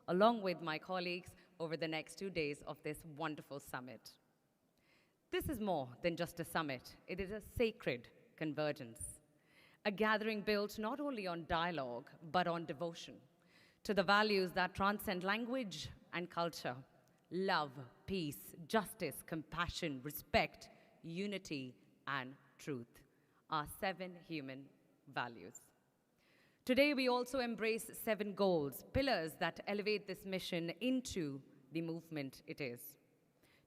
along with my colleagues over the next 2 days of this wonderful summit. This is more than just a summit. It is a sacred convergence, a gathering built not only on dialogue, but on devotion to the values that transcend language and culture: love, peace, justice, compassion, respect, unity, and truth, our 7 human values. Today, we also embrace 7 goals, pillars that elevate this mission into the movement it is.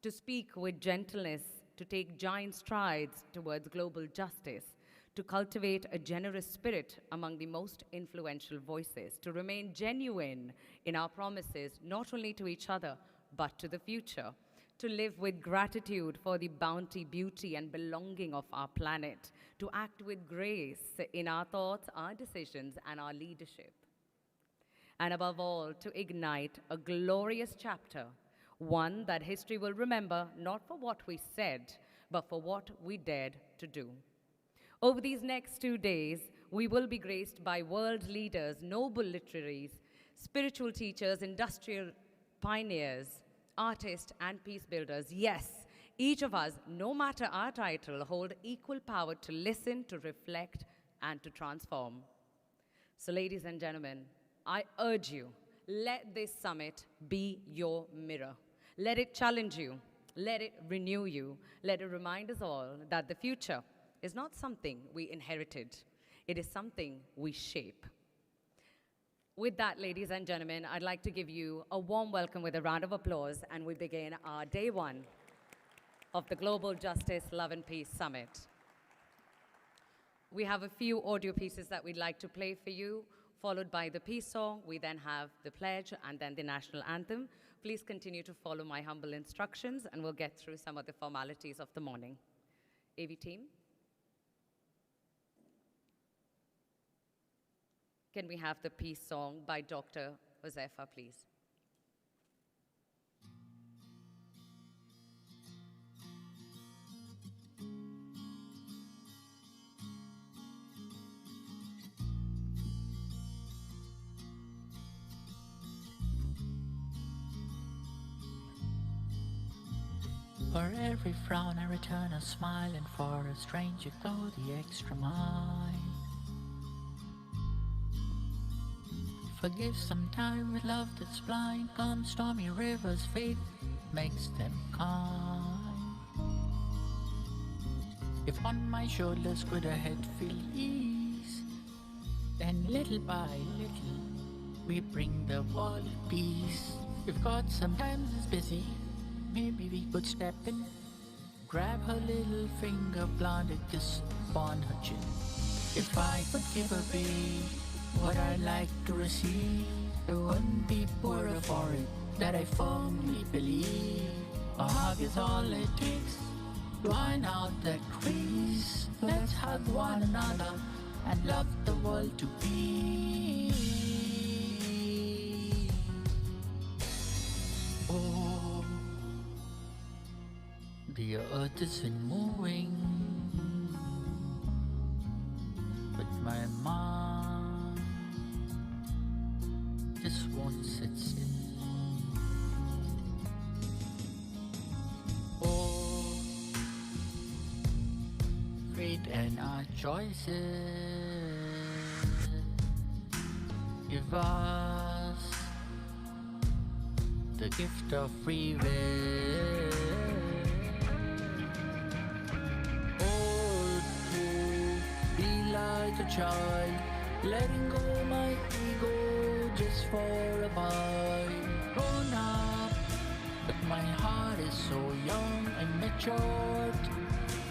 To speak with gentleness, to take giant strides towards global justice, to cultivate a generous spirit among the most influential voices, to remain genuine in our promises, not only to each other, but to the future, to live with gratitude for the bounty, beauty, and belonging of our planet, to act with grace in our thoughts, our decisions, and our leadership. And above all, to ignite a glorious chapter, one that history will remember not for what we said, but for what we dared to do. Over these next 2 days, we will be graced by world leaders, noble literaries, spiritual teachers, industrial pioneers, artists, and peace builders. Yes, each of us, no matter our title, hold equal power to listen, to reflect, and to transform. So, ladies and gentlemen, I urge you, let this summit be your mirror. Let it challenge you. Let it renew you. Let it remind us all that the future is not something we inherited. It is something we shape. With that, ladies and gentlemen, I'd like to give you a warm welcome with a round of applause, and we begin our day 1 of the Global Justice, Love and Peace Summit. We have a few audio pieces that we'd like to play for you, followed by the peace song. We then have the pledge and then the national anthem. Please continue to follow my humble instructions, and we'll get through some of the formalities of the morning. AV team. Can we have the peace song by Dr. Josefa, please? For every frown I return a smile, and for a stranger go the extra mile. Forgive sometime with love that's blind. Come stormy rivers, faith makes them kind. If on my shoulders could a head feel ease, then little by little we bring the world peace. If God sometimes is busy, maybe we could step in, grab her little finger, plant a kiss upon her chin. If I could give a bee what I like to receive, it wouldn't be poorer for it, that I firmly believe. A hug is all it takes to iron out that crease. Let's hug one another and love the world to peace. Oh, the earth isn't moving, but my mind just won't sit still. Oh, fate and our choices give us the gift of free will. Oh, to be like a child, letting go my ego just for a while. Grown up, but my heart is so young and matured,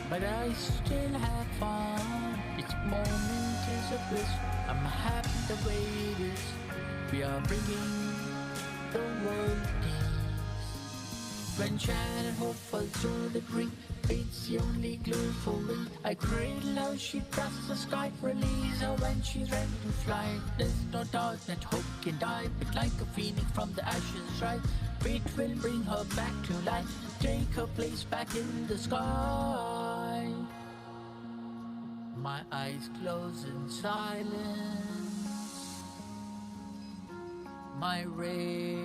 but I still have fun. Each moment is a bliss. I'm happy the way it is. We are bringing the world peace. When shattered hope falls through the green, fate's the only clue for me. I cradle how she crosses the sky, release her when she's ready to fly. There's no doubt that hope can die, but like a phoenix from the ashes rise. Fate will bring her back to life, take her place back in the sky. My eyes close in silence, My rage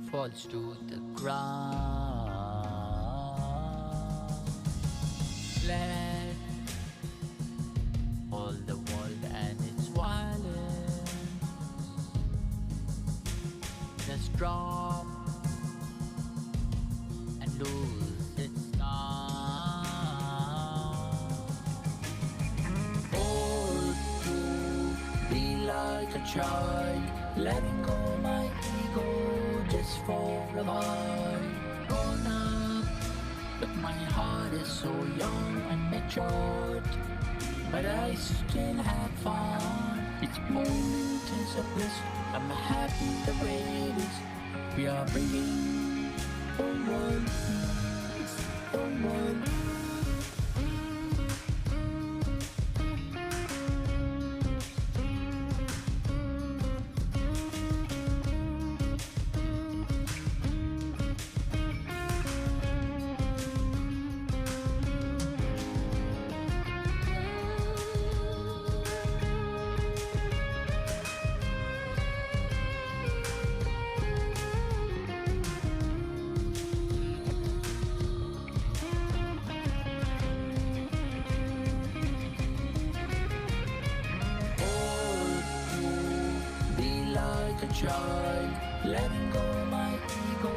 falls to the ground. Let all the world and its violence just drop and lose its sound. Oh, to be like a child, letting go my ego just for a while. Grown up, but my heart is so young and matured. But I still have fun. Each moment is a bliss. I'm happy the way it is. We are bringing the world peace, the world. Child, letting go my ego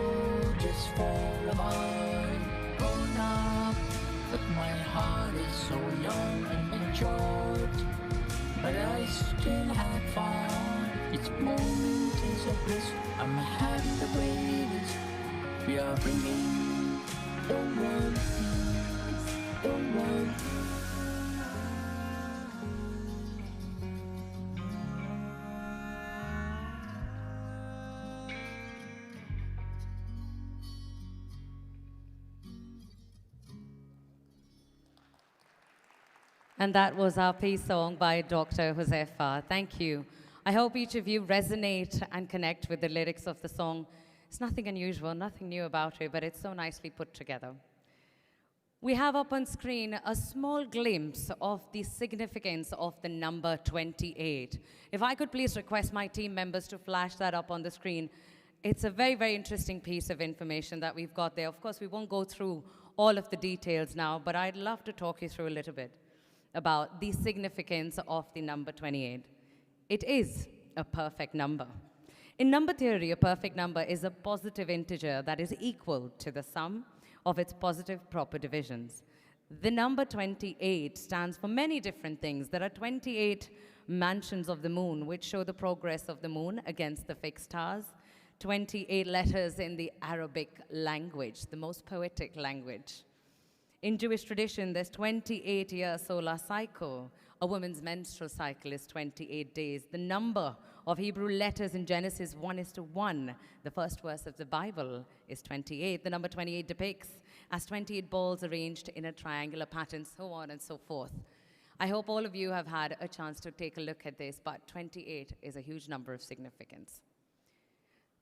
just for a while. Grown up, but my heart is so young and matured. But I still have fun. Each moment is a bliss. I'm happy the way it is. We are bringing the world peace, the world. And that was our peace song by Dr. Josefa. Thank you. I hope each of you resonate and connect with the lyrics of the song. It's nothing unusual, nothing new about it, but it's so nicely put together. We have up on screen a small glimpse of the significance of the number 28. If I could please request my team members to flash that up on the screen. It's a very, very interesting piece of information that we've got there. Of course, we won't go through all of the details now, but I'd love to talk you through a little bit about the significance of the number 28. It is a perfect number. In number theory, a perfect number is a positive integer that is equal to the sum of its positive proper divisions. The number 28 stands for many different things. There are 28 mansions of the moon, which show the progress of the moon against the fixed stars. 28 letters in the Arabic language, the most poetic language. In Jewish tradition, there's 28-year solar cycle. A woman's menstrual cycle is 28 days. The number of Hebrew letters in Genesis 1:1, the first verse of the Bible, is 28. The number 28 depicts as 28 balls arranged in a triangular pattern, so on and so forth. I hope all of you have had a chance to take a look at this, but 28 is a huge number of significance.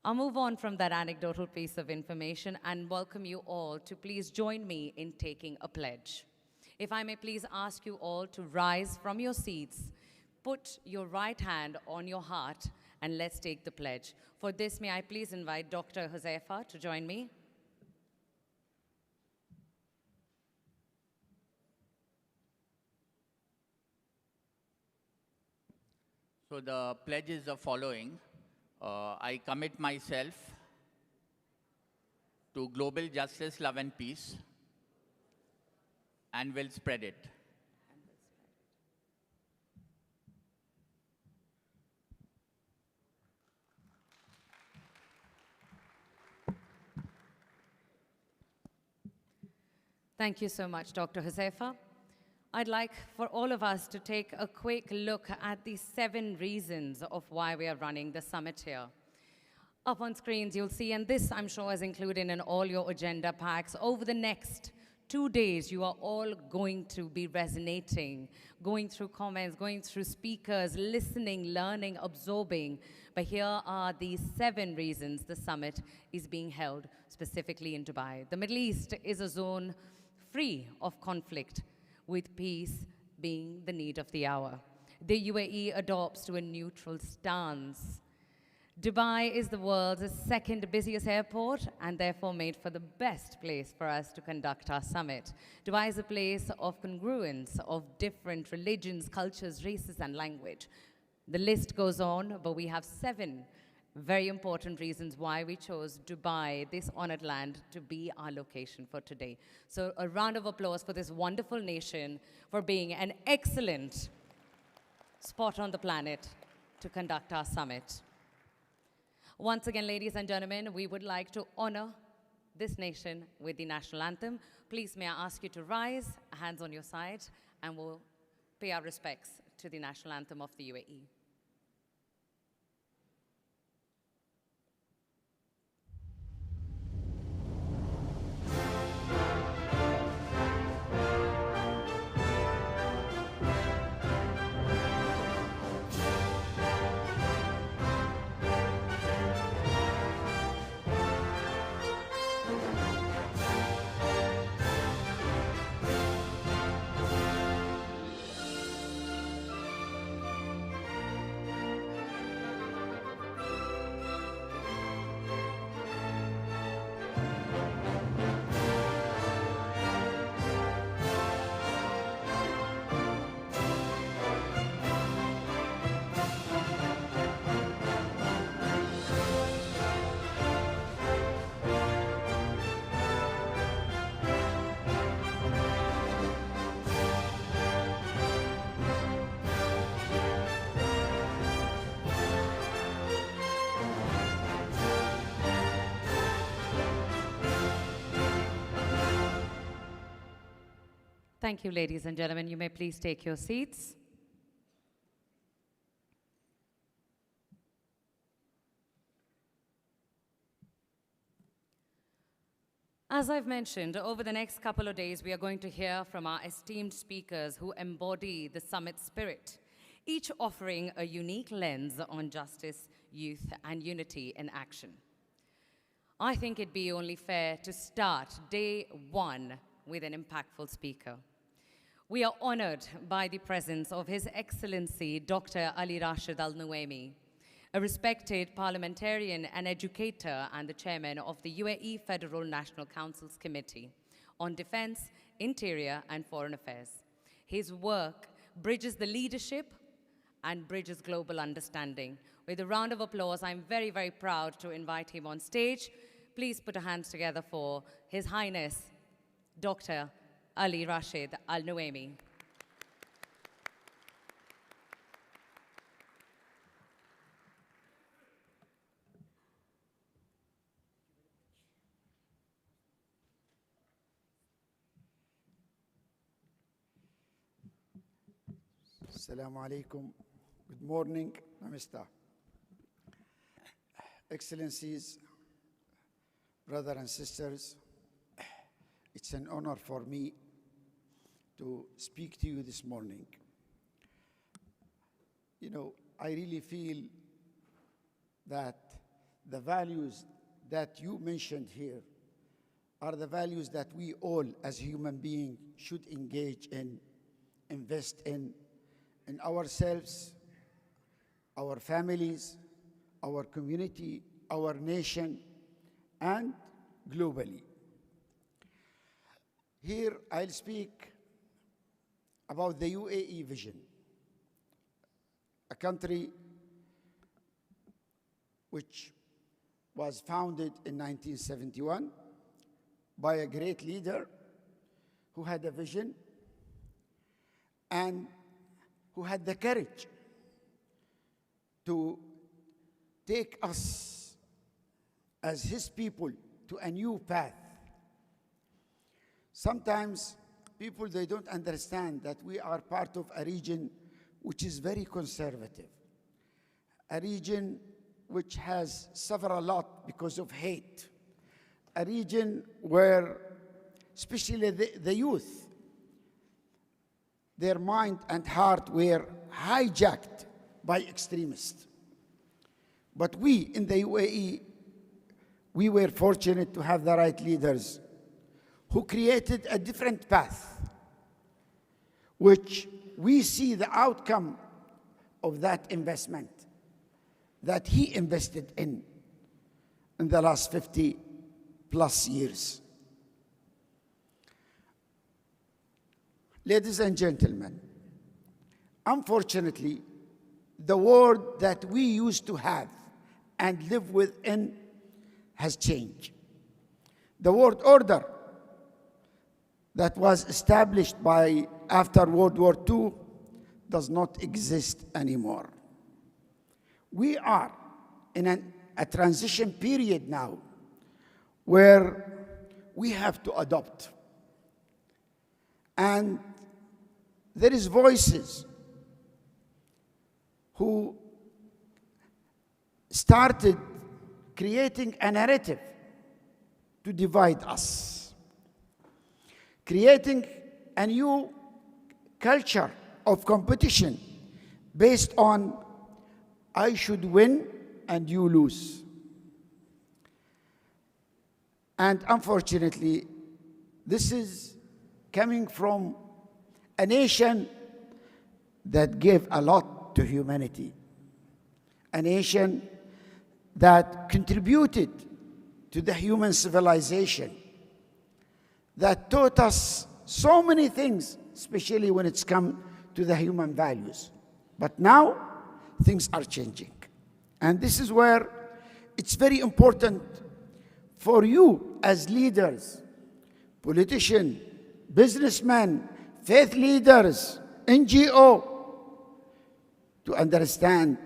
I'll move on from that anecdotal piece of information and welcome you all to please join me in taking a pledge. If I may please ask you all to rise from your seats, put your right hand on your heart, and let's take the pledge. For this, may I please invite Dr. Josefa to join me? So the pledge is the following. I commit myself to global justice, love, and peace, and will spread it. Thank you so much, Dr. Josefa. I'd like for all of us to take a quick look at the 7 reasons of why we are running the summit here. Up on screens, you'll see, and this I'm sure is included in all your agenda packs, over the next 2 days, you are all going to be resonating, going through comments, going through speakers, listening, learning, absorbing. But here are the 7 reasons the summit is being held specifically in Dubai. The Middle East is a zone free of conflict, with peace being the need of the hour. the UAE adopts to a neutral stance. Dubai is the world's second busiest airport and therefore made for the best place for us to conduct our summit. Dubai is a place of congruence of different religions, cultures, races, and language. The list goes on, but we have 7 very important reasons why we chose Dubai, this honored land, to be our location for today. So a round of applause for this wonderful nation for being an excellent spot on the planet to conduct our summit. Once again, ladies and gentlemen, we would like to honor this nation with the national anthem. Please, may I ask you to rise, hands on your side, and we'll pay our respects to the national anthem of the UAE. Thank you, ladies and gentlemen. You may please take your seats. As I've mentioned, over the next couple of days, we are going to hear from our esteemed speakers who embody the summit spirit, each offering a unique lens on justice, youth, and unity in action. I think it'd be only fair to start day 1 with an impactful speaker. We are honored by the presence of His Excellency Dr. Ali Rashid Al Nuaimi, a respected parliamentarian and educator and the chairman of the UAE Federal National Council's Committee on Defense, Interior, and Foreign Affairs. His work bridges the leadership and bridges global understanding. With a round of applause, I'm very, very proud to invite him on stage. Please put your hands together for His Highness, Dr. Ali Rashid Al Nuaimi. Assalamu alaikum. Good morning. Namaste. Excellencies, brothers and sisters, it's an honor for me to speak to you this morning. You know, I really feel that the values that you mentioned here are the values that we all as human beings should engage in, invest in ourselves, our families, our community, our nation, and globally. Here I'll speak about the UAE vision, a country which was founded in 1971 by a great leader who had a vision and who had the courage to take us as his people to a new path. Sometimes people, they don't understand that we are part of a region which is very conservative, a region which has suffered a lot because of hate, a region where especially the youth, their mind and heart were hijacked by extremists. But we in the UAE, we were fortunate to have the right leaders who created a different path, which we see the outcome of that investment that he invested in the last 50 plus years. Ladies and gentlemen, unfortunately, the world that we used to have and live within has changed. The world order that was established after World War II does not exist anymore. We are in a transition period now where we have to adopt. And there is voices who started creating a narrative to divide us, creating a new culture of competition based on I should win and you lose. And unfortunately, this is coming from a nation that gave a lot to humanity, a nation that contributed to the human civilization, that taught us so many things, especially when it's come to the human values. But now, things are changing. And this is where it's very important for you as leaders, politicians, businessmen, faith leaders, NGO, to understand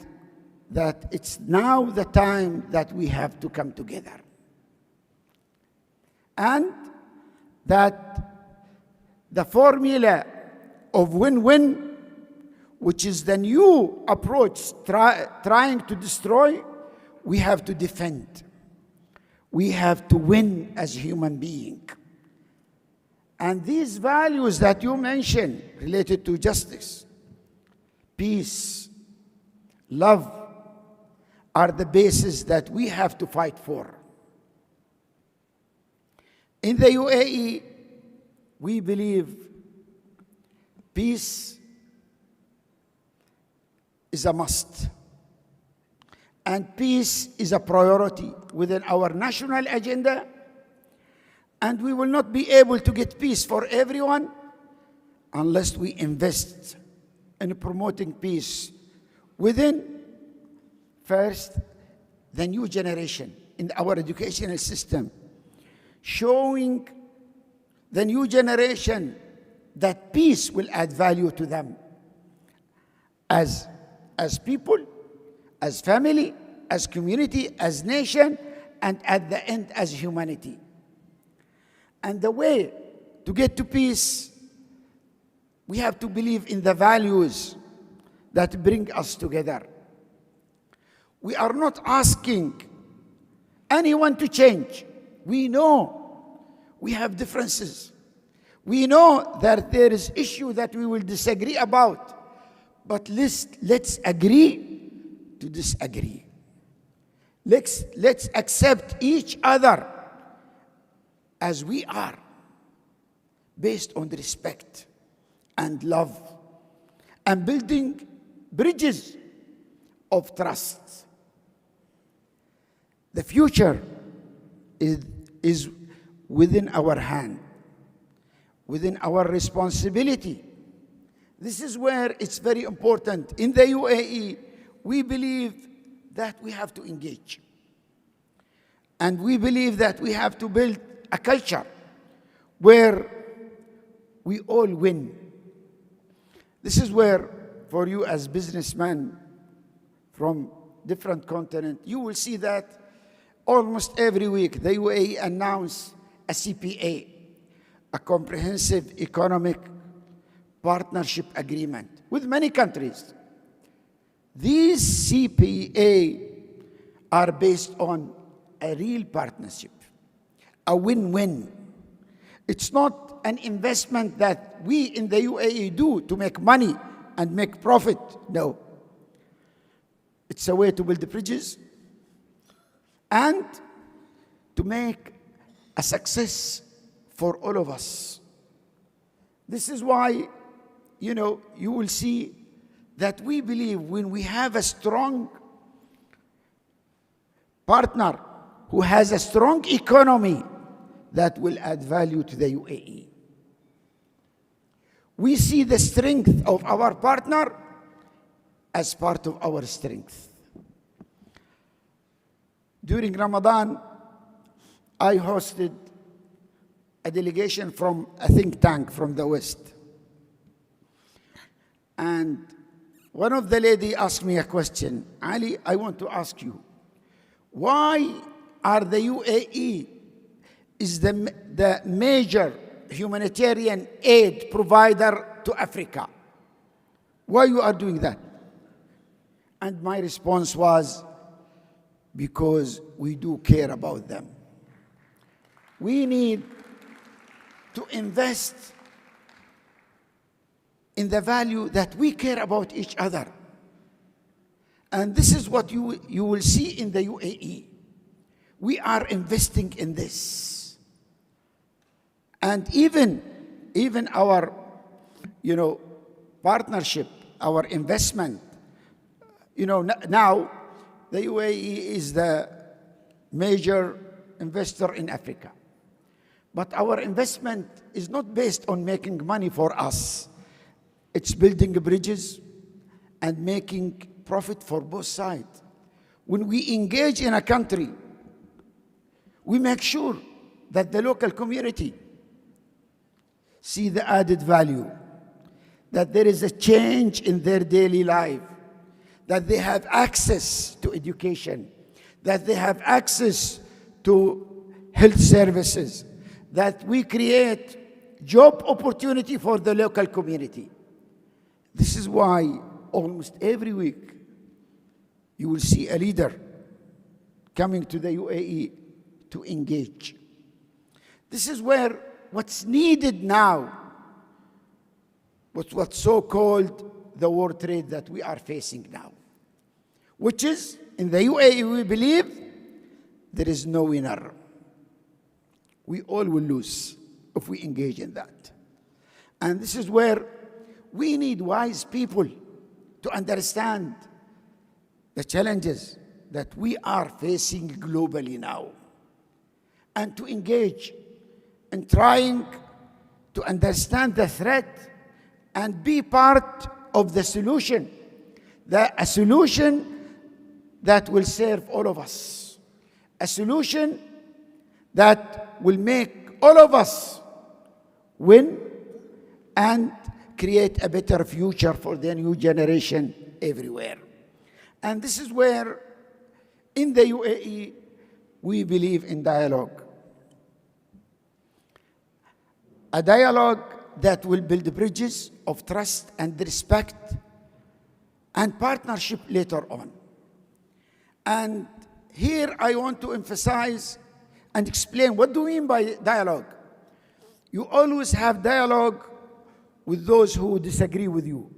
that it's now the time that we have to come together. And that the formula of win-win, which is the new approach trying to destroy, we have to defend. We have to win as human beings. And these values that you mentioned related to justice, peace, love, are the basis that we have to fight for. In the UAE, we believe peace is a must. And peace is a priority within our national agenda. And we will not be able to get peace for everyone unless we invest in promoting peace within, first, the new generation in our educational system, showing the new generation that peace will add value to them as people, as family, as community, as nation, and at the end as humanity. And the way to get to peace, we have to believe in the values that bring us together. We are not asking anyone to change. We know we have differences. We know that there is issue that we will disagree about. But let's agree to disagree. Let's accept each other as we are, based on respect and love, and building bridges of trust. The future is within our hand, within our responsibility. This is where it's very important. In the UAE, we believe that we have to engage. And we believe that we have to build a culture where we all win. This is where, for you as businessmen from different continents, you will see that almost every week the UAE announces a CPA, a comprehensive economic partnership agreement with many countries. These CPA are based on a real partnership, a win-win. It's not an investment that we in the UAE do to make money and make profit. No. It's a way to build the bridges and to make a success for all of us. This is why, you will see that we believe when we have a strong partner who has a strong economy, that will add value to the UAE. We see the strength of our partner as part of our strength. During Ramadan, I hosted a delegation from a think tank from the West. And one of the ladies asked me a question. Ali, I want to ask you, why are the UAE is the major humanitarian aid provider to Africa? Why you are doing that? And my response was, because we do care about them. We need to invest in the value that we care about each other. And this is what you will see in the UAE. We are investing in this. And even our, partnership, our investment, now the UAE is the major investor in Africa. But our investment is not based on making money for us. It's building bridges and making profit for both sides. When we engage in a country, we make sure that the local community see the added value, that there is a change in their daily life, that they have access to education, that they have access to health services, that we create job opportunity for the local community. This is why almost every week you will see a leader coming to the UAE to engage. This is where what's needed now, what's so-called the world trade that we are facing now, which is, in the UAE, we believe there is no winner. We all will lose if we engage in that. And this is where we need wise people to understand the challenges that we are facing globally now, and to engage in trying to understand the threat and be part of the solution, a solution that will serve all of us, a solution that will make all of us win and create a better future for the new generation everywhere. And this is where, in the UAE, we believe in dialogue. A dialogue that will build bridges of trust and respect and partnership later on. And here I want to emphasize and explain what do we mean by dialogue. You always have dialogue with those who disagree with you.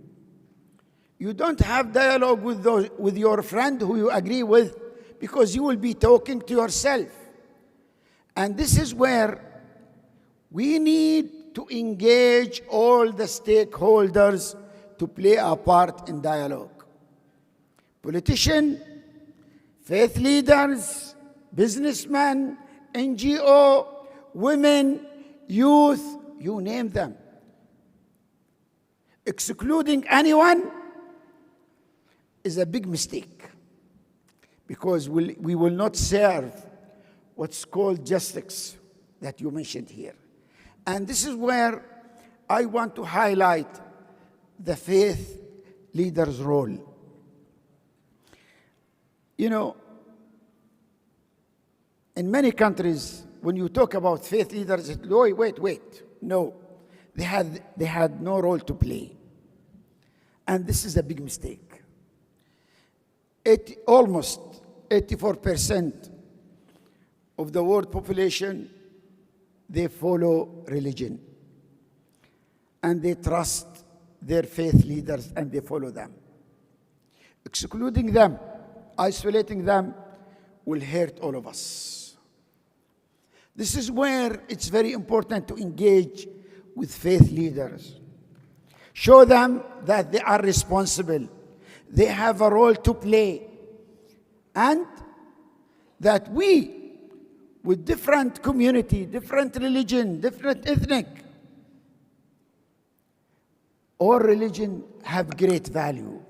You don't have dialogue with your friend who you agree with, because you will be talking to yourself. And this is where we need to engage all the stakeholders to play a part in dialogue. Politicians, faith leaders, businessmen, NGO, women, youth, you name them. Excluding anyone is a big mistake, because we will not serve what's called justice that you mentioned here. And this is where I want to highlight the faith leader's role. In many countries, when you talk about faith leaders, wait. No, they had no role to play. And this is a big mistake. Almost 84% of the world population, they follow religion. And they trust their faith leaders and they follow them. Excluding them, isolating them, will hurt all of us. This is where it's very important to engage with faith leaders, Show them that they are responsible. They have a role to play. And that we, with different community, different religion, different ethnic, all religion have great value.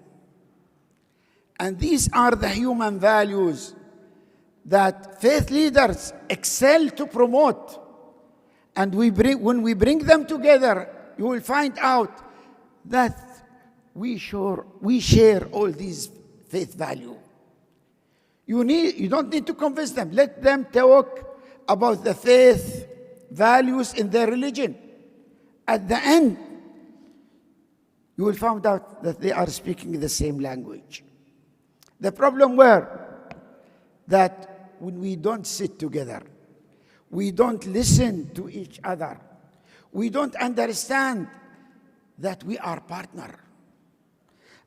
And these are the human values that faith leaders excel to promote. And when we bring them together, you will find out that we share all these faith values. You don't need to convince them. Let them talk about the faith values in their religion. At the end, you will find out that they are speaking the same language. The problem were that when we don't sit together, we don't listen to each other, we don't understand that we are partners.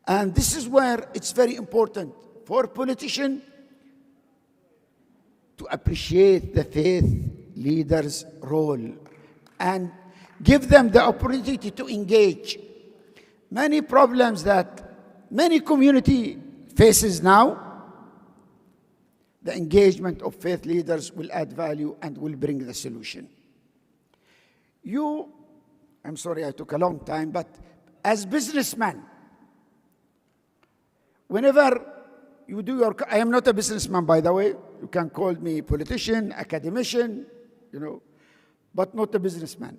And this is where it's very important for politicians to appreciate the faith leaders' role and give them the opportunity to engage. Many problems that many community faces now, the engagement of faith leaders will add value and will bring the solution. I'm sorry I took a long time, but as businessmen, whenever you do I am not a businessman, by the way. You can call me politician, academician, but not a businessman.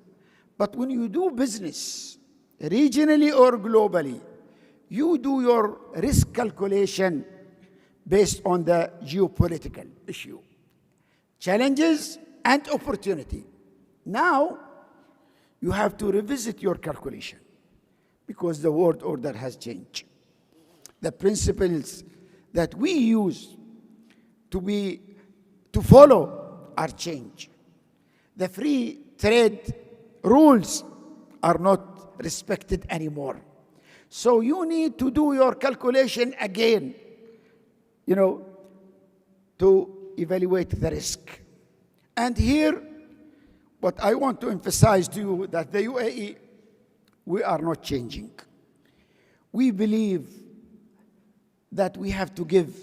But when you do business, regionally or globally, you do your risk calculation based on the geopolitical issue, challenges and opportunity. Now, you have to revisit your calculation because the world order has changed. The principles that we use to follow are changed. The free trade rules are not respected anymore. So you need to do your calculation again, to evaluate the risk. And here, what I want to emphasize to you that the UAE, we are not changing. We believe that we have to give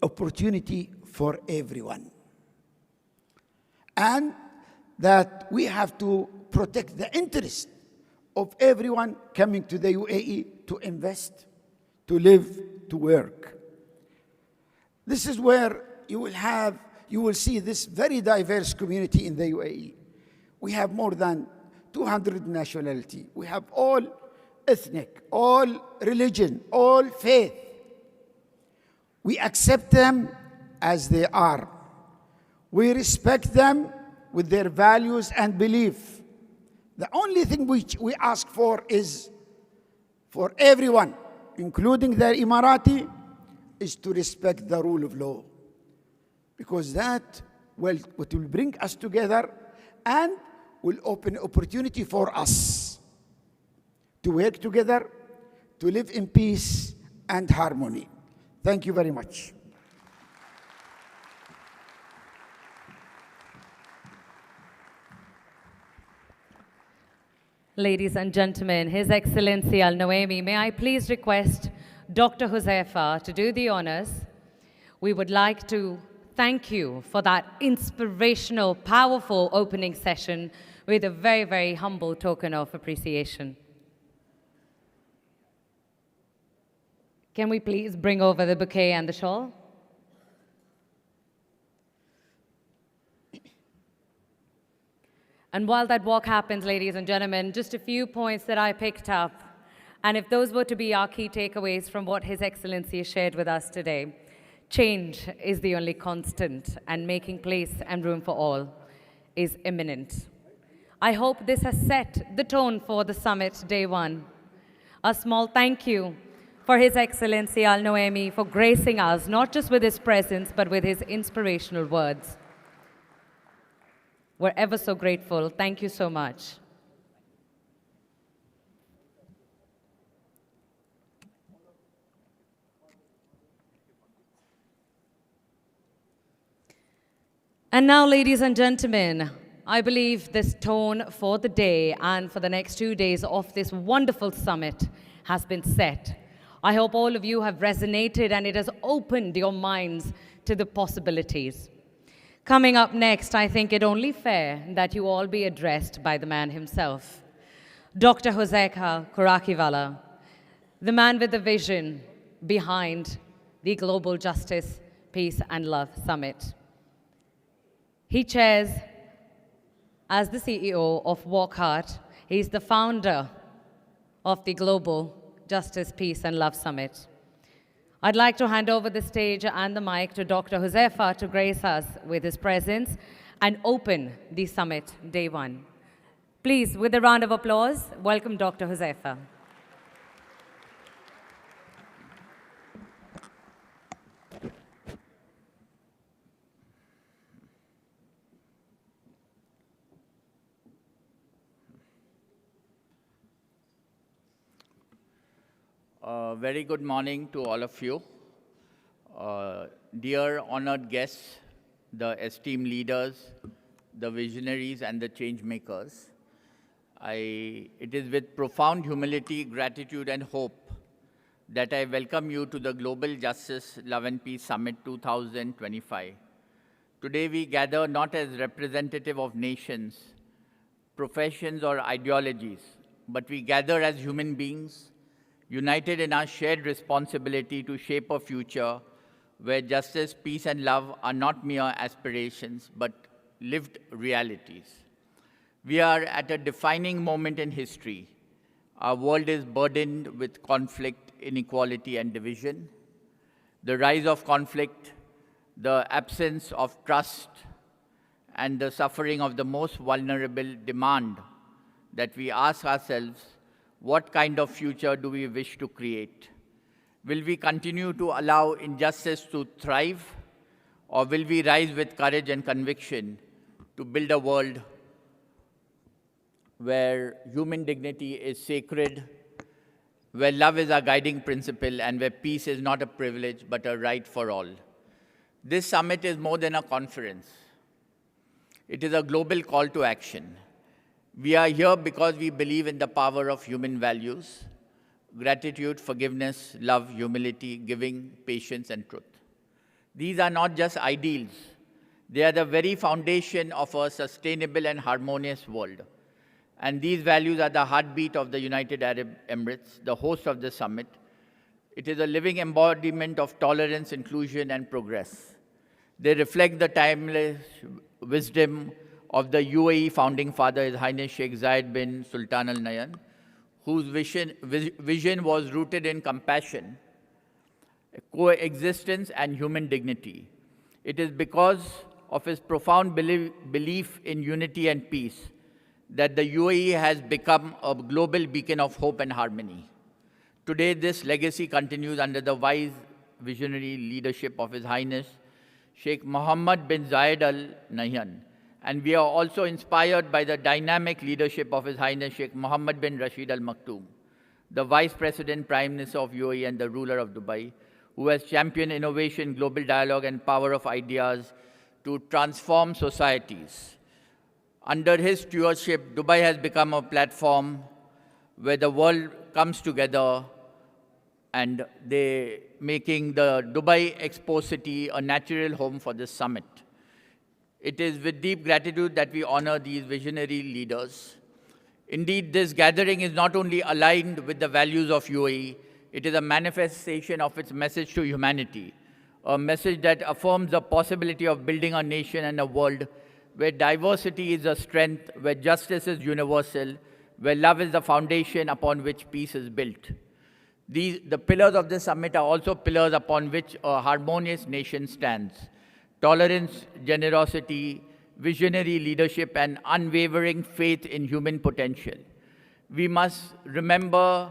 opportunity for everyone. And that we have to protect the interest of everyone coming to the UAE to invest, to live, to work. This is where you will see this very diverse community in the UAE. We have more than 200 nationalities. We have all ethnic, all religion, all faith. We accept them as they are. We respect them with their values and belief. The only thing which we ask for is for everyone, including the Emirati, is to respect the rule of law. Because that will bring us together and will open opportunity for us to work together, to live in peace and harmony. Thank you very much. Ladies and gentlemen, His Excellency Al-Noaimi, may I please request Dr. Huzaifa to do the honors. We would like to thank you for that inspirational, powerful opening session with a very, very humble token of appreciation. Can we please bring over the bouquet and the shawl? And while that walk happens, ladies and gentlemen, just a few points that I picked up. And if those were to be our key takeaways from what His Excellency has shared with us today, change is the only constant, and making place and room for all is imminent. I hope this has set the tone for the summit day one. A small thank you for His Excellency Al-Noaimi for gracing us, not just with his presence, but with his inspirational words. We're ever so grateful. Thank you so much. And now, ladies and gentlemen, I believe this tone for the day and for the next 2 days of this wonderful summit has been set. I hope all of you have resonated and it has opened your minds to the possibilities. Coming up next, I think it only fair that you all be addressed by the man himself, Dr. Joseka Kurakivala, the man with the vision behind the Global Justice, Peace and Love Summit. He chairs as the CEO of Walk Hard. He's the founder of the Global Justice, Peace and Love Summit. I'd like to hand over the stage and the mic to Dr. Josefa to grace us with his presence and open the summit day one. Please, with a round of applause, welcome Dr. Josefa. Very good morning to all of you. Dear honored guests, the esteemed leaders, the visionaries, and the change makers. It is with profound humility, gratitude, and hope that I welcome you to the Global Justice, Love and Peace Summit 2025. Today we gather not as representative of nations, professions, or ideologies, but we gather as human beings, united in our shared responsibility to shape a future where justice, peace, and love are not mere aspirations, but lived realities. We are at a defining moment in history. Our world is burdened with conflict, inequality, and division. The rise of conflict, the absence of trust, and the suffering of the most vulnerable demand that we ask ourselves, what kind of future do we wish to create? Will we continue to allow injustice to thrive, or will we rise with courage and conviction to build a world where human dignity is sacred, where love is our guiding principle, and where peace is not a privilege but a right for all? This summit is more than a conference. It is a global call to action. We are here because we believe in the power of human values: gratitude, forgiveness, love, humility, giving, patience, and truth. These are not just ideals. They are the very foundation of a sustainable and harmonious world. And these values are the heartbeat of the United Arab Emirates, the host of the summit. It is a living embodiment of tolerance, inclusion, and progress. They reflect the timeless wisdom of the UAE founding father, His Highness Sheikh Zayed bin Sultan Al Nahyan, whose vision was rooted in compassion, coexistence, and human dignity. It is because of his profound belief in unity and peace that the UAE has become a global beacon of hope and harmony. Today, this legacy continues under the wise, visionary leadership of His Highness Sheikh Mohammed bin Zayed Al Nahyan. And we are also inspired by the dynamic leadership of His Highness Sheikh Mohammed bin Rashid Al Maktoum, the Vice President, Prime Minister of UAE and the ruler of Dubai, who has championed innovation, global dialogue, and power of ideas to transform societies. Under his stewardship, Dubai has become a platform where the world comes together, and they making the Dubai Expo city a natural home for this summit. It is with deep gratitude that we honor these visionary leaders. Indeed, this gathering is not only aligned with the values of UAE, it is a manifestation of its message to humanity, a message that affirms the possibility of building a nation and a world where diversity is a strength, where justice is universal, where love is the foundation upon which peace is built. The pillars of this summit are also pillars upon which a harmonious nation stands: tolerance, generosity, visionary leadership, and unwavering faith in human potential. We must remember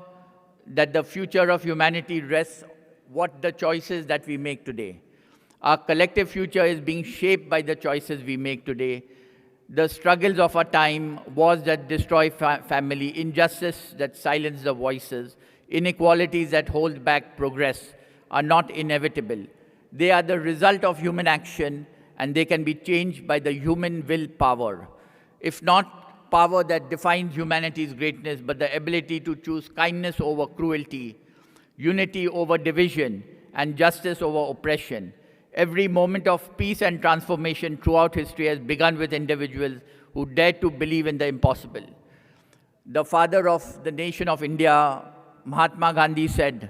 that the future of humanity rests what the choices that we make today. Our collective future is being shaped by the choices we make today. The struggles of our time, wars that destroy family, injustice that silence the voices, inequalities that hold back progress are not inevitable. They are the result of human action, and they can be changed by the human willpower. if not power that defines humanity's greatness, but the ability to choose kindness over cruelty, unity over division, and justice over oppression. Every moment of peace and transformation throughout history has begun with individuals who dared to believe in the impossible. The father of the nation of India, Mahatma Gandhi, said,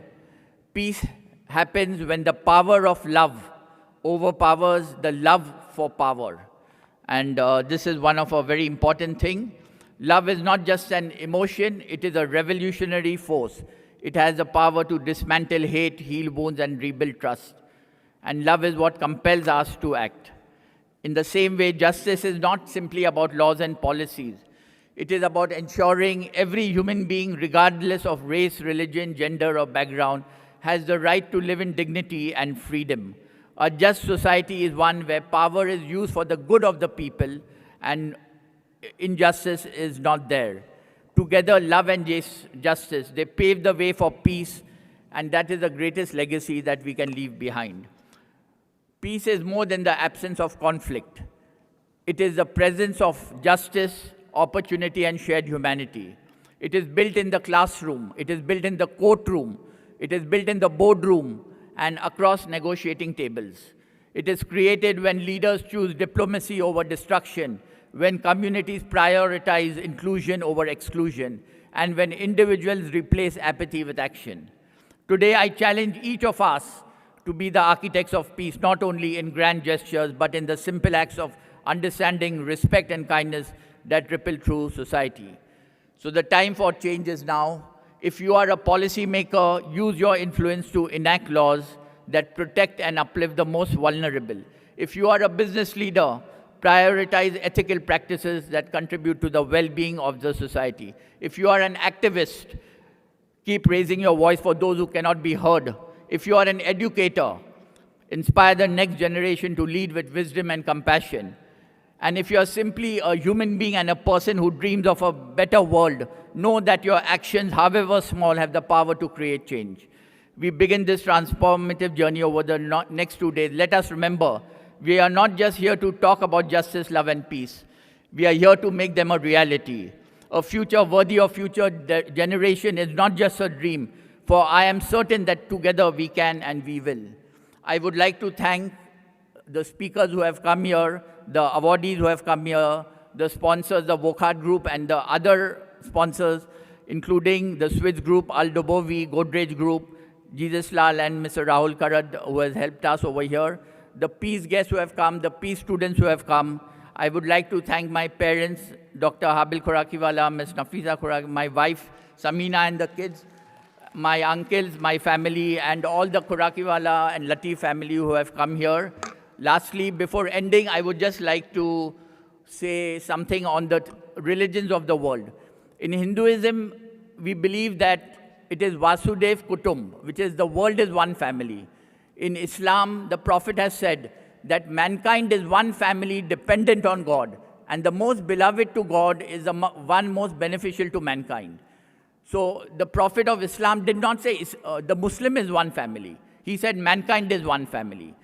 "Peace happens when the power of love overpowers the love for power." And this is one of a very important thing. Love is not just an emotion, it is a revolutionary force. It has the power to dismantle hate, heal wounds, and rebuild trust. And love is what compels us to act. In the same way, justice is not simply about laws and policies. It is about ensuring every human being, regardless of race, religion, gender, or background, has the right to live in dignity and freedom. A just society is one where power is used for the good of the people and injustice is not there. Together, love and justice, they pave the way for peace, and that is the greatest legacy that we can leave behind. Peace is more than the absence of conflict. It is the presence of justice, opportunity, and shared humanity. It is built in the classroom, it is built in the courtroom, it is built in the boardroom, and across negotiating tables. It is created when leaders choose diplomacy over destruction, when communities prioritize inclusion over exclusion, and when individuals replace apathy with action. Today, I challenge each of us to be the architects of peace, not only in grand gestures, but in the simple acts of understanding, respect, and kindness that ripple through society. So the time for change is now. If you are a policymaker, use your influence to enact laws that protect and uplift the most vulnerable. If you are a business leader, prioritize ethical practices that contribute to the well-being of the society. If you are an activist, keep raising your voice for those who cannot be heard. If you are an educator, inspire the next generation to lead with wisdom and compassion. And if you are simply a human being and a person who dreams of a better world, know that your actions, however small, have the power to create change. We begin this transformative journey over the next 2 days. Let us remember, we are not just here to talk about justice, love, and peace. We are here to make them a reality. A future worthy of future generation is not just a dream, for I am certain that together we can and we will. I would like to thank the speakers who have come here, the awardees who have come here, the sponsors, the Wokhart Group, and the other sponsors, including the Swiss Group, Aldobovi, Godrej Group, Jesus Lal, and Mr. Rahul Karad, who has helped us over here, the peace guests who have come, the peace students who have come. I would like to thank my parents, Dr. Habil Khorakiwala, Ms. Nafisa Khorakiwala, my wife, Samina, and the kids, my uncles, my family, and all the Khorakiwala and Latif family who have come here. Lastly, before ending, I would just like to say something on the religions of the world. In Hinduism, we believe that it is Vasudev Kutum, which is the world is one family. In Islam, the Prophet has said that mankind is one family dependent on God, and the most beloved to God is the one most beneficial to mankind. So the Prophet of Islam did not say the Muslim is one family. He said mankind is one family.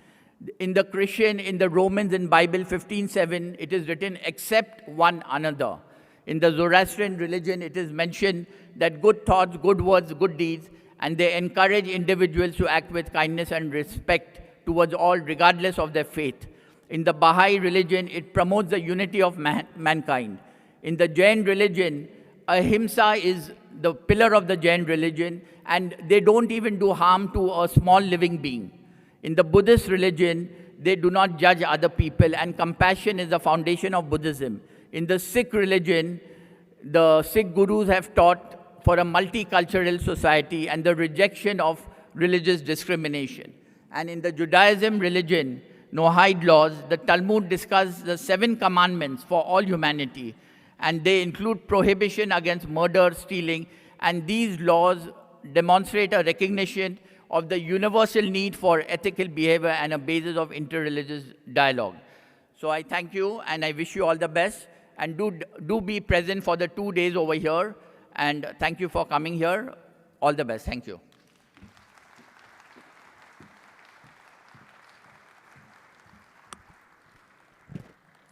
In the Christian, in the Romans, in Bible 15:7, it is written, accept one another. In the Zoroastrian religion, it is mentioned that good thoughts, good words, good deeds, and they encourage individuals to act with kindness and respect towards all, regardless of their faith. In the Baha'i religion, it promotes the unity of mankind. In the Jain religion, ahimsa is the pillar of the Jain religion, and they don't even do harm to a small living being. In the Buddhist religion, they do not judge other people, and compassion is the foundation of Buddhism. In the Sikh religion, the Sikh gurus have taught for a multicultural society and the rejection of religious discrimination. And in the Judaism religion, Noahide laws, the Talmud discusses the 7 commandments for all humanity, and they include prohibition against murder, stealing, and these laws demonstrate a recognition of the universal need for ethical behavior and a basis of interreligious dialogue. So I thank you, and I wish you all the best, and do be present for the 2 days over here, and thank you for coming here. All the best. Thank you.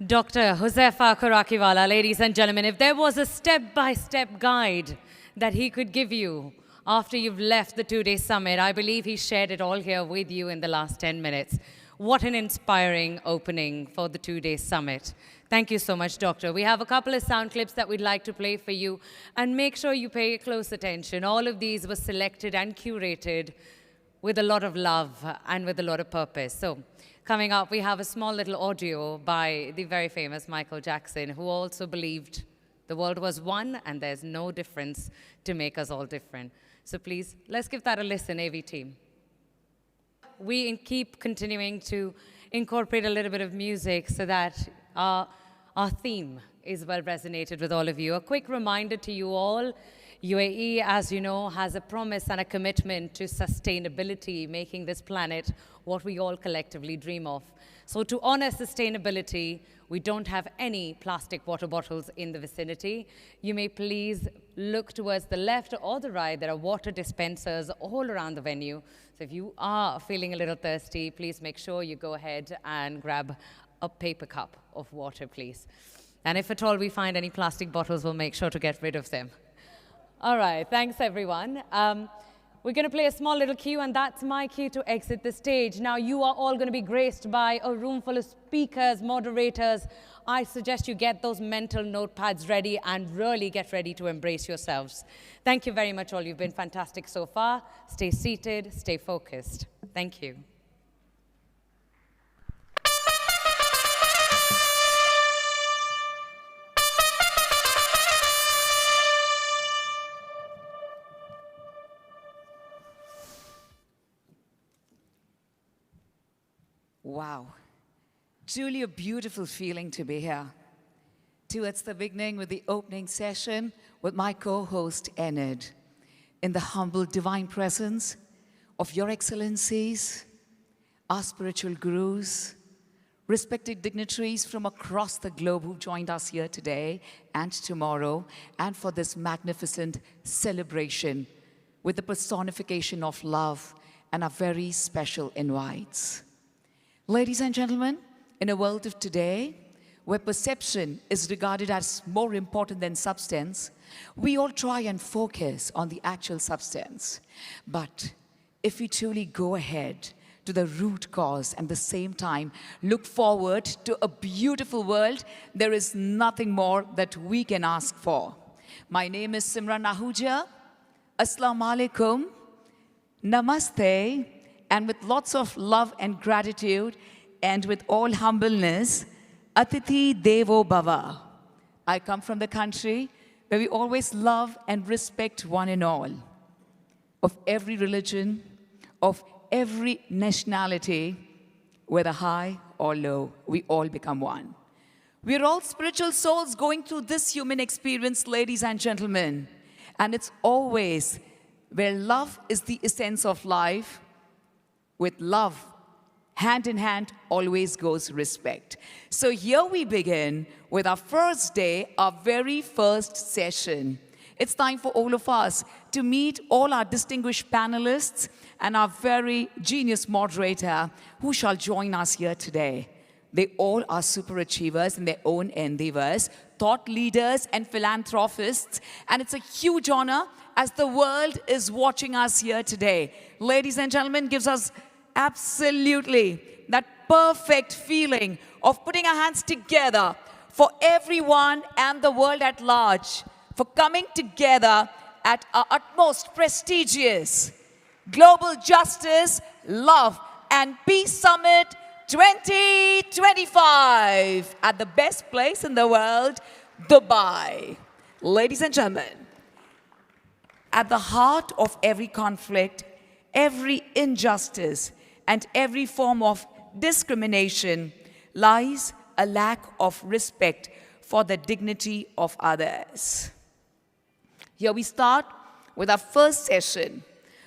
Dr. Josefa Kurakiwala, ladies and gentlemen, if there was a step-by-step guide that he could give you after you've left the two-day summit, I believe he shared it all here with you in the last 10 minutes. What an inspiring opening for the two-day summit. Thank you so much, Doctor. We have a couple of sound clips that we'd like to play for you, and make sure you pay close attention. All of these were selected and curated with a lot of love and with a lot of purpose. So, coming up, we have a small little audio by the very famous Michael Jackson, who also believed the world was one and there's no difference to make us all different. So please, let's give that a listen, AV team. We keep continuing to incorporate a little bit of music so that our theme is well resonated with all of you. A quick reminder to you all, UAE, as you know, has a promise and a commitment to sustainability, making this planet what we all collectively dream of. So to honor sustainability, we don't have any plastic water bottles in the vicinity. You may please look towards the left or the right. There are water dispensers all around the venue. So if you are feeling a little thirsty, please make sure you go ahead and grab a paper cup of water, please. And if at all we find any plastic bottles, we'll make sure to get rid of them. All right, thanks everyone. We're going to play a small little cue, and that's my cue to exit the stage. Now, you are all going to be graced by a room full of speakers, moderators. I suggest you get those mental notepads ready and really get ready to embrace yourselves. Thank you very much all. You've been fantastic so far. Stay seated, stay focused. Thank you. Wow, truly a beautiful feeling to be here. Towards the beginning with the opening session with my co-host Enid, in the humble divine presence of your excellencies, our spiritual gurus, respected dignitaries from across the globe who joined us here today and tomorrow, and for this magnificent celebration with the personification of love and our very special invites. Ladies and gentlemen, in a world of today, where perception is regarded as more important than substance, we all try and focus on the actual substance. But if we truly go ahead to the root cause and at the same time look forward to a beautiful world, there is nothing more that we can ask for. My name is Simran Ahuja. Assalamu alaikum. Namaste. And with lots of love and gratitude, and with all humbleness, Atithi Devo Bhava. I come from the country where we always love and respect one and all, of every religion, of every nationality, whether high or low, we all become one. We're all spiritual souls going through this human experience, ladies and gentlemen. And it's always where love is the essence of life. With love, hand in hand, always goes respect. So here we begin with our first day, our very first session. It's time for all of us to meet all our distinguished panelists and our very genius moderator who shall join us here today. They all are super achievers in their own endeavors, thought leaders and philanthropists, and it's a huge honor as the world is watching us here today. Ladies and gentlemen, gives us absolutely that perfect feeling of putting our hands together for everyone and the world at large, for coming together at our utmost prestigious Global Justice, Love and Peace Summit 2025 at the best place in the world, Dubai. Ladies and gentlemen, at the heart of every conflict, every injustice, and every form of discrimination lies a lack of respect for the dignity of others. Here we start with our first session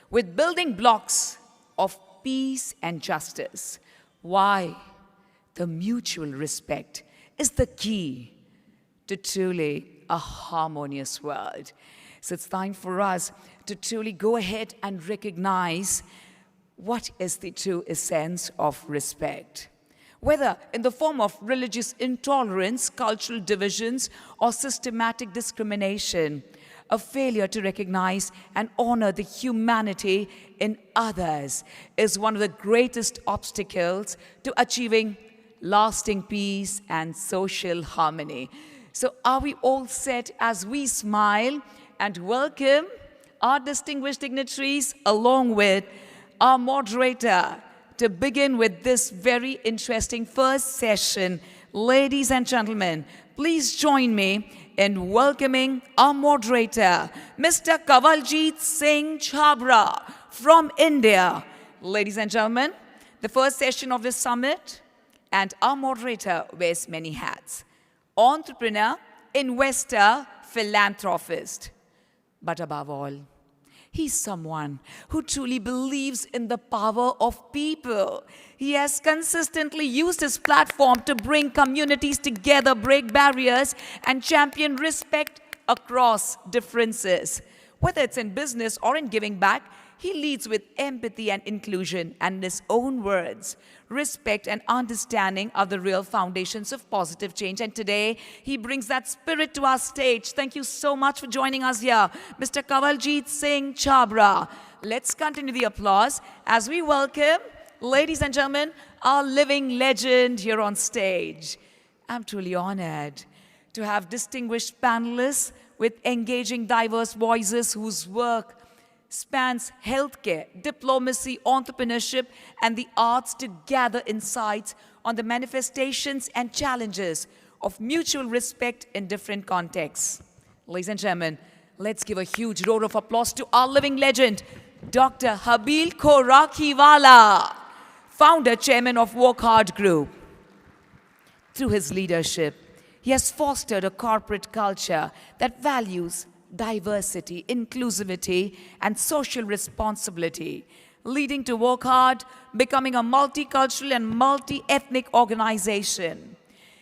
with building blocks of peace and justice. Why? The mutual respect is the key to truly a harmonious world. So it's time for us to truly go ahead and recognize what is the true essence of respect. whether in the form of religious intolerance, cultural divisions, or systematic discrimination. A failure to recognize and honor the humanity in others is one of the greatest obstacles to achieving lasting peace and social harmony. So are we all set as we smile and welcome our distinguished dignitaries along with our moderator to begin with this very interesting first session? Ladies and gentlemen, please join me in welcoming our moderator, Mr. Kawaljit Singh Chhabra from India. Ladies and gentlemen, the first session of this summit, and our moderator wears many hats: entrepreneur, investor, philanthropist. But above all, he's someone who truly believes in the power of people. He has consistently used his platform to bring communities together, break barriers, and champion respect across differences. Whether it's in business or in giving back, he leads with empathy and inclusion, and in his own words, respect and understanding are the real foundations of positive change. And today, he brings that spirit to our stage. Thank you so much for joining us here, Mr. Kawaljit Singh Chhabra. Let's continue the applause as we welcome, ladies and gentlemen, our living legend here on stage. I'm truly honored to have distinguished panelists with engaging diverse voices whose work spans healthcare, diplomacy, entrepreneurship, and the arts to gather insights on the manifestations and challenges of mutual respect in different contexts. Ladies and gentlemen, let's give a huge roar of applause to our living legend, Dr. Habil Khorakiwala, founder, chairman of Work Hard Group. Through his leadership, he has fostered a corporate culture that values diversity, inclusivity, and social responsibility, leading to Work Hard becoming a multicultural and multi-ethnic organization.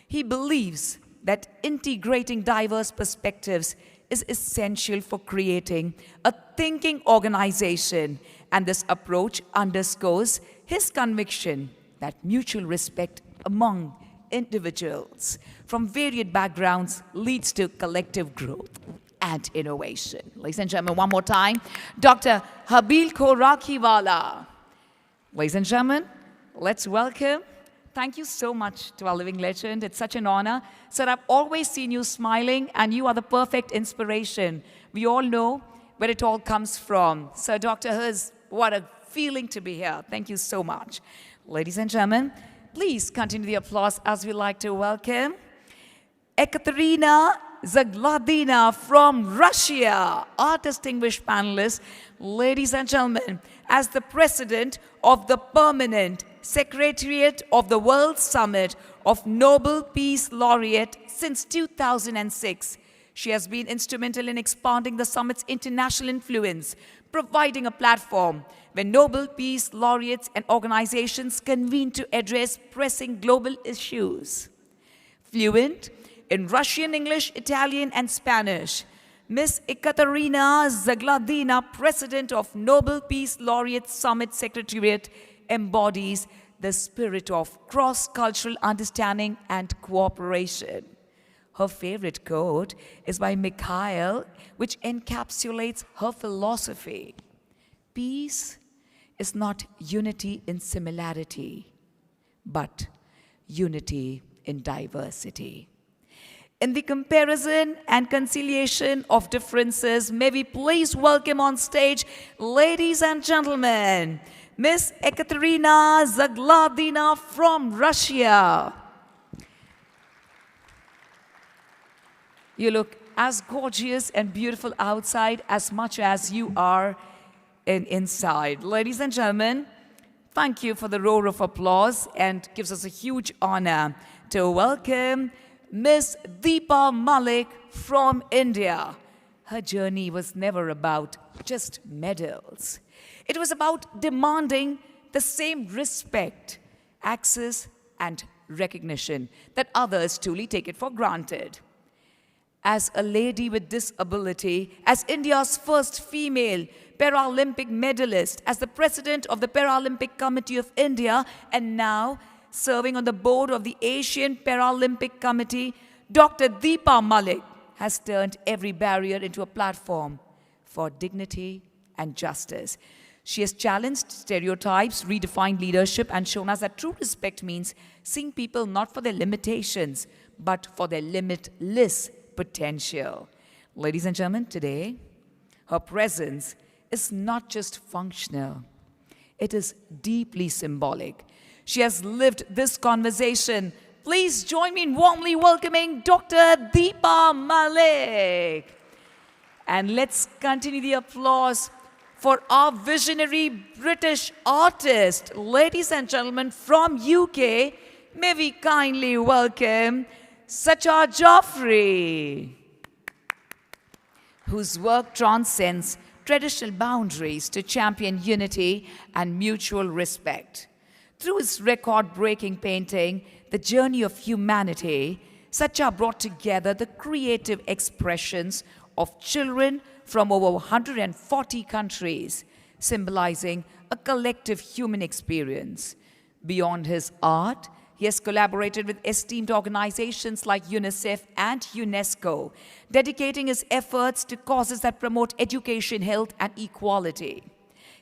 He believes that integrating diverse perspectives is essential for creating a thinking organization, and this approach underscores his conviction that mutual respect among individuals from varied backgrounds leads to collective growth and innovation. Ladies and gentlemen, one more time, Dr. Habil Khorakiwala. Ladies and gentlemen, let's welcome. Thank you so much to our living legend. It's such an honor. Sir, I've always seen you smiling, and you are the perfect inspiration. We all know where it all comes from. Sir Dr. Hers, what a feeling to be here. Thank you so much. Ladies and gentlemen, please continue the applause as we like to welcome Ekaterina Zagladina from Russia, our distinguished panelist. Ladies and gentlemen, as the president of the Permanent Secretariat of the World Summit of Nobel Peace Laureate since 2006, she has been instrumental in expanding the summit's international influence, providing a platform where Nobel Peace Laureates and organizations convene to address pressing global issues. Fluent in Russian, English, Italian, and Spanish, Ms. Ekaterina Zagladina, President of Nobel Peace Laureate Summit Secretariat, embodies the spirit of cross-cultural understanding and cooperation. Her favorite quote is by Mikhail, which encapsulates her philosophy. Peace is not unity in similarity, but unity in diversity. In the comparison and conciliation of differences, may we please welcome on stage, ladies and gentlemen, Ms. Ekaterina Zagladina from Russia. You look as gorgeous and beautiful outside as much as you are inside. Ladies and gentlemen, thank you for the roar of applause, and gives us a huge honor to welcome Ms. Deepa Malik from India. Her journey was never about just medals. It was about demanding the same respect, access, and recognition that others truly take it for granted. As a lady with disability, as India's first female Paralympic medalist, as the president of the Paralympic Committee of India, and now serving on the board of the Asian Paralympic Committee, Dr. Deepa Malik has turned every barrier into a platform for dignity and justice. She has challenged stereotypes, redefined leadership, and shown us that true respect means seeing people not for their limitations, but for their limitless potential. Ladies and gentlemen, today, her presence is not just functional, it is deeply symbolic. She has lived this conversation. Please join me in warmly welcoming Dr. Deepa Malik. And let's continue the applause for our visionary British artist. Ladies and gentlemen, from UK, may we kindly welcome Sacha Joffrey, whose work transcends traditional boundaries to champion unity and mutual respect. Through his record-breaking painting, The Journey of Humanity, Sacha brought together the creative expressions of children from over 140 countries, symbolizing a collective human experience. Beyond his art, he has collaborated with esteemed organizations like UNICEF and UNESCO, dedicating his efforts to causes that promote education, health, and equality.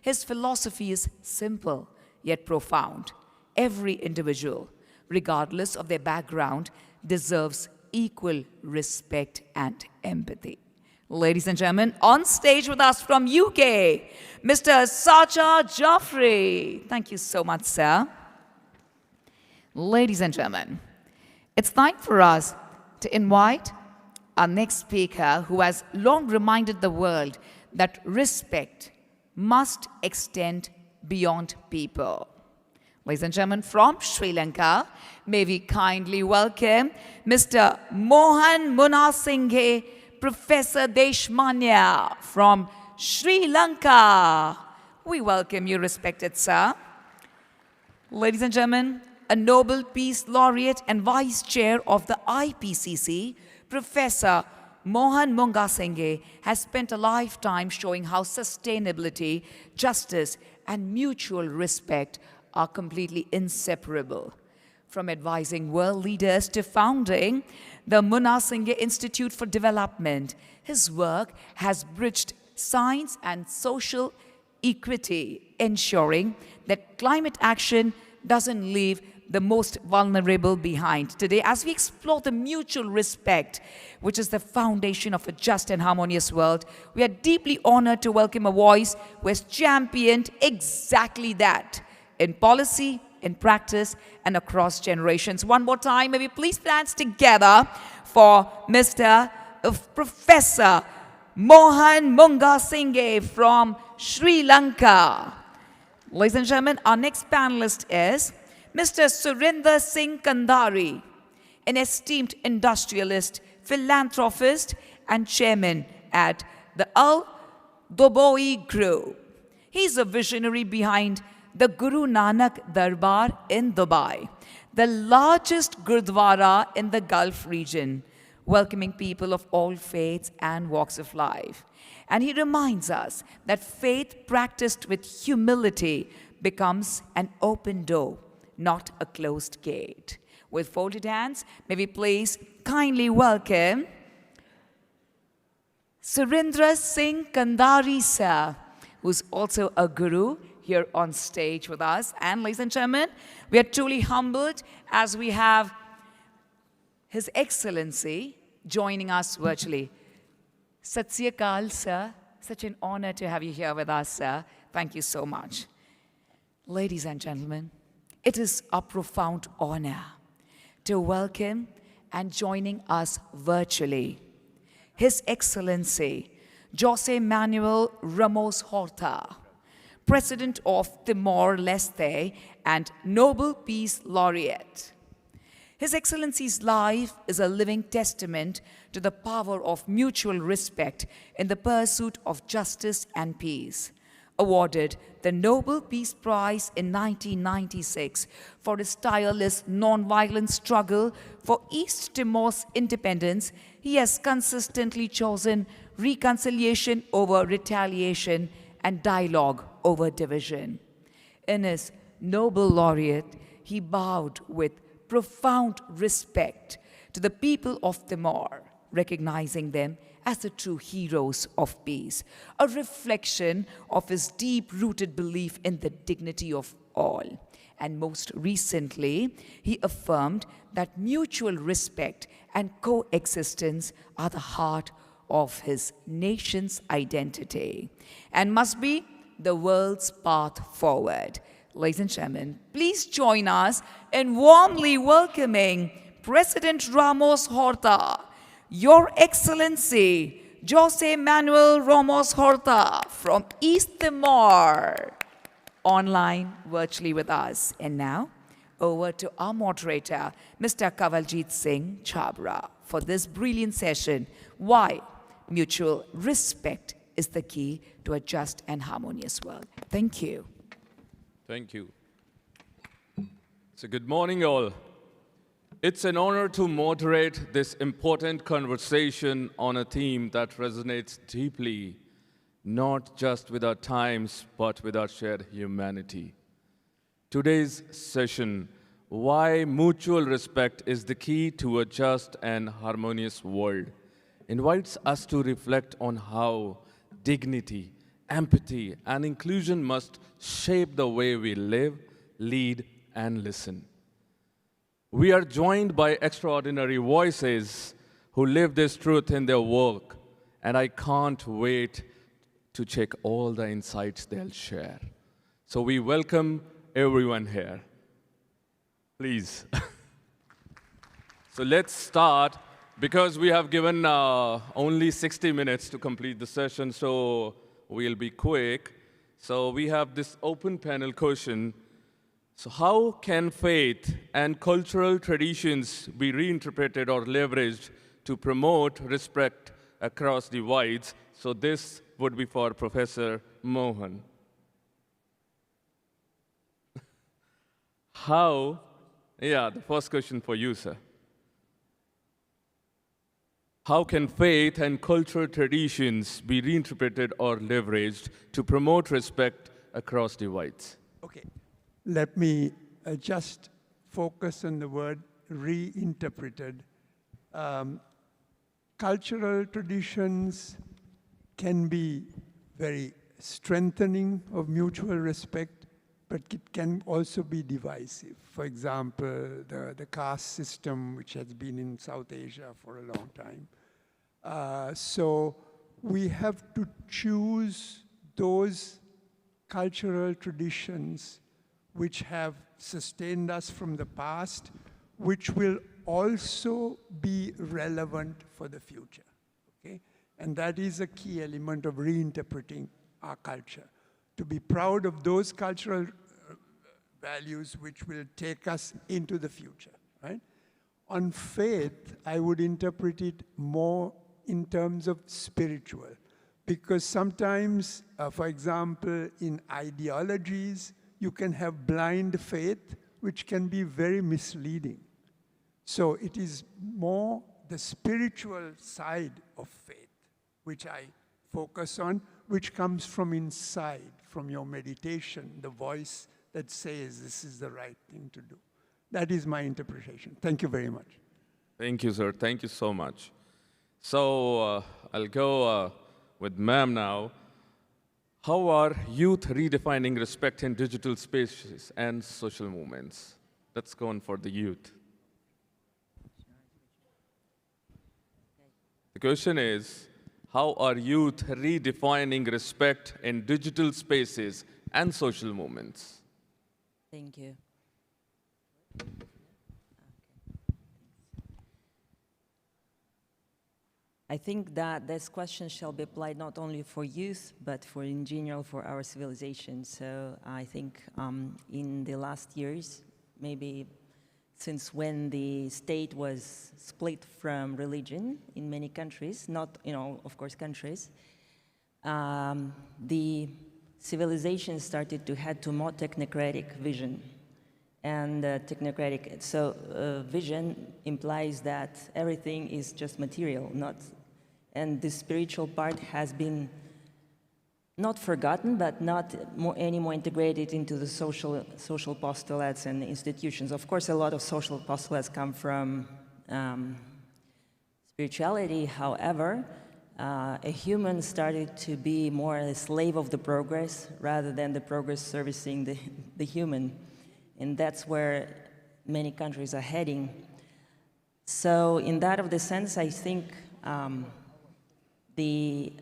His philosophy is simple yet profound. Every individual, regardless of their background, deserves equal respect and empathy. Ladies and gentlemen, on stage with us from UK, Mr. Sacha Joffrey. Thank you so much, sir. Ladies and gentlemen, it's time for us to invite our next speaker, who has long reminded the world that respect must extend beyond people. Ladies and gentlemen, from Sri Lanka, may we kindly welcome Mr. Mohan Munasinghe, Professor Deshmanya from Sri Lanka. We welcome you, respected sir. Ladies and gentlemen, a Nobel Peace Laureate and Vice Chair of the IPCC, Professor Mohan Munasinghe has spent a lifetime showing how sustainability, justice, and mutual respect are completely inseparable. From advising world leaders to founding the Munasinghe Institute for Development, his work has bridged science and social equity, ensuring that climate action doesn't leave the most vulnerable behind. Today, as we explore the mutual respect, which is the foundation of a just and harmonious world, we are deeply honored to welcome a voice who has championed exactly that in policy, in practice, and across generations. One more time, may we please dance together for Professor Mohan Munasinghe from Sri Lanka. Ladies and gentlemen, our next panelist is Mr. Surinder Singh Kandari, an esteemed industrialist, philanthropist, and chairman at the Al Doboi Group. He's a visionary behind the Guru Nanak Darbar in Dubai, the largest Gurdwara in the Gulf region, welcoming people of all faiths and walks of life. And he reminds us that faith practiced with humility becomes an open door, not a closed gate. With folded hands, may we please kindly welcome Surinder Singh Kandari sir, who's also a guru, here on stage with us. And ladies and gentlemen, we are truly humbled as we have His Excellency joining us virtually. Sat Sri Akal, sir. Such an honor to have you here with us, sir. Thank you so much. Ladies and gentlemen, it is a profound honor to welcome and joining us virtually His Excellency Jose Manuel Ramos Horta, President of Timor-Leste and Nobel Peace Laureate. His Excellency's life is a living testament to the power of mutual respect in the pursuit of justice and peace. Awarded the Nobel Peace Prize in 1996 for his tireless non-violent struggle for East Timor's independence, he has consistently chosen reconciliation over retaliation and dialogue over division. In his Nobel laureate, he bowed with profound respect to the people of Timor, recognizing them as the true heroes of peace, a reflection of his deep-rooted belief in the dignity of all. And most recently, he affirmed that mutual respect and coexistence are the heart of his nation's identity and must be the world's path forward. Ladies and gentlemen, please join us in warmly welcoming President Ramos Horta, Your Excellency Jose Manuel Ramos Horta from East Timor, online virtually with us. And now, over to our moderator, Mr. Kavaljit Singh Chabra, for this brilliant session, Why Mutual Respect is the Key to a Just and Harmonious World. Thank you. Thank you. So good morning, all. It's an honor to moderate this important conversation on a theme that resonates deeply, not just with our times, but with our shared humanity. Today's session, Why Mutual Respect is the Key to a Just and Harmonious World, invites us to reflect on how dignity, empathy, and inclusion must shape the way we live, lead, and listen. We are joined by extraordinary voices who live this truth in their work, and I can't wait to check all the insights they'll share. So we welcome everyone here. Please. So let's start, because we have given only 60 minutes to complete the session, so we'll be quick. So we have this open panel question. So how can faith and cultural traditions be reinterpreted or leveraged to promote respect across divides? So this would be for Professor Mohan. How? Yeah, the first question for you, sir. How can faith and cultural traditions be reinterpreted or leveraged to promote respect across divides? Okay, let me just focus on the word reinterpreted. Cultural traditions can be very strengthening of mutual respect, but it can also be divisive. For example, the caste system, which has been in South Asia for a long time. So we have to choose those cultural traditions which have sustained us from the past, which will also be relevant for the future, okay? And that is a key element of reinterpreting our culture, to be proud of those cultural values which will take us into the future, right? On faith, I would interpret it more in terms of spiritual, because sometimes, for example, in ideologies, you can have blind faith, which can be very misleading. So it is more the spiritual side of faith, which I focus on, which comes from inside, from your meditation, the voice that says this is the right thing to do. That is my interpretation. Thank you very much. Thank you, sir. Thank you so much. So I'll go with ma'am now. How are youth redefining respect in digital spaces and social movements? Let's go on for the youth. The question is, how are youth redefining respect in digital spaces and social movements? Thank you. I think that this question shall be applied not only for youth, but for in general for our civilization. So I think in the last years, maybe since when the state was split from religion in many countries, not in all, of course, countries, the civilization started to head to more technocratic vision. And technocratic, so vision implies that everything is just material, not, and the spiritual part has been not forgotten, but not any more integrated into the social postulates and institutions. Of course, a lot of social postulates come from spirituality. However, a human started to be more a slave of the progress rather than the progress servicing the human. And that's where many countries are heading. So in that of the sense, I think the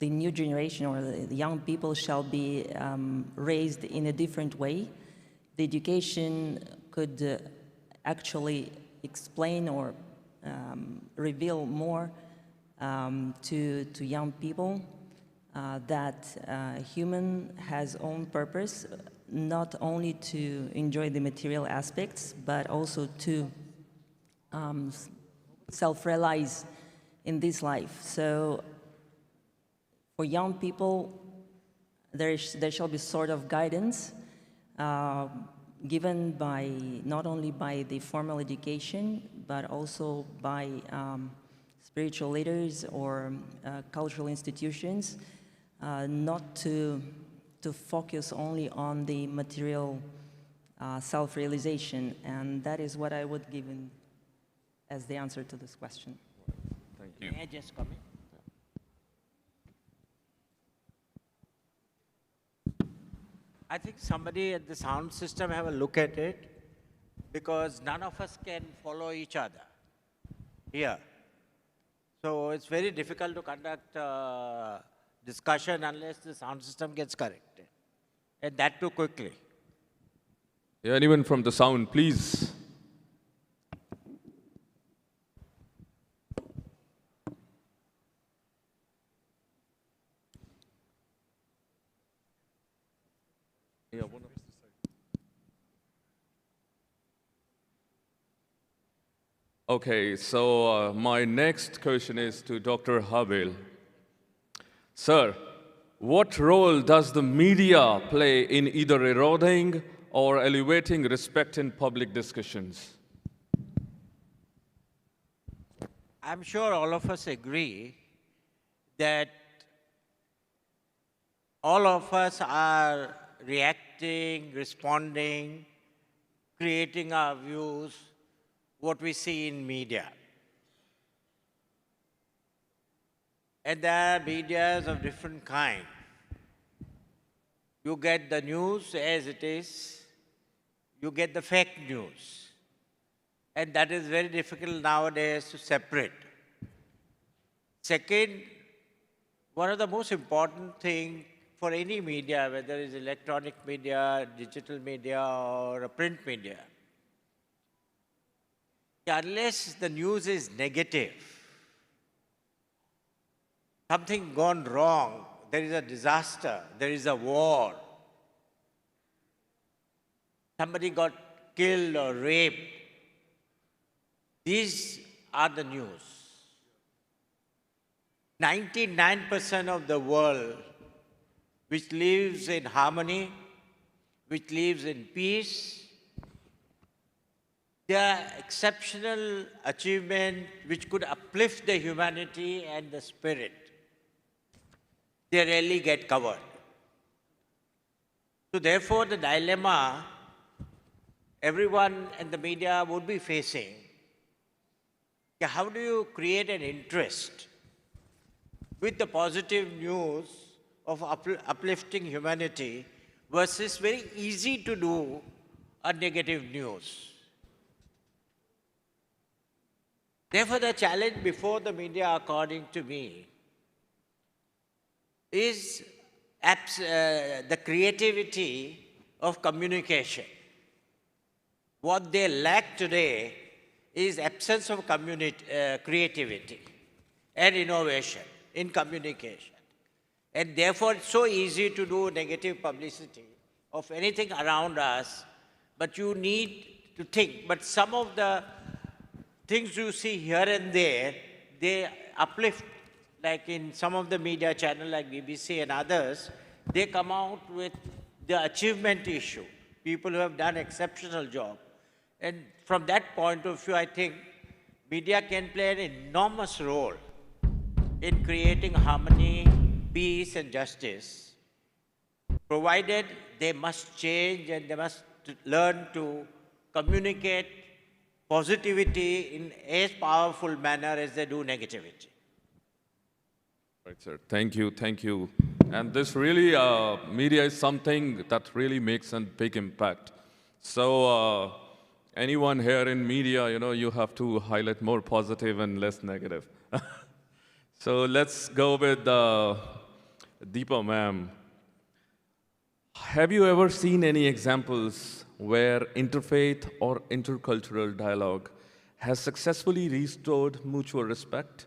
new generation or the young people shall be raised in a different way. The education could actually explain or reveal more to young people that human has own purpose, not only to enjoy the material aspects, but also to self-realize in this life. So for young people, there shall be sort of guidance given by not only by the formal education, but also by spiritual leaders or cultural institutions, not to focus only on the material self-realization. And that is what I would give as the answer to this question. Thank you. May I just comment? I think somebody at the sound system have a look at it, because none of us can follow each other here. So it's very difficult to conduct discussion unless the sound system gets corrected, and that too quickly. Yeah, anyone from the sound, please. Yeah, okay, so my next question is to Dr. Habil. Sir, what role does the media play in either eroding or elevating respect in public discussions? I'm sure all of us agree that all of us are reacting, responding, creating our views, what we see in media. And there are medias of different kind. You get the news as it is, you get the fake news. And that is very difficult nowadays to separate. Second, one of the most important things for any media, whether it's electronic media, digital media, or a print media, unless the news is negative, something gone wrong, there is a disaster, there is a war, somebody got killed or raped, these are the news. 99% of the world which lives in harmony, which lives in peace, their exceptional achievement which could uplift the humanity and the spirit, they rarely get covered. So therefore, the dilemma everyone in the media would be facing, how do you create an interest with the positive news of uplifting humanity versus very easy to do a negative news? Therefore, the challenge before the media, according to me, is the creativity of communication. What they lack today is absence of creativity and innovation in communication. And therefore, it's so easy to do negative publicity of anything around us, but you need to think. But some of the things you see here and there, they uplift, like in some of the media channels like BBC and others, they come out with the achievement issue, people who have done exceptional job. And from that point of view, I think media can play an enormous role in creating harmony, peace and justice, provided they must change and they must learn to communicate positivity in as powerful manner as they do negativity. Right, sir. Thank you, thank you. And this really, media is something that really makes a big impact. So anyone here in media, you have to highlight more positive and less negative. So let's go with Deepa ma'am. Have you ever seen any examples where interfaith or intercultural dialogue has successfully restored mutual respect?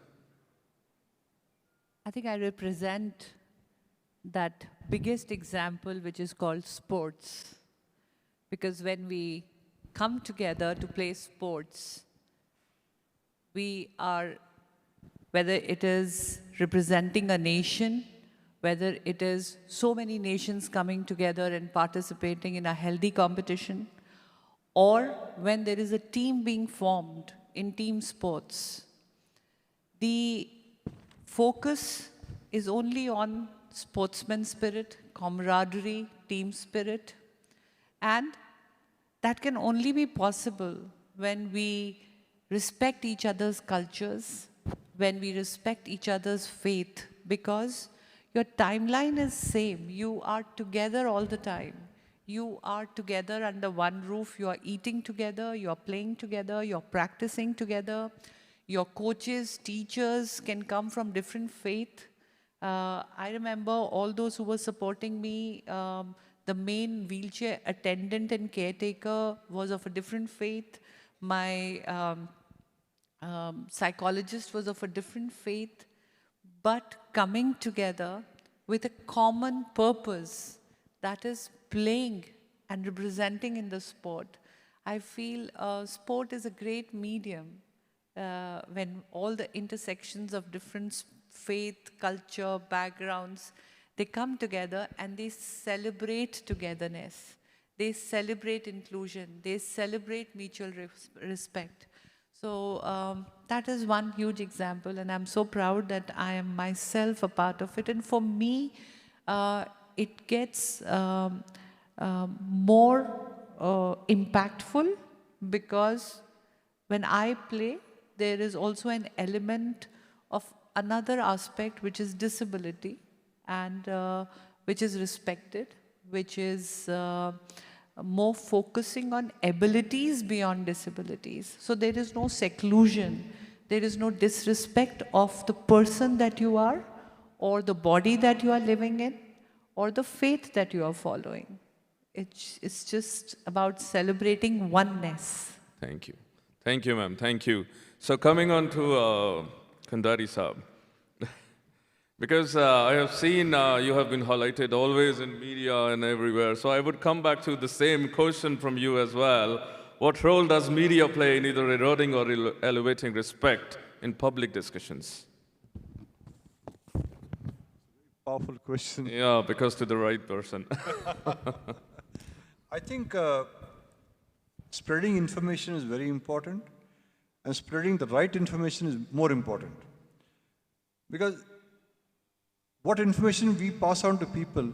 I think I represent that biggest example, which is called sports. Because when we come together to play sports, we are, whether it is representing a nation, whether it is so many nations coming together and participating in a healthy competition, or when there is a team being formed in team sports, the focus is only on sportsman spirit, camaraderie, team spirit, and that can only be possible when we respect each other's cultures, when we respect each other's faith, because your timeline is same. You are together all the time. You are together under one roof. You are eating together. You are playing together. You are practicing together. Your coaches, teachers can come from different faith. I remember all those who were supporting me. The main wheelchair attendant and caretaker was of a different faith. My psychologist was of a different faith. But coming together with a common purpose, that is playing and representing in the sport. I feel sport is a great medium when all the intersections of different faith, culture, backgrounds, they come together and they celebrate togetherness. They celebrate inclusion. They celebrate mutual respect. So that is one huge example, and I'm so proud that I am myself a part of it. And for me, it gets more impactful because when I play, there is also an element of another aspect, which is disability, and which is respected, which is more focusing on abilities beyond disabilities. So there is no seclusion, there is no disrespect of the person that you are, or the body that you are living in, or the faith that you are following. It's just about celebrating oneness. Thank you. Thank you, ma'am. Thank you. So coming on to Kandari Saab. Because I have seen you have been highlighted always in media and everywhere. So I would come back to the same question from you as well. What role does media play in either eroding or elevating respect in public discussions? Powerful question. Yeah, because to the right person. I think spreading information is very important, and spreading the right information is more important. Because what information we pass on to people,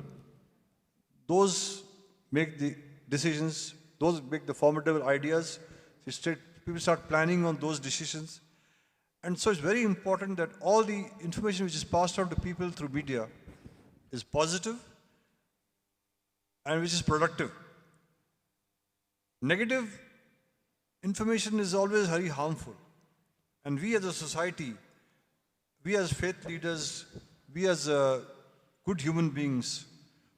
those make the decisions, those make the formidable ideas. People start planning on those decisions. And so it's very important that all the information which is passed on to people through media is positive and which is productive. Negative information is always very harmful. And we as a society, we as faith leaders, we as good human beings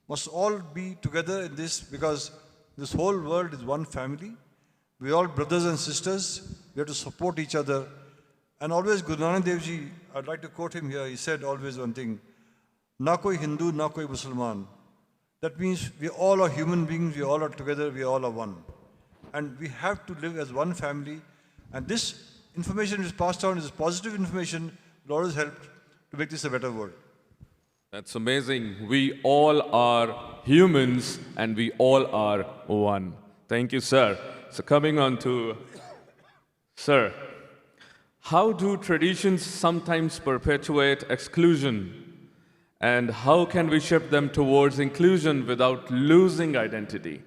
must all be together in this, because this whole world is one family. We're all brothers and sisters. We have to support each other. And always Guru Nanak Dev Ji, I'd like to quote him here, he said always one thing, na koi Hindu, na koi Musliman. That means we all are human beings, we all are together, we all are one. And we have to live as one family. And this information is passed on, is positive information, will always help to make this a better world. That's amazing. We all are humans and we all are one. Thank you, sir. So coming on to, sir, how do traditions sometimes perpetuate exclusion? And how can we shift them towards inclusion without losing identity?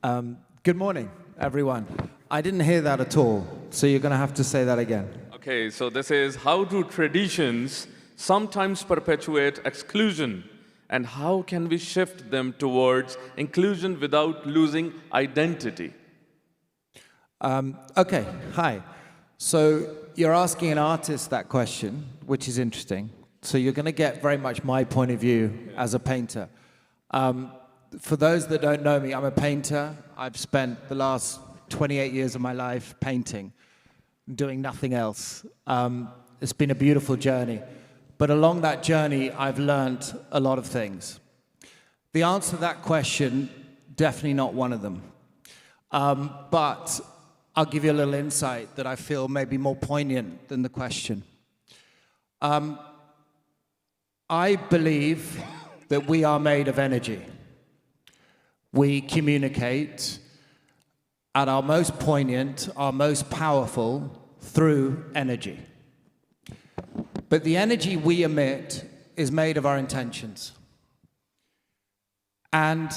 Good morning, everyone. I didn't hear that at all, so you're going to have to say that again. Okay, so this is how do traditions sometimes perpetuate exclusion, and how can we shift them towards inclusion without losing identity? Okay, hi. So you're asking an artist that question, which is interesting. So you're going to get very much my point of view as a painter. For those that don't know me, I'm a painter. I've spent the last 28 years of my life painting, doing nothing else. It's been a beautiful journey. But along that journey, I've learned a lot of things. The answer to that question, definitely not one of them. But I'll give you a little insight that I feel may be more poignant than the question. I believe that we are made of energy. We communicate at our most poignant, our most powerful, through energy. But the energy we emit is made of our intentions. And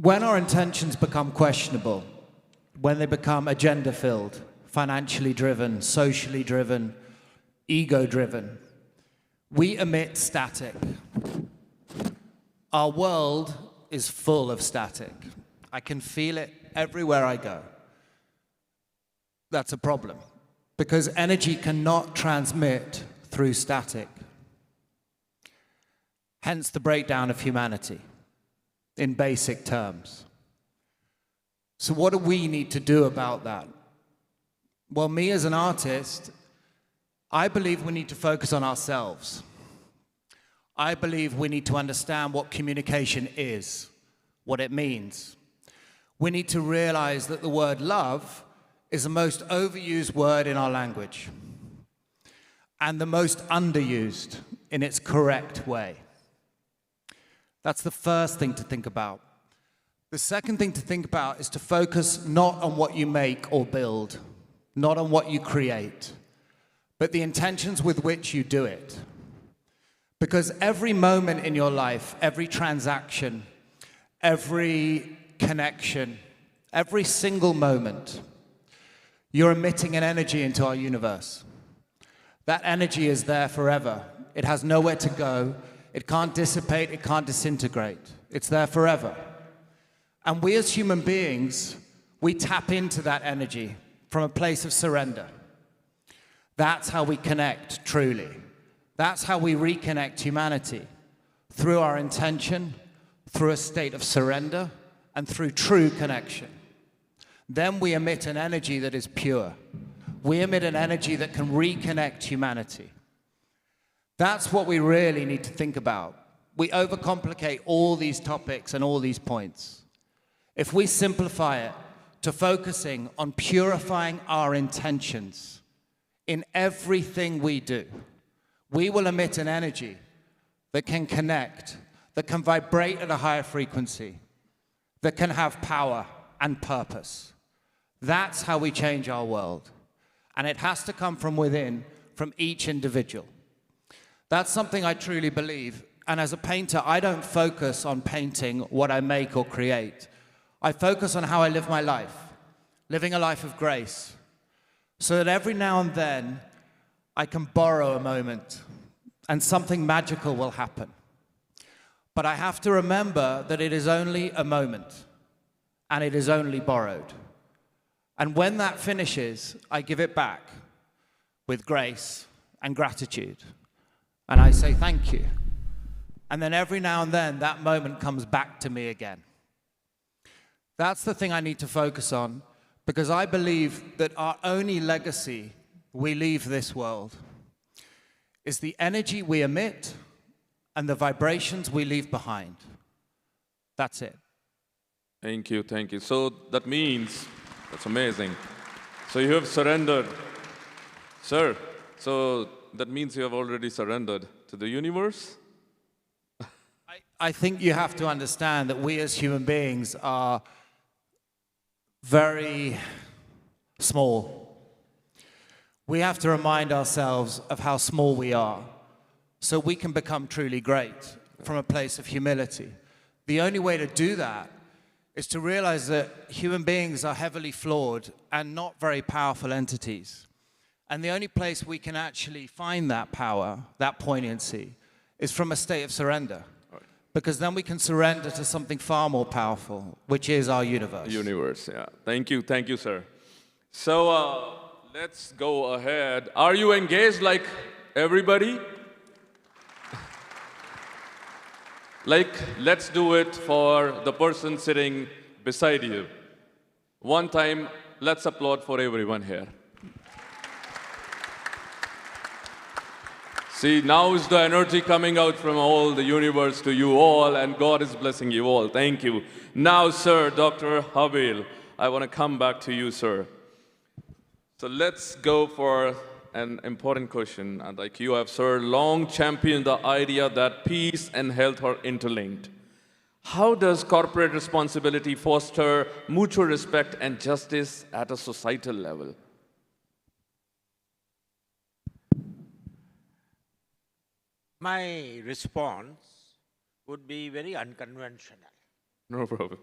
when our intentions become questionable, when they become agenda-filled, financially driven, socially driven, ego-driven, we emit static. Our world is full of static. I can feel it everywhere I go. That's a problem, because energy cannot transmit through static. Hence the breakdown of humanity, in basic terms. So what do we need to do about that? Well, me as an artist, I believe we need to focus on ourselves. I believe we need to understand what communication is, what it means. We need to realize that the word love is the most overused word in our language and the most underused in its correct way. That's the first thing to think about. The second thing to think about is to focus not on what you make or build, not on what you create, but the intentions with which you do it. Because every moment in your life, every transaction, every connection, every single moment, you're emitting an energy into our universe. That energy is there forever. It has nowhere to go. It can't dissipate. It can't disintegrate. It's there forever. And we as human beings, we tap into that energy from a place of surrender. That's how we connect truly. That's how we reconnect humanity, through our intention, through a state of surrender, and through true connection. Then we emit an energy that is pure. We emit an energy that can reconnect humanity. That's what we really need to think about. We overcomplicate all these topics and all these points. If we simplify it to focusing on purifying our intentions in everything we do, we will emit an energy that can connect, that can vibrate at a higher frequency, that can have power and purpose. That's how we change our world. And it has to come from within, from each individual. That's something I truly believe. And as a painter, I don't focus on painting what I make or create. I focus on how I live my life, living a life of grace, so that every now and then I can borrow a moment and something magical will happen. But I have to remember that it is only a moment and it is only borrowed. And when that finishes, I give it back with grace and gratitude. And I say thank you. And then every now and then that moment comes back to me again. That's the thing I need to focus on, because I believe that our only legacy we leave this world is the energy we emit and the vibrations we leave behind. That's it. Thank you, thank you. So that means, that's amazing. So you have surrendered. Sir, so that means you have already surrendered to the universe? I think you have to understand that we as human beings are very small. We have to remind ourselves of how small we are so we can become truly great from a place of humility. The only way to do that is to realize that human beings are heavily flawed and not very powerful entities. And the only place we can actually find that power, that poignancy, is from a state of surrender. Right. Because then we can surrender to something far more powerful, which is our universe. Universe, yeah. Thank you, sir. So let's go ahead. Are you engaged like everybody? Like, let's do it for the person sitting beside you. One time, let's applaud for everyone here. See, now is the energy coming out from all the universe to you all, and God is blessing you all. Thank you. Now, sir, Dr. Habil, I want to come back to you, sir. So let's go for an important question. And like you have, sir, long championed the idea that peace and health are interlinked. How does corporate responsibility foster mutual respect and justice at a societal level? My response would be very unconventional. No problem.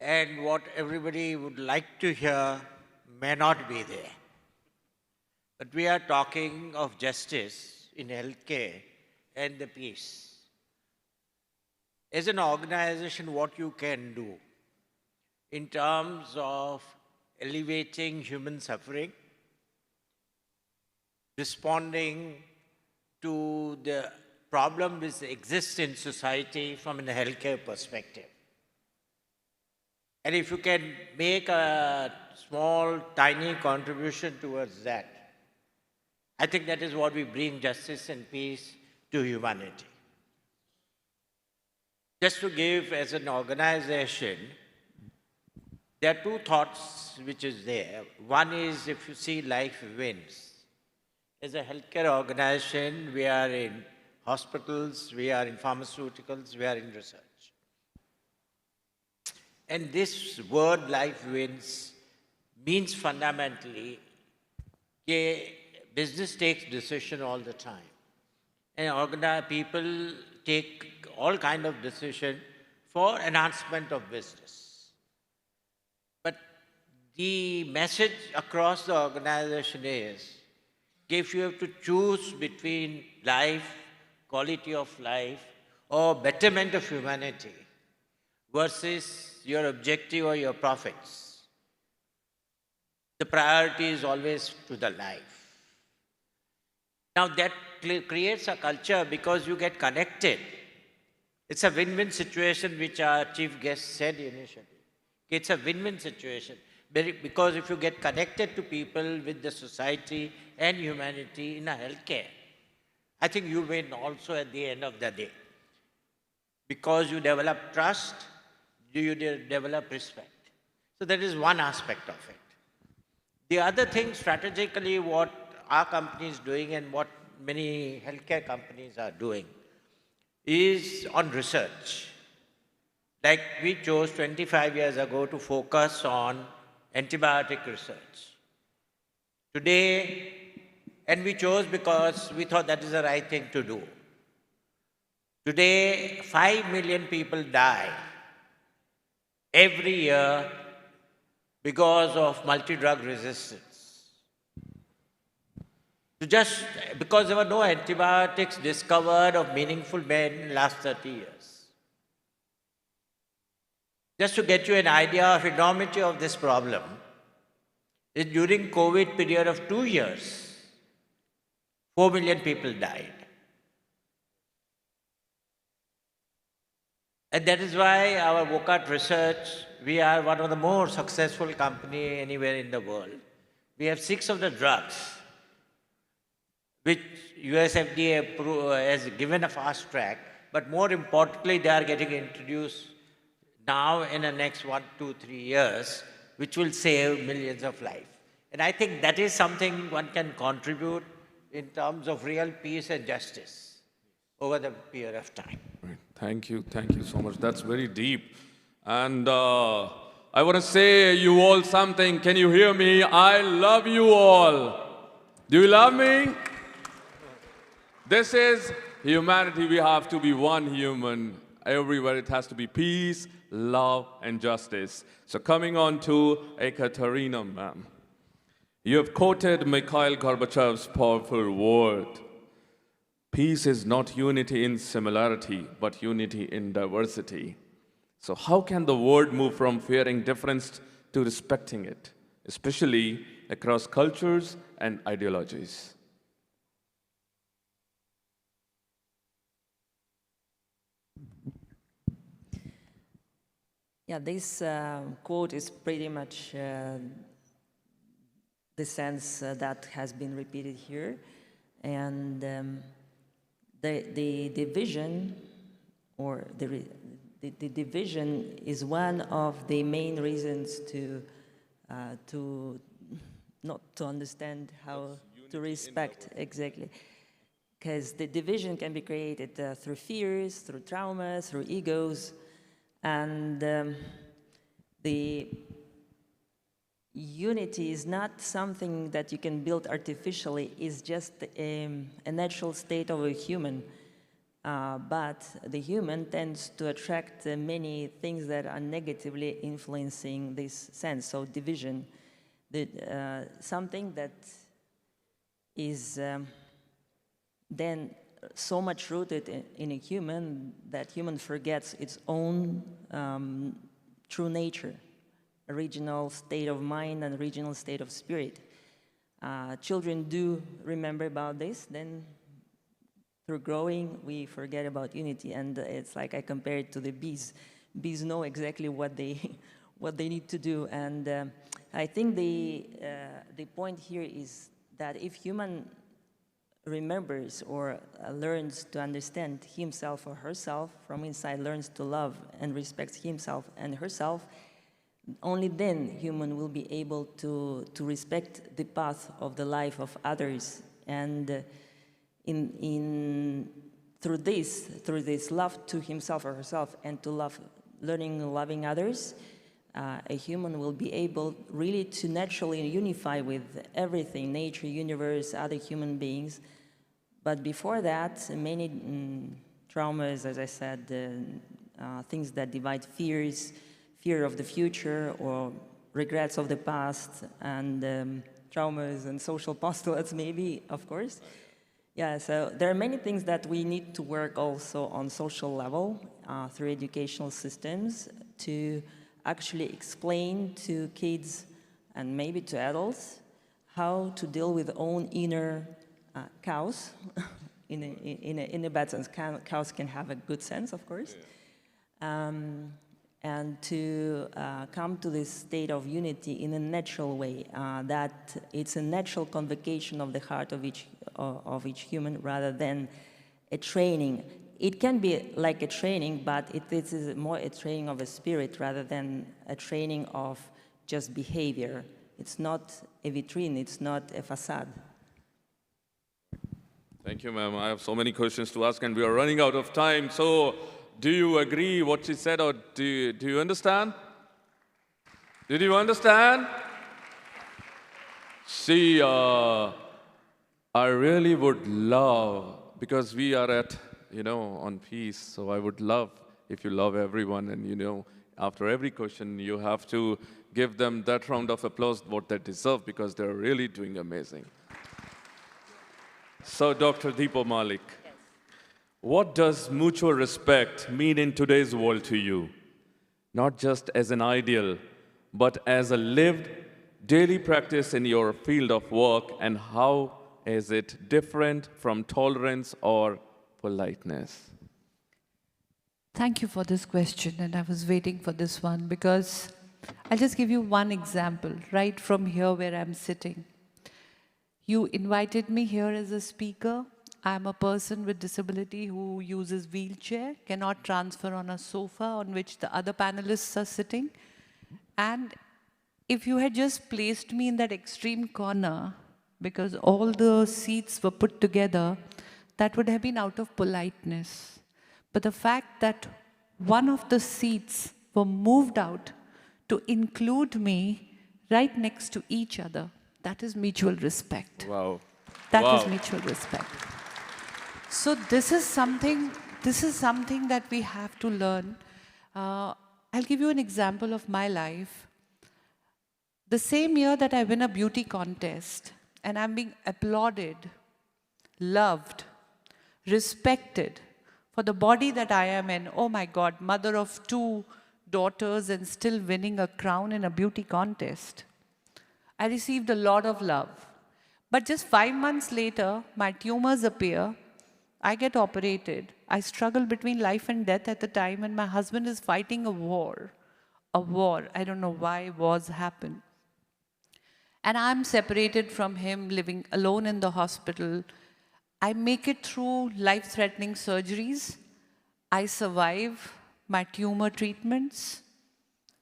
And what everybody would like to hear may not be there. But we are talking of justice in healthcare and the peace. As an organization, what you can do in terms of alleviating human suffering, responding to the problem which exists in society from a healthcare perspective. And if you can make a small, tiny contribution towards that, I think that is what we bring justice and peace to humanity. Just to give as an organization, there are two thoughts which is there. One is, if you see life wins. As a healthcare organization, we are in hospitals, we are in pharmaceuticals, we are in research. And this word life wins means fundamentally business takes decision all the time. And people take all kind of decision for enhancement of business. But the message across the organization is, if you have to choose between life, quality of life, or betterment of humanity versus your objective or your profits, the priority is always to the life. Now that creates a culture because you get connected. It's a win-win situation, which our chief guest said initially. It's a win-win situation because if you get connected to people with the society and humanity in a healthcare, I think you win also at the end of the day. Because you develop trust, you develop respect. So that is one aspect of it. The other thing, strategically, what our company is doing and what many healthcare companies are doing is on research. Like we chose 25 years ago to focus on antibiotic research. Today, and we chose because we thought that is the right thing to do. Today, 5 million people die every year because of multi-drug resistance. Just because there were no antibiotics discovered of meaningful men in the last 30 years. Just to get you an idea of enormity of this problem, is during COVID period of 2 years, 4 million people died. And that is why our VOCAT research, we are one of the more successful company anywhere in the world. We have 6 of the drugs which US FDA has given a fast track, but more importantly, they are getting introduced now in the next 1, 2, 3 years, which will save millions of lives. And I think that is something one can contribute in terms of real peace and justice over the period of time. Right. Thank you so much. That's very deep. And I want to say you all something. Can you hear me? I love you all. Do you love me? This is humanity, we have to be one human. Everywhere it has to be peace, love, and justice. So coming on to Ekaterina, ma'am. You have quoted Mikhail Gorbachev's powerful word. Peace is not unity in similarity, but unity in diversity. So how can the world move from fearing difference to respecting it, especially across cultures and ideologies? Yeah, this quote is pretty much the sense that has been repeated here. And the division, or the division is one of the main reasons to not to understand how to respect, exactly. Because the division can be created through fears, through traumas, through egos, and the unity is not something that you can build artificially. It's just a natural state of a human. But the human tends to attract many things that are negatively influencing this sense. So division, something that is then so much rooted in a human that human forgets its own true nature, original state of mind and original state of spirit. Children do remember about this, then through growing, we forget about unity, and it's like I compare it to the bees. Bees know exactly what they need to do, and I think the point here is that if human remembers or learns to understand himself or herself from inside, learns to love and respects himself and herself, only then human will be able to respect the path of the life of others, and through this love to himself or herself and to loving others, a human will be able really to naturally unify with everything, nature, universe, other human beings. But before that, many traumas, as I said, things that divide, fear of the future or regrets of the past, and traumas and social postulates maybe, of course. Yeah, so there are many things that we need to work also on social level through educational systems to actually explain to kids and maybe to adults how to deal with own inner cows, in a bad sense. Cows can have a good sense, of course, and to come to this state of unity in a natural way, that it's a natural convocation of the heart of each human rather than a training. It can be like a training, but it is more a training of a spirit rather than a training of just behavior. It's not a vitrine, it's not a facade. Thank you, ma'am. I have so many questions to ask, and we are running out of time. So, do you agree what she said, or do you understand? Did you understand? See, I really would love, because we are at, on peace, so I would love if you love everyone, and after every question, you have to give them that round of applause what they deserve, because they're really doing amazing. So, Dr. Deepa Malik, yes. What does mutual respect mean in today's world to you? Not just as an ideal, but as a lived daily practice in your field of work, and how is it different from tolerance or politeness? Thank you for this question, and I was waiting for this one because I'll just give you one example right from here where I'm sitting. You invited me here as a speaker. I'm a person with disability who uses wheelchair, cannot transfer on a sofa on which the other panelists are sitting. And if you had just placed me in that extreme corner, because all the seats were put together, that would have been out of politeness. But the fact that one of the seats were moved out to include me right next to each other, that is mutual respect. Wow. That is mutual respect. So this is something that we have to learn. I'll give you an example of my life. The same year that I win a beauty contest and I'm being applauded, loved, respected for the body that I am in. Oh my God, mother of 2 daughters and still winning a crown in a beauty contest. I received a lot of love. But just 5 months later, my tumors appear. I get operated. I struggle between life and death at the time, and my husband is fighting a war. A war. I don't know why wars happen. And I'm separated from him, living alone in the hospital. I make it through life-threatening surgeries. I survive my tumor treatments.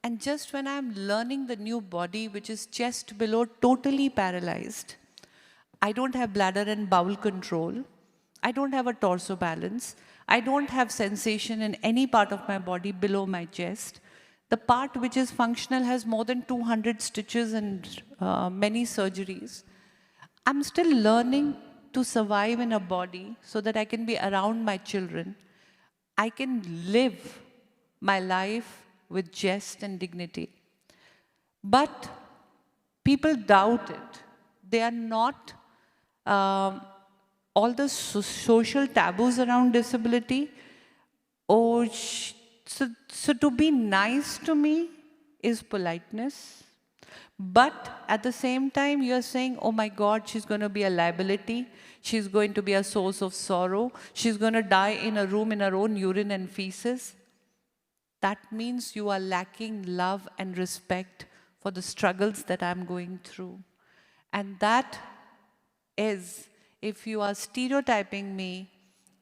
And just when I'm learning the new body, which is chest below, totally paralyzed, I don't have bladder and bowel control. I don't have a torso balance. I don't have sensation in any part of my body below my chest. The part which is functional has more than 200 stitches and many surgeries. I'm still learning to survive in a body so that I can be around my children. I can live my life with jest and dignity. But people doubt it. They are not all the social taboos around disability. Oh, so to be nice to me is politeness. But at the same time, you're saying, oh my God, she's going to be a liability. She's going to be a source of sorrow. She's going to die in a room in her own urine and feces. That means you are lacking love and respect for the struggles that I'm going through. And that is, if you are stereotyping me,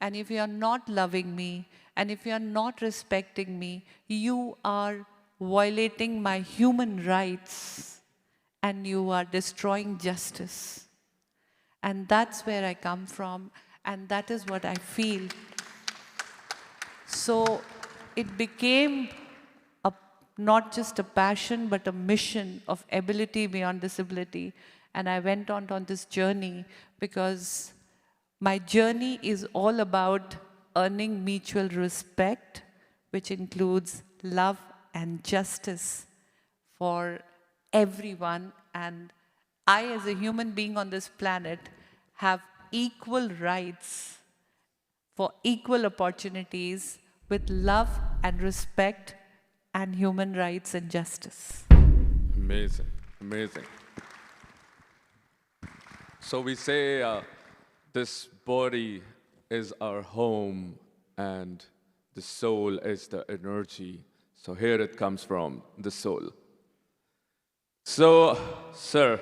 and if you are not loving me, and if you are not respecting me, you are violating my human rights, and you are destroying justice. And that's where I come from, and that is what I feel. So it became not just a passion, but a mission of ability beyond disability. And I went on this journey because my journey is all about earning mutual respect, which includes love and justice for everyone. And I, as a human being on this planet, have equal rights for equal opportunities with love and respect and human rights and justice. Amazing, amazing. So we say this body is our home and the soul is the energy. So here it comes from, the soul. So, sir,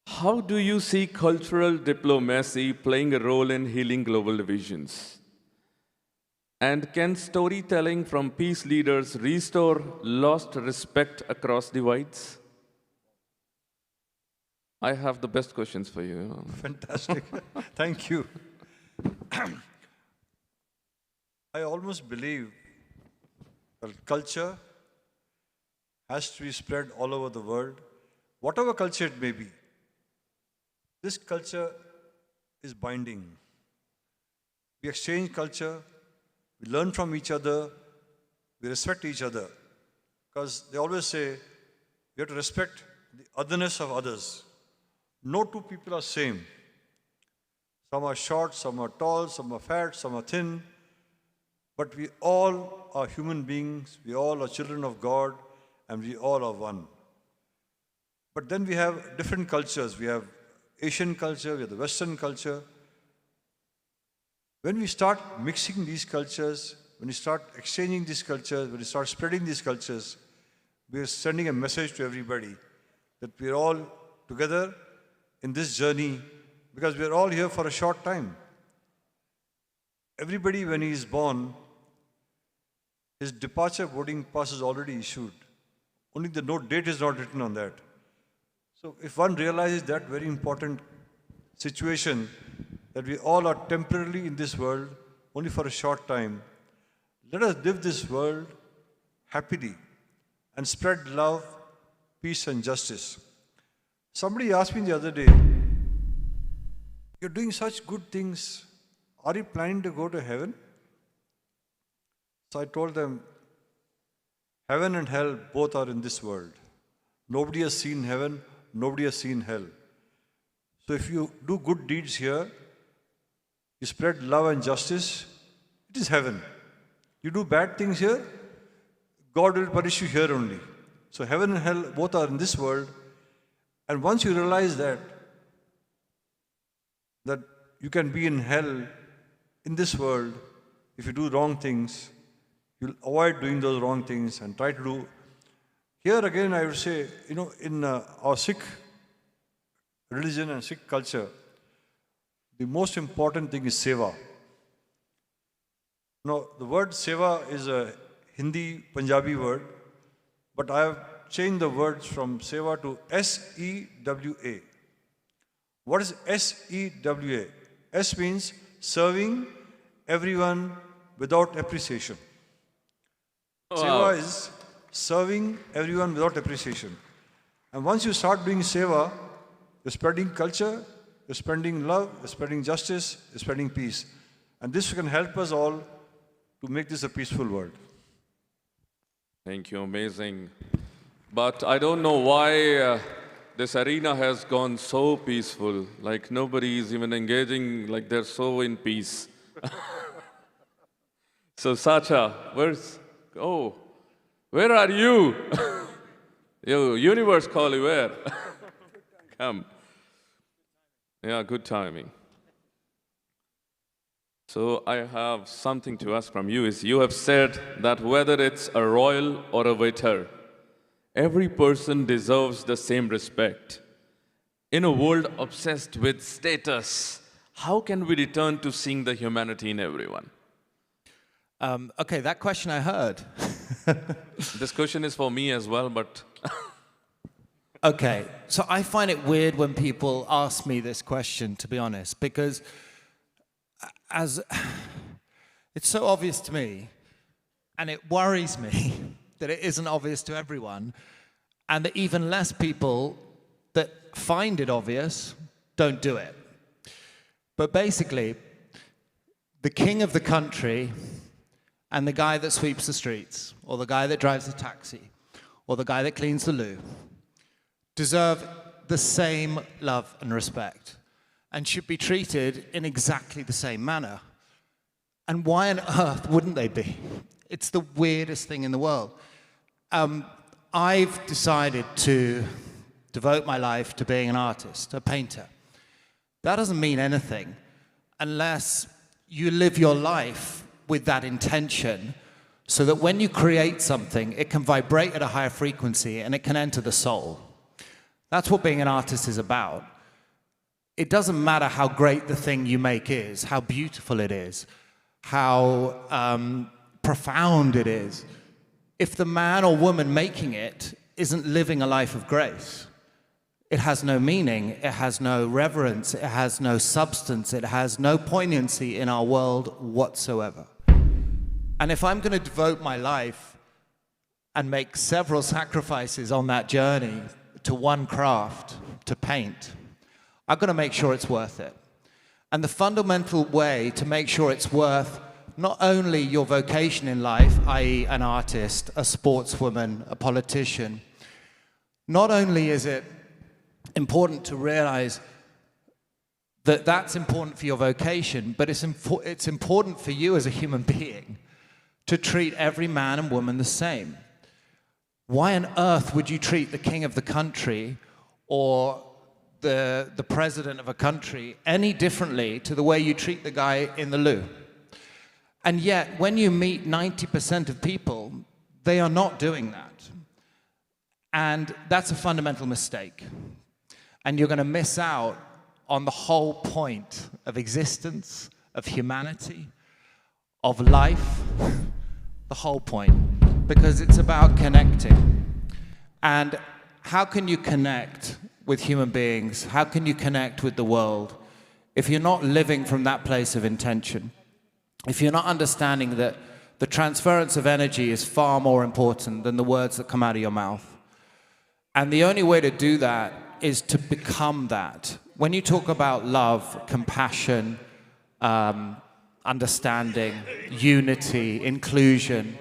how do you see cultural diplomacy playing a role in healing global divisions? And can storytelling from peace leaders restore lost respect across divides? I have the best questions for you. Fantastic. Thank you. I almost believe that culture has to be spread all over the world, whatever culture it may be. This culture is binding. We exchange culture, we learn from each other, we respect each other. Because they always say, we have to respect the otherness of others. No two people are same. Some are short, some are tall, some are fat, some are thin. But we all are human beings, we all are children of God, and we all are one. But then we have different cultures. We have Asian culture, we have the Western culture. When we start mixing these cultures, when we start exchanging these cultures, when we start spreading these cultures, we are sending a message to everybody that we are all together in this journey because we are all here for a short time. Everybody, when he is born, his departure boarding pass is already issued. Only the date is not written on that. So if one realizes that very important situation, that we all are temporarily in this world, only for a short time, let us live this world happily and spread love, peace and justice. Somebody asked me the other day, you're doing such good things. Are you planning to go to heaven? So I told them, heaven and hell both are in this world. Nobody has seen heaven, nobody has seen hell. So if you do good deeds here, you spread love and justice, it is heaven. You do bad things here, God will punish you here only. So heaven and hell both are in this world. And once you realize that you can be in hell in this world if you do wrong things, you'll avoid doing those wrong things and try to do. Here again, I would say, in our Sikh religion and Sikh culture, the most important thing is seva. Now, the word seva is a Hindi Punjabi word, but I have changed the words from seva to S-E-W-A. What is S-E-W-A? S means serving everyone without appreciation. Wow. Seva is serving everyone without appreciation. And once you start doing seva, you're spreading culture, you're spreading love, you're spreading justice, you're spreading peace. And this can help us all to make this a peaceful world. Thank you, amazing. But I don't know why this arena has gone so peaceful, like nobody is even engaging, like they're so in peace. So Sacha, where are you? Yo, universe call you where? Come. Yeah, good timing. So I have something to ask from you. You have said that whether it's a royal or a waiter, every person deserves the same respect. In a world obsessed with status, how can we return to seeing the humanity in everyone? Okay, that question I heard. This question is for me as well, but... Okay, so I find it weird when people ask me this question, to be honest, because it's so obvious to me, and it worries me that it isn't obvious to everyone, and that even less people that find it obvious don't do it. But basically, the king of the country and the guy that sweeps the streets, or the guy that drives the taxi, or the guy that cleans the loo, deserve the same love and respect, and should be treated in exactly the same manner. And why on earth wouldn't they be? It's the weirdest thing in the world. I've decided to devote my life to being an artist, a painter. That doesn't mean anything unless you live your life with that intention, so that when you create something, it can vibrate at a higher frequency and it can enter the soul. That's what being an artist is about. It doesn't matter how great the thing you make is, how beautiful it is, how profound it is. If the man or woman making it isn't living a life of grace, it has no meaning, it has no reverence, it has no substance, it has no poignancy in our world whatsoever. And if I'm going to devote my life and make several sacrifices on that journey to one craft, to paint, I've got to make sure it's worth it. And the fundamental way to make sure it's worth not only your vocation in life, i.e. an artist, a sportswoman, a politician, not only is it important to realize that that's important for your vocation, but it's important for you as a human being to treat every man and woman the same. Why on earth would you treat the king of the country or the president of a country any differently to the way you treat the guy in the loo? And yet, when you meet 90% of people, they are not doing that. And that's a fundamental mistake. And you're going to miss out on the whole point of existence, of humanity, of life, the whole point, because it's about connecting. And how can you connect with human beings? How can you connect with the world if you're not living from that place of intention? If you're not understanding that the transference of energy is far more important than the words that come out of your mouth. And the only way to do that is to become that when you talk about love, compassion, understanding, unity, inclusion,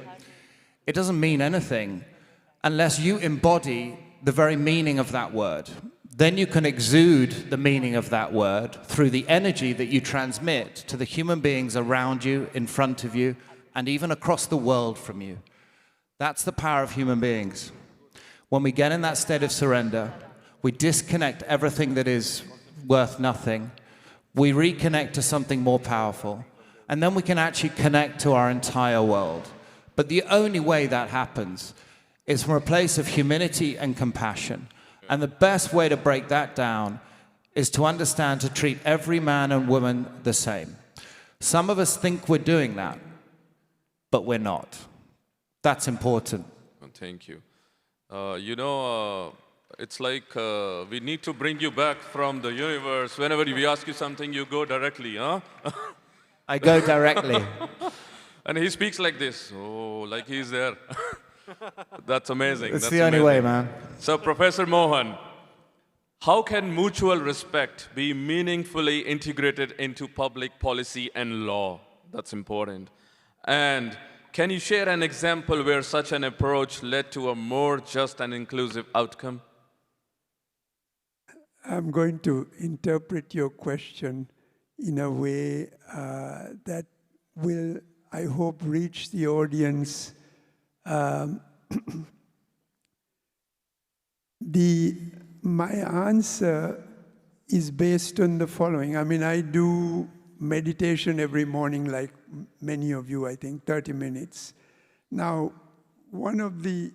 it doesn't mean anything unless you embody the very meaning of that word. Then you can exude the meaning of that word through the energy that you transmit to the human beings around you, in front of you, and even across the world from you. That's the power of human beings. When we get in that state of surrender, we disconnect everything that is worth nothing. We reconnect to something more powerful. And then we can actually connect to our entire world. But the only way that happens is from a place of humility and compassion. And the best way to break that down is to understand to treat every man and woman the same. Some of us think we're doing that, but we're not. That's important. Thank you. It's like we need to bring you back from the universe. Whenever we ask you something, you go directly, huh? I go directly. And he speaks like this, like he's there. That's amazing. It's the only way, man. So, Professor Mohan, how can mutual respect be meaningfully integrated into public policy and law? That's important. And can you share an example where such an approach led to a more just and inclusive outcome? I'm going to interpret your question in a way that will, I hope, reach the audience. My answer is based on the following. I mean, I do meditation every morning, like many of you, I think, 30 minutes. Now, one of the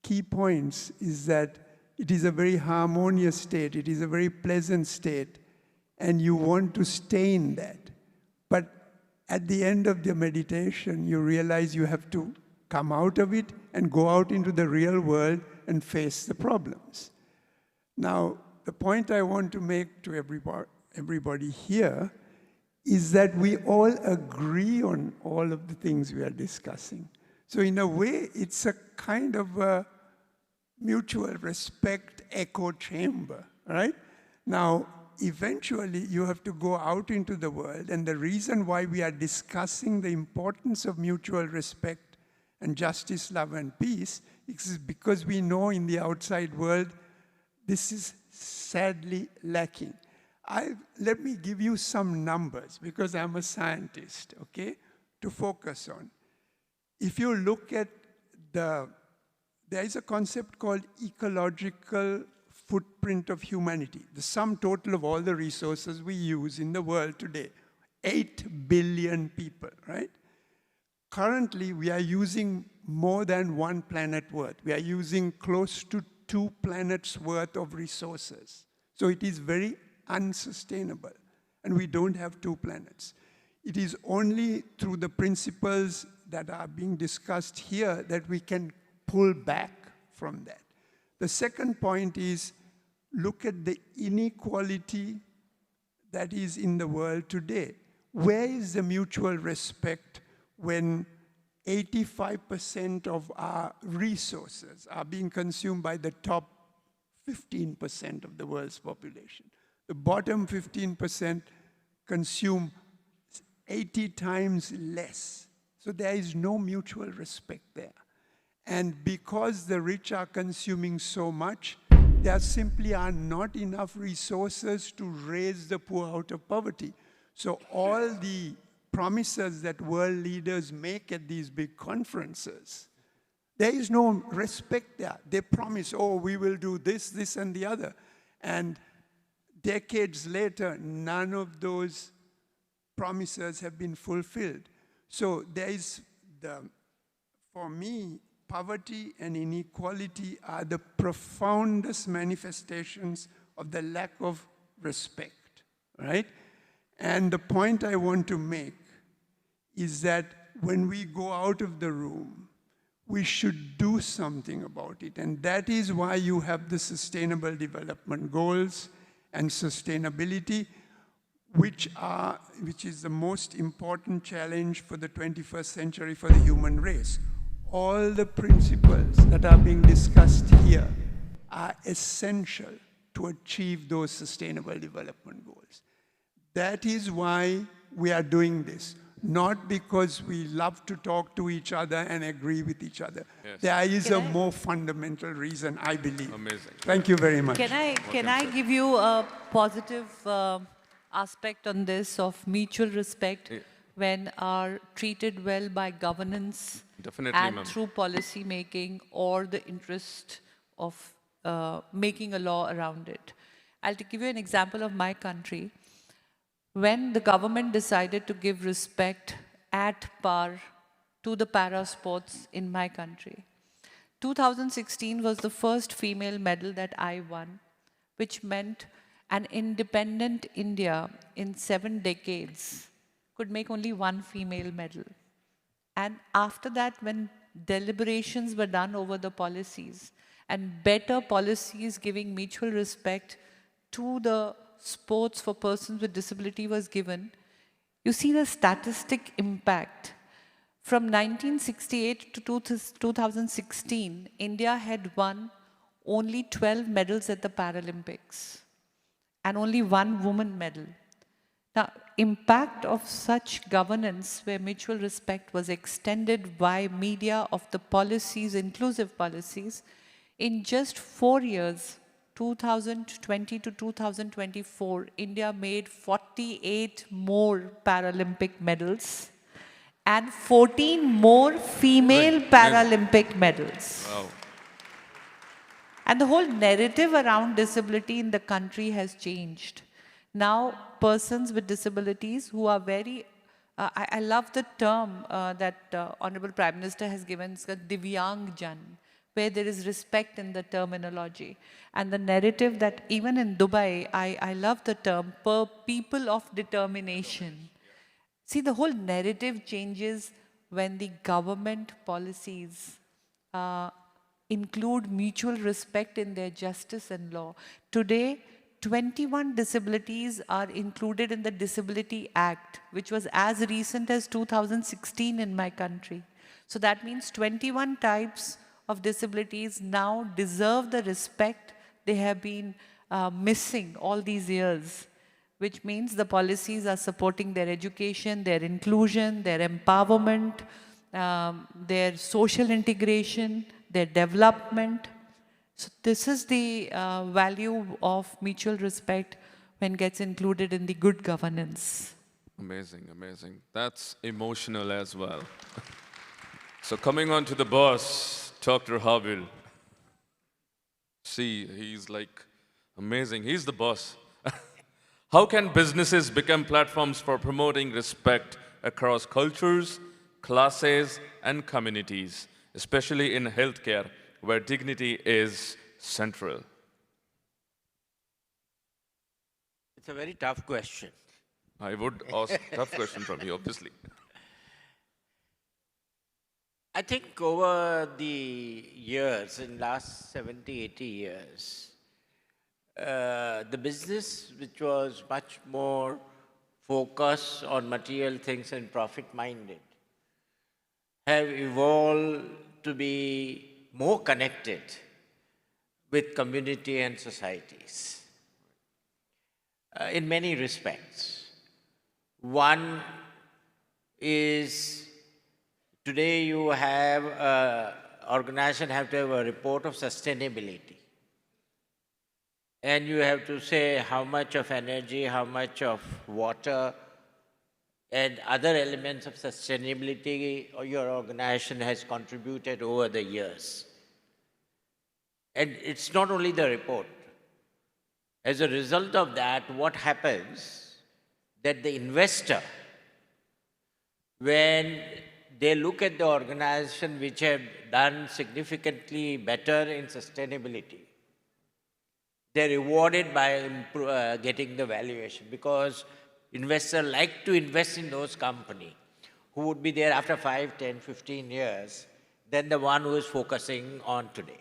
key points is that it is a very harmonious state. It is a very pleasant state, and you want to stay in that. But at the end of the meditation, you realize you have to come out of it and go out into the real world and face the problems. Now, the point I want to make to everybody here is that we all agree on all of the things we are discussing. So in a way, it's a kind of a mutual respect echo chamber, right? Now, eventually, you have to go out into the world, and the reason why we are discussing the importance of mutual respect and justice, love, and peace is because we know in the outside world, this is sadly lacking. Let me give you some numbers, because I'm a scientist, okay, to focus on. If you look at there is a concept called ecological footprint of humanity, the sum total of all the resources we use in the world today, 8 billion people, right? Currently, we are using more than one planet worth. We are using close to 2 planets worth of resources. So it is very unsustainable, and we don't have 2 planets. It is only through the principles that are being discussed here that we can pull back from that. The second point is, look at the inequality that is in the world today. Where is the mutual respect when 85% of our resources are being consumed by the top 15% of the world's population? The bottom 15% consume 80 times less. So there is no mutual respect there. And because the rich are consuming so much, there simply are not enough resources to raise the poor out of poverty. So all the promises that world leaders make at these big conferences, there is no respect there. They promise, oh, we will do this, this, and the other. And decades later, none of those promises have been fulfilled. So there is, for me, poverty and inequality are the profoundest manifestations of the lack of respect, right? And the point I want to make is that when we go out of the room, we should do something about it. And that is why you have the Sustainable Development Goals and sustainability, which is the most important challenge for the 21st century for the human race. All the principles that are being discussed here are essential to achieve those sustainable development goals. That is why we are doing this, not because we love to talk to each other and agree with each other. Yes. There is a more fundamental reason, I believe. Amazing. Thank you very much. Can I give you a positive aspect on this of mutual respect when are treated well by governance and through policy making or the interest of making a law around it. I'll give you an example of my country. When the government decided to give respect at par to the para sports in my country, 2016 was the first female medal that I won, which meant an independent India in 7 decades could make only one female medal. And after that, when deliberations were done over the policies and better policies giving mutual respect to the sports for persons with disability was given, you see the statistic impact. From 1968 to 2016, India had won only 12 medals at the Paralympics and only 1 woman medal. Now, impact of such governance where mutual respect was extended by media of the policies, inclusive policies, in just 4 years, 2020 to 2024, India made 48 more Paralympic medals and 14 more female Paralympic medals. Wow. And the whole narrative around disability in the country has changed. Now, persons with disabilities who are very, I love the term that Honorable Prime Minister has given, it's called Divyang Jan, where there is respect in the terminology. And the narrative that even in Dubai, I love the term, people of determination. See, the whole narrative changes when the government policies include mutual respect in their justice and law. Today, 21 disabilities are included in the Disability Act, which was as recent as 2016 in my country. So that means 21 types of disabilities now deserve the respect they have been missing all these years, which means the policies are supporting their education, their inclusion, their empowerment, their social integration, their development. So this is the value of mutual respect when it gets included in the good governance. Amazing, amazing. That's emotional as well. So coming on to the boss, Dr. Habil. See, he's like amazing. He's the boss. How can businesses become platforms for promoting respect across cultures, classes, and communities, especially in healthcare, where dignity is central? It's a very tough question. I would ask a tough question from you, obviously. I think over the years, in last 70, 80 years, the business, which was much more focused on material things and profit-minded, have evolved to be more connected with community and societies in many respects. One is, today you have, organization have to have a report of sustainability. And you have to say how much of energy, how much of water, and other elements of sustainability your organization has contributed over the years. And it's not only the report. As a result of that, what happens, that the investor, when they look at the organization which have done significantly better in sustainability, they're rewarded by getting the valuation, because investors like to invest in those companies who would be there after 5, 10, 15 years than the one who is focusing on today.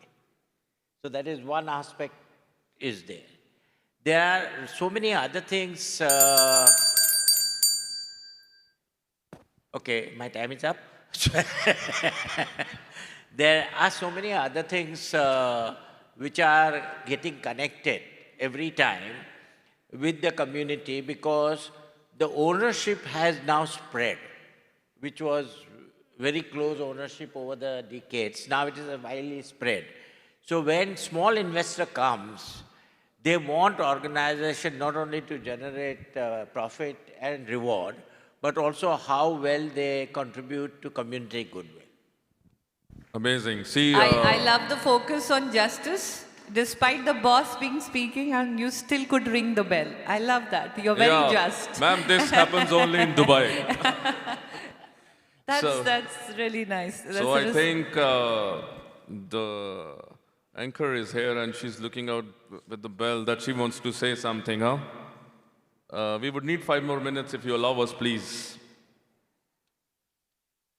So that is one aspect is there. There are so many other things. Okay, my time is up. There are so many other things which are getting connected every time with the community, because the ownership has now spread, which was very close ownership over the decades. Now it is a widely spread. So when small investor comes, they want organization not only to generate profit and reward, but also how well they contribute to community goodwill. Amazing. See, I love the focus on justice. Despite the boss being speaking, and you still could ring the bell. I love that. You're very just. Ma'am, this happens only in Dubai. That's really nice. So I think the anchor is here and she's looking out with the bell that she wants to say something, huh? We would need 5 more minutes if you allow us, please.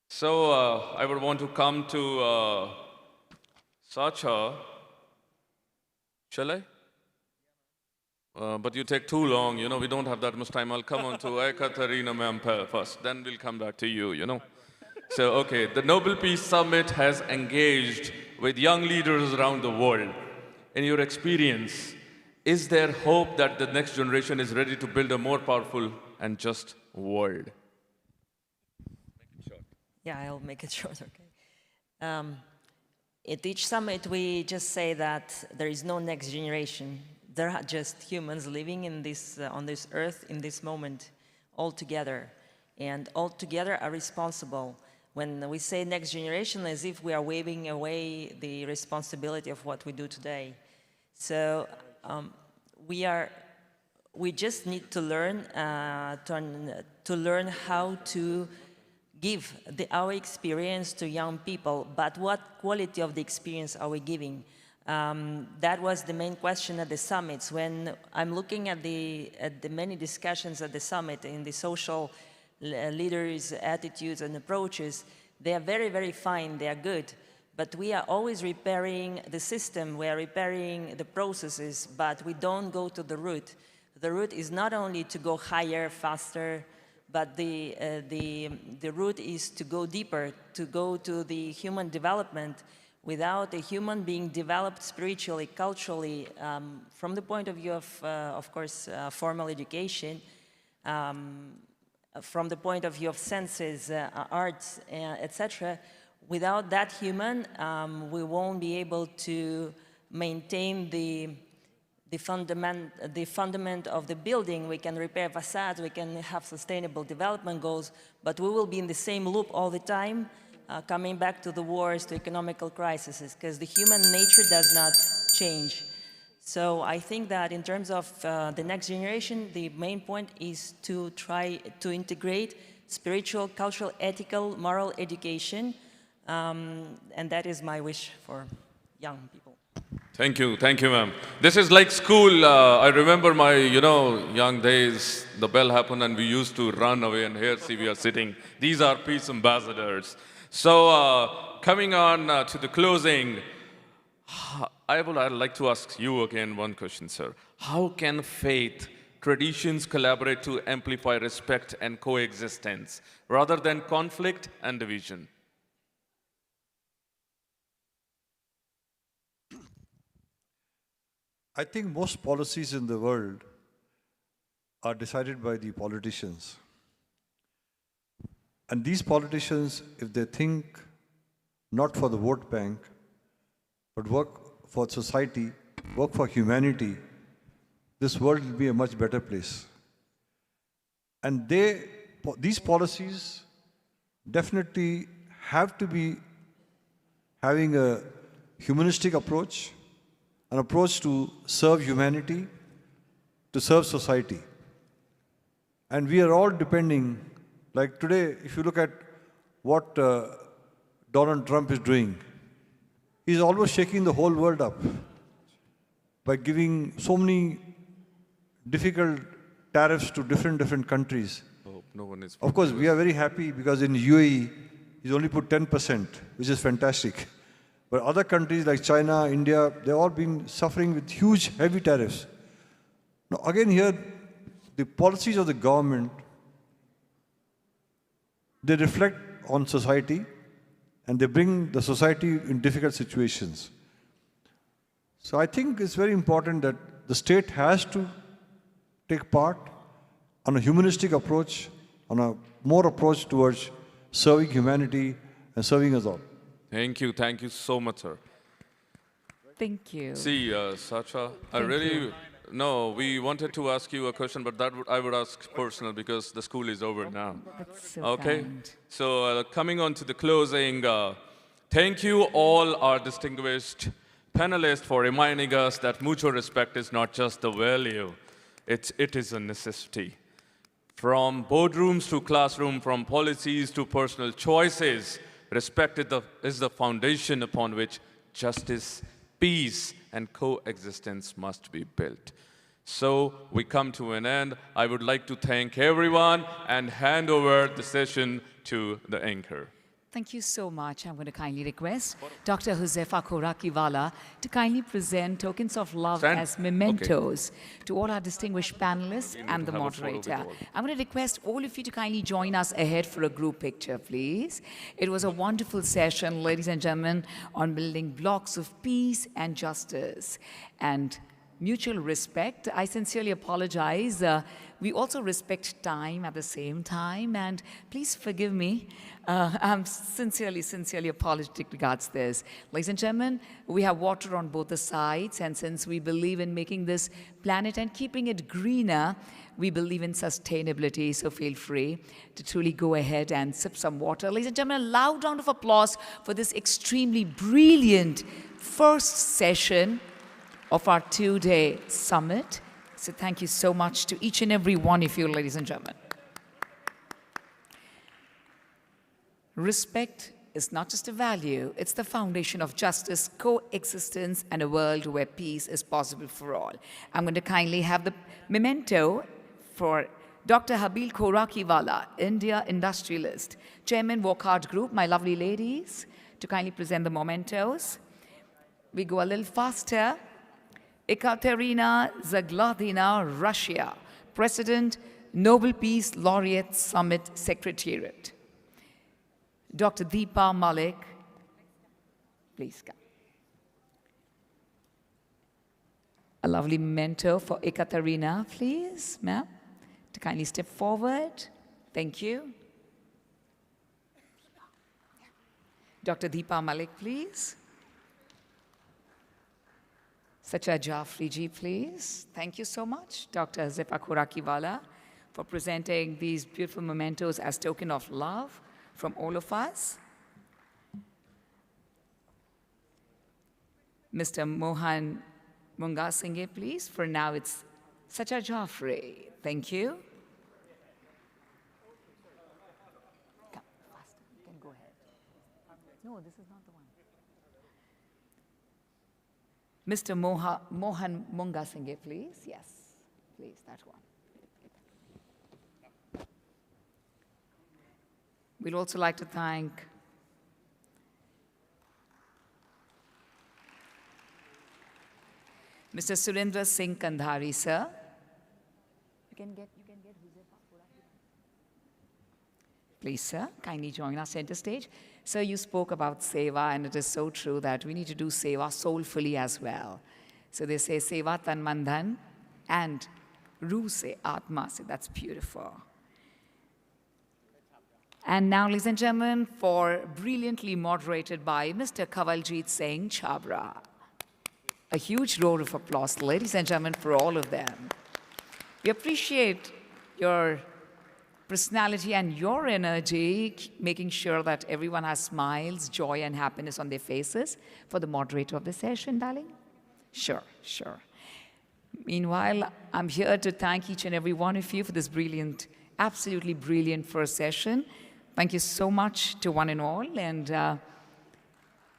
So I would want to come to Sacha. Shall I? But you take too long, you know, we don't have that much time. I'll come on to Ekaterina ma'am first, then we'll come back to you, you know. So, okay, the Nobel Peace Summit has engaged with young leaders around the world. In your experience, is there hope that the next generation is ready to build a more powerful and just world? Yeah, I'll make it short, okay. At each summit, we just say that there is no next generation. There are just humans living in this, on this earth in this moment, all together. And all together are responsible. When we say next generation, as if we are waving away the responsibility of what we do today. So we just need to learn how to give our experience to young people, but what quality of the experience are we giving? That was the main question at the summits. When I'm looking at the many discussions at the summit in the social leaders' attitudes and approaches, they are very, very fine, they are good, but we are always repairing the system, we are repairing the processes, but we don't go to the root. The root is not only to go higher, faster, but the root is to go deeper, to go to the human development. Without a human being developed spiritually, culturally, from the point of view of course, formal education, from the point of view of senses, arts, etc., without that human, we won't be able to maintain the fundament of the building. We can repair facades, we can have sustainable development goals, but we will be in the same loop all the time, coming back to the wars, to economical crises, because the human nature does not change. So I think that in terms of the next generation, the main point is to try to integrate spiritual, cultural, ethical, moral education, and that is my wish for young people. Thank you, ma'am. This is like school. I remember my, young days. The bell happened and we used to run away, and here, see, we are sitting. These are peace ambassadors. So, coming on to the closing, I'd like to ask you again one question, sir. How can faith, traditions collaborate to amplify respect and coexistence rather than conflict and division? I think most policies in the world are decided by the politicians. And these politicians, if they think not for the vote bank, but work for society, work for humanity, this world will be a much better place. And these policies definitely have to be having a humanistic approach, an approach to serve humanity, to serve society. And we are all depending, like today, if you look at what Donald Trump is doing, he's almost shaking the whole world up by giving so many difficult tariffs to different countries. Oh, no one is. Of course, we are very happy because in UAE, he's only put 10%, which is fantastic. But other countries like China, India, they've all been suffering with huge, heavy tariffs. Now, again here, the policies of the government, they reflect on society and they bring the society in difficult situations. So I think it's very important that the state has to take part on a humanistic approach, on a more approach towards serving humanity and serving us all. Thank you so much, sir. Thank you. See, Sacha, no, we wanted to ask you a question, but I would ask personal because the school is over now. That's so Okay, kind. so coming on to the closing, thank you all our distinguished panelists for reminding us that mutual respect is not just a value, it is a necessity. From boardrooms to classroom, from policies to personal choices, respect is the foundation upon which justice, peace, and coexistence must be built. So we come to an end. I would like to thank everyone and hand over the session to the anchor. Thank you so much. I'm going to kindly request Dr. Josefa Korakiwala to kindly present tokens of love as mementos to all our distinguished panelists and the moderator. I'm going to request all of you to kindly join us ahead for a group picture, please. It was a wonderful session, ladies and gentlemen, on building blocks of peace and justice and mutual respect. I sincerely apologize. We also respect time at the same time, and please forgive me. I'm sincerely apologetic regards this. Ladies and gentlemen, we have water on both the sides, and since we believe in making this planet and keeping it greener, we believe in sustainability, so feel free to truly go ahead and sip some water. Ladies and gentlemen, a loud round of applause for this extremely brilliant first session of our two-day summit. So thank you so much to each and every one of you, ladies and gentlemen. Respect is not just a value, it's the foundation of justice, coexistence, and a world where peace is possible for all. I'm going to kindly have the memento for Dr. Habil Korakiwala, India industrialist, Chairman Wokhard Group, my lovely ladies, to kindly present the mementos. We go a little faster. Ekaterina Zagladina, Russia, President, Nobel Peace Laureate Summit Secretariat. Dr. Deepa Malik, please come. A lovely memento for Ekaterina, please, ma'am, to kindly step forward. Thank you. Dr. Deepa Malik, please. Sacha Jaffrey ji, please. Thank you so much, Dr. Josefa Korakiwala, for presenting these beautiful mementos as token of love from all of us. Mr. Mohan Mungasinghe, please. For now, it's Sacha Jaffrey. Thank you. Come faster. You can go ahead. No, this is not the one. Mr. Mohan Mungasinghe, please. Yes, please, that one. We'd also like to thank Mr. Surendra Singh Kandhari, sir. You can get please, sir, kindly join us center stage. Sir, you spoke about seva, and it is so true that we need to do seva soulfully as well. So they say seva tan man dhan and ru se atma se. That's beautiful. And now, ladies and gentlemen, for brilliantly moderated by Mr. Kavaljit Singh Chabra. A huge round of applause, ladies and gentlemen, for all of them. We appreciate your personality and your energy, making sure that everyone has smiles, joy, and happiness on their faces. For the moderator of the session, darling? Sure, sure. Meanwhile, I'm here to thank each and every one of you for this brilliant, absolutely brilliant first session. Thank you so much to one and all. And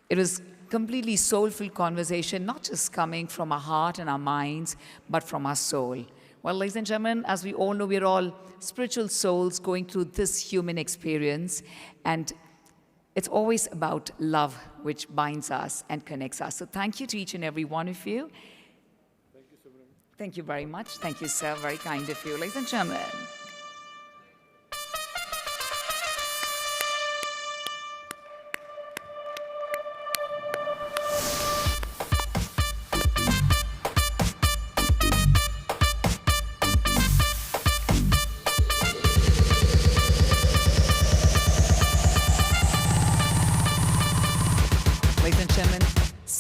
it was completely soulful conversation, not just coming from our heart and our minds, but from our soul. Well, ladies and gentlemen, as we all know, we're all spiritual souls going through this human experience, and it's always about love which binds us and connects us. So thank you to each and every one of you. Thank you very much. Thank you, sir. Very kind of you. Ladies and gentlemen.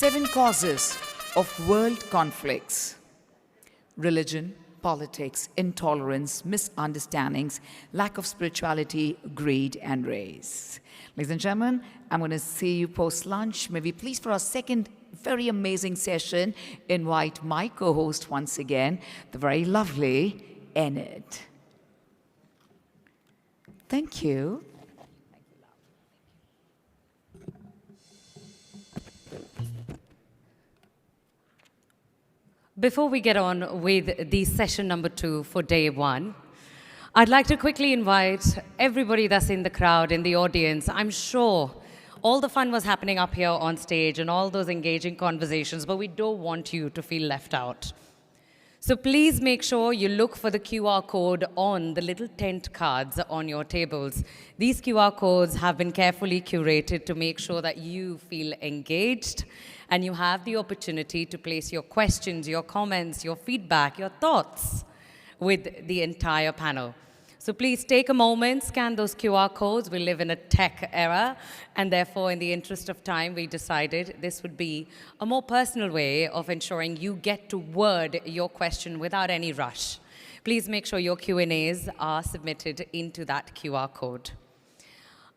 7 causes of world conflicts: religion, politics, intolerance, misunderstandings, lack of spirituality, greed, and race. Ladies and gentlemen, I'm going to see you post-lunch. May we please, for our second very amazing session, invite my co-host once again, the very lovely Enid. Thank you. Before we get on with the session number 2 for day 1, I'd like to quickly invite everybody that's in the crowd, in the audience. I'm sure all the fun was happening up here on stage and all those engaging conversations, but we don't want you to feel left out. So please make sure you look for the QR code on the little tent cards on your tables. These QR codes have been carefully curated to make sure that you feel engaged and you have the opportunity to place your questions, your comments, your feedback, your thoughts with the entire panel. So please take a moment, scan those QR codes. We live in a tech era, and therefore, in the interest of time, we decided this would be a more personal way of ensuring you get to word your question without any rush. Please make sure your Q&As are submitted into that QR code.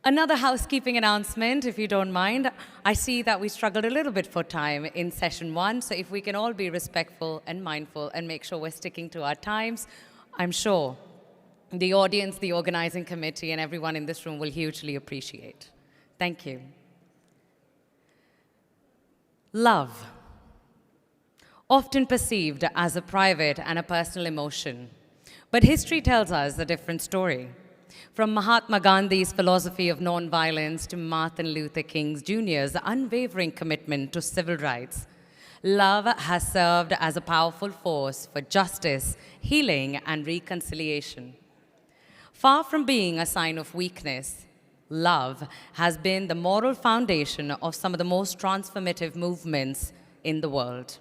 Another housekeeping announcement, if you don't mind. I see that we struggled a little bit for time in session 1, so if we can all be respectful and mindful and make sure we're sticking to our times, I'm sure the audience, the organizing committee, and everyone in this room will hugely appreciate. Thank you. Love, often perceived as a private and a personal emotion, but history tells us a different story. From Mahatma Gandhi's philosophy of nonviolence to Martin Luther King Jr.'s unwavering commitment to civil rights, love has served as a powerful force for justice, healing, and reconciliation. Far from being a sign of weakness, love has been the moral foundation of some of the most transformative movements in the world.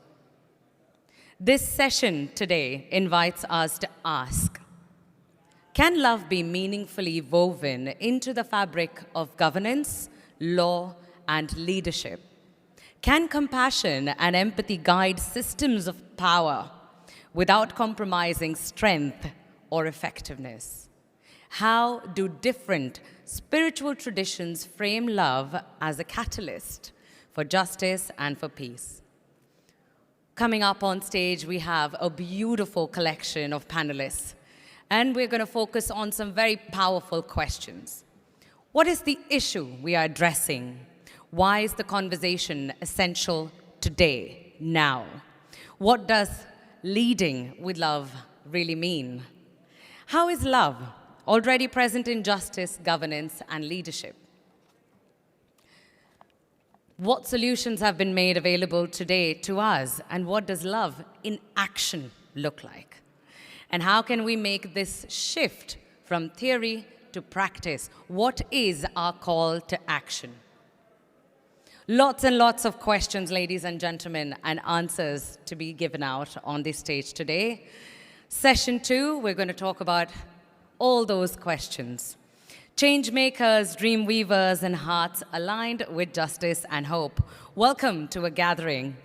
This session today invites us to ask, can love be meaningfully woven into the fabric of governance, law, and leadership? Can compassion and empathy guide systems of power without compromising strength or effectiveness? How do different spiritual traditions frame love as a catalyst for justice and for peace? Coming up on stage, we have a beautiful collection of panelists, and we're going to focus on some very powerful questions. What is the issue we are addressing? Why is the conversation essential today, now? What does leading with love really mean? How is love already present in justice, governance, and leadership? What solutions have been made available today to us, and what does love in action look like? And how can we make this shift from theory to practice? What is our call to action? Lots and lots of questions, ladies and gentlemen, and answers to be given out on this stage today. Session 2, we're going to talk about all those questions. Change makers, dream weavers, and hearts aligned with justice and hope. Welcome to a gathering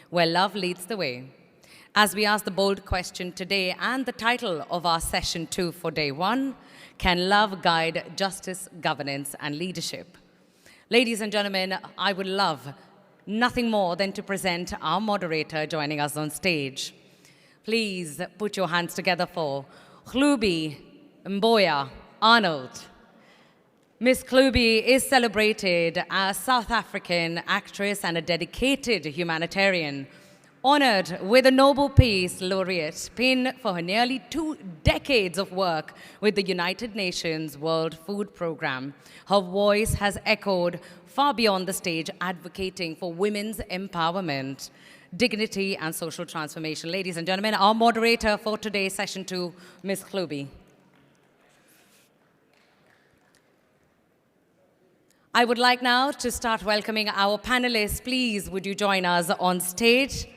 where love leads the way. As we ask the bold question today and the title of our session 2 for day 1, can love guide justice, governance, and leadership? Ladies and gentlemen, I would love nothing more than to present our moderator joining us on stage. Please put your hands together for Khlubi Mboya Arnold. Miss Khlubi is celebrated as South African actress and a dedicated humanitarian, honored with a Nobel Peace Laureate pin for her nearly 2 decades of work with the United Nations World Food Programme. Her voice has echoed far beyond the stage, advocating for women's empowerment, dignity, and social transformation. Ladies and gentlemen, our moderator for today's session 2, Ms. Khlubi. I would like now to start welcoming our panelists. Please, would you join us on stage?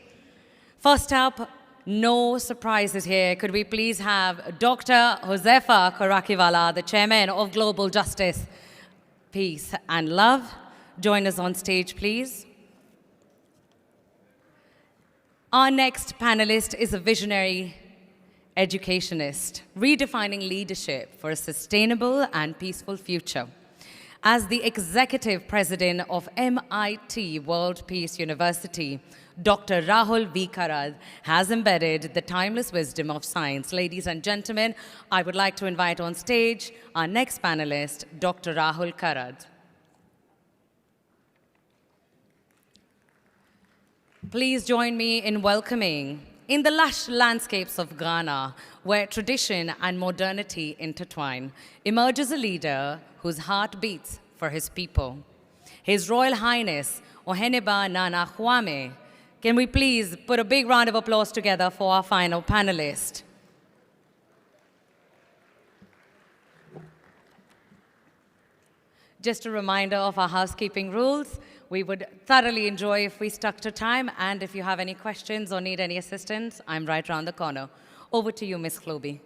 First up, no surprises here. Could we please have Dr. Josefa Korakiwala, the chairman of Global Justice, Peace and Love, join us on stage, please? Our next panelist is a visionary educationist, redefining leadership for a sustainable and peaceful future. As the executive president of MIT World Peace University, Dr. Rahul V. Karad has embedded the timeless wisdom of science. Ladies and gentlemen, I would like to invite on stage our next panelist, Dr. Rahul Karad. Please join me in welcoming, in the lush landscapes of Ghana, where tradition and modernity intertwine, emerges a leader whose heart beats for his people. His Royal Highness, Oheneba Nana Kwame. Can we please put a big round of applause together for our final panelist? Just a reminder of our housekeeping rules. We would thoroughly enjoy if we stuck to time, and if you have any questions or need any assistance, I'm right around the corner. Over to you, Ms. Khlobi.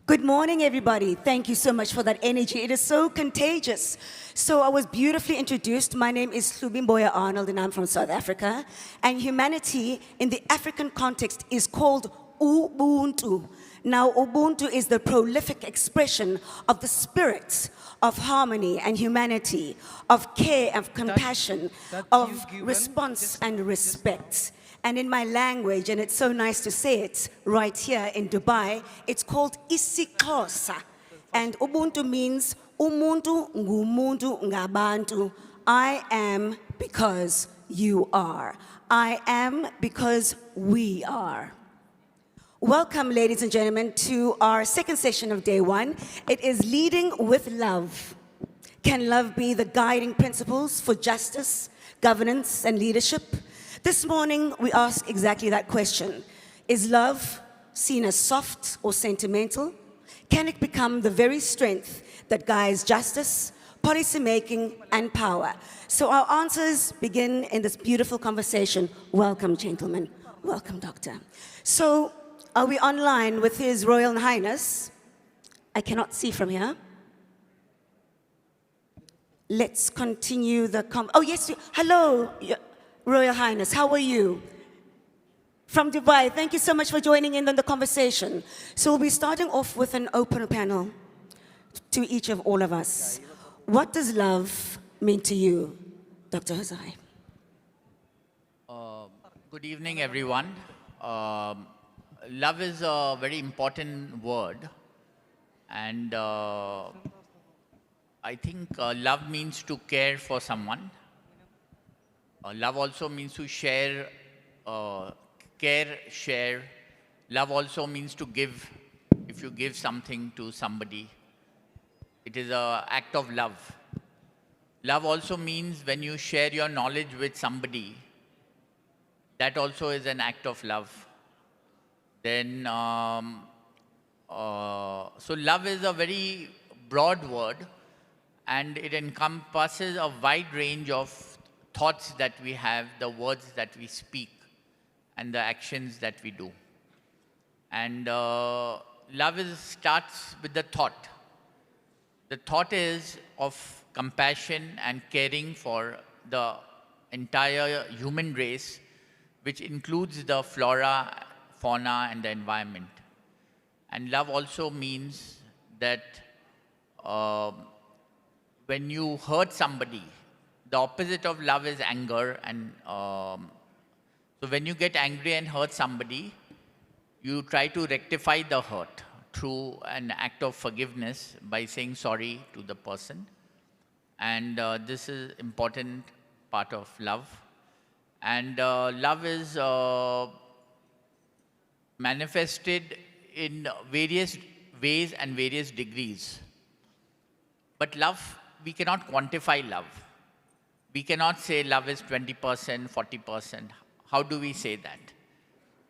Good morning, everybody. Thank you so much for that energy. It is so contagious. So I was beautifully introduced. My name is Khlobi Arnold, and I'm from South Africa. And humanity in the African context is called Ubuntu. Now, Ubuntu is the prolific expression of the spirit of harmony and humanity, of care and compassion, of response and respect. And in my language, and it's so nice to say it right here in Dubai, it's called isiXhosa. And Ubuntu means umuntu ngumuntu ngabantu. I am because you are. I am because we are. Welcome, ladies and gentlemen, to our second session of day one. It is leading with love. Can love be the guiding principles for justice, governance, and leadership? This morning, we ask exactly that question. Is love seen as soft or sentimental? Can it become the very strength that guides justice, policymaking, and power? So our answers begin in this beautiful conversation. Welcome, gentlemen. Welcome, doctor. So, are we online with His Royal Highness? I cannot see from here. Let's continue the oh, yes, hello, Royal Highness, how are you? From Dubai, thank you so much for joining in on the conversation. So we'll be starting off with an open panel to each of all of us. What does love mean to you, Dr. Hazai? Good evening, everyone. Love is a very important word, and I think love means to care for someone. Love also means to share, care, share. Love also means to give. If you give something to somebody, it is an act of love. Love also means when you share your knowledge with somebody, that also is an act of love. Then, so love is a very broad word, and it encompasses a wide range of thoughts that we have, the words that we speak, and the actions that we do. And love starts with the thought. The thought is of compassion and caring for the entire human race, which includes the flora, fauna, and the environment. And love also means that when you hurt somebody, the opposite of love is anger. And so when you get angry and hurt somebody, you try to rectify the hurt through an act of forgiveness by saying sorry to the person. And this is an important part of love. And love is manifested in various ways and various degrees. But love, we cannot quantify love. We cannot say love is 20%, 40%. How do we say that?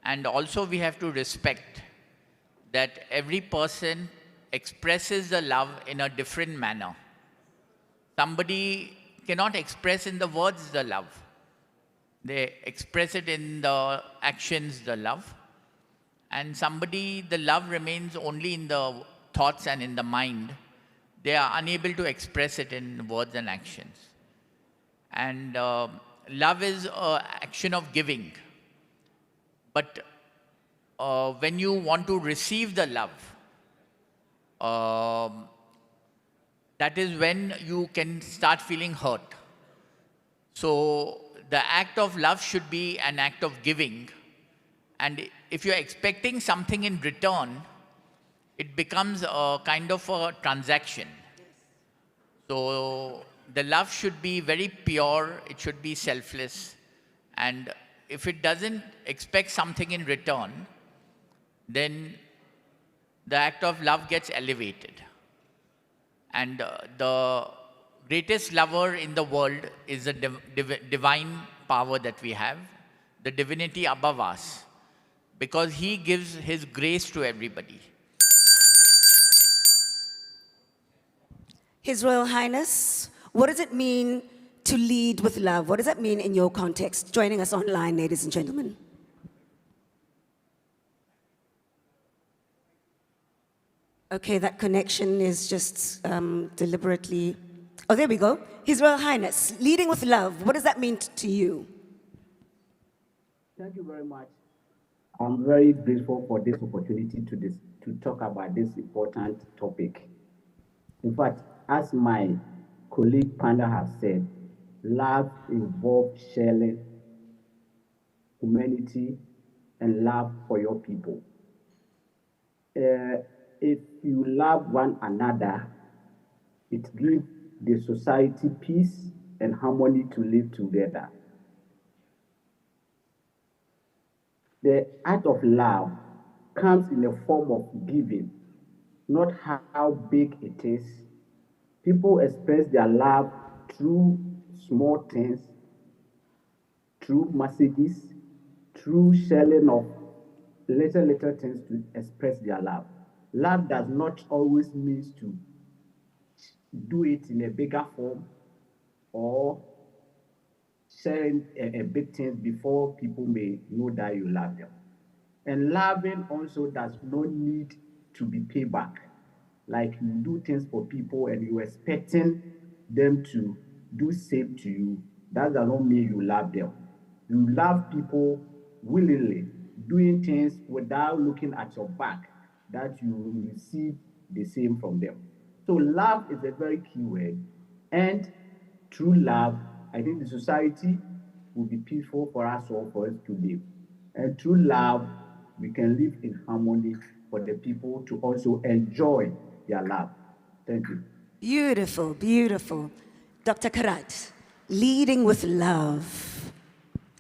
And also we have to respect that every person expresses the love in a different manner. Somebody cannot express in the words the love. They express it in the actions, the love. And somebody, the love remains only in the thoughts and in the mind. They are unable to express it in words and actions. And love is an action of giving. But when you want to receive the love, that is when you can start feeling hurt. So the act of love should be an act of giving. And if you're expecting something in return, it becomes a kind of a transaction. So the love should be very pure, it should be selfless. And if it doesn't expect something in return, then the act of love gets elevated. And the greatest lover in the world is the divine power that we have, the divinity above us, because he gives his grace to everybody. His Royal Highness, what does it mean to lead with love? What does that mean in your context? Joining us online, ladies and gentlemen. Okay, that connection is just deliberately... Oh, there we go. His Royal Highness, leading with love, what does that mean to you? Thank you very much. I'm very grateful for this opportunity to talk about this important topic. In fact, as my colleague Panda has said, love involves sharing humanity and love for your people. If you love one another, it gives the society peace and harmony to live together. The act of love comes in a form of giving, not how big it is. People express their love through small things, through messages, through sharing of little things to express their love. Love does not always mean to do it in a bigger form or sharing a big thing before people may know that you love them. And loving also does not need to be payback. Like you do things for people and you're expecting them to do same to you. That does not mean you love them. You love people willingly, doing things without looking at your back, that you will receive the same from them. So love is a very key word. And through love, I think the society will be peaceful for us all, for us to live. And through love, we can live in harmony for the people to also enjoy their love. Thank you. Beautiful, beautiful. Dr. Karat, leading with love.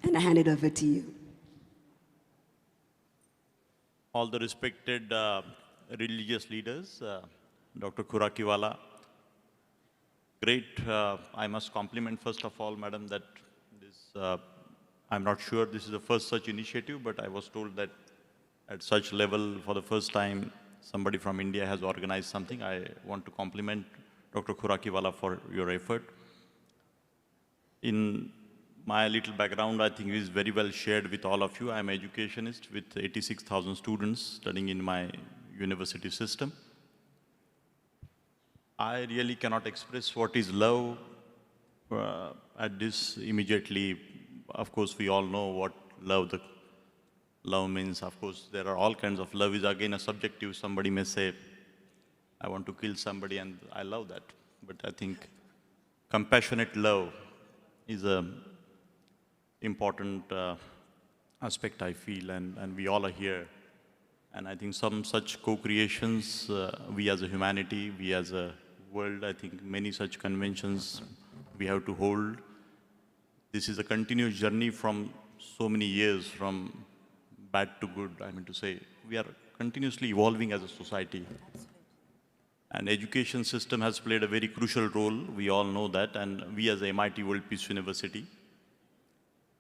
And I hand it over to you. All the respected religious leaders, Dr. Khurakiwala, great. I must compliment first of all, madam, that this, I'm not sure this is the first such initiative, but I was told that at such level for the first time, somebody from India has organized something. I want to compliment Dr. Khurakiwala for your effort. In my little background, I think is very well shared with all of you. I'm an educationist with 86,000 students studying in my university system. I really cannot express what is love at this immediately. Of course, we all know what love means. Of course, there are all kinds of love is again a subjective. Somebody may say, I want to kill somebody and I love that. But I think compassionate love is an important aspect, I feel, and we all are here. And I think some such co-creations, we as a humanity, we as a world, I think many such conventions we have to hold. This is a continuous journey from so many years, from bad to good, I mean to say. We are continuously evolving as a society. And education system has played a very crucial role, we all know that, and we as a MIT World Peace University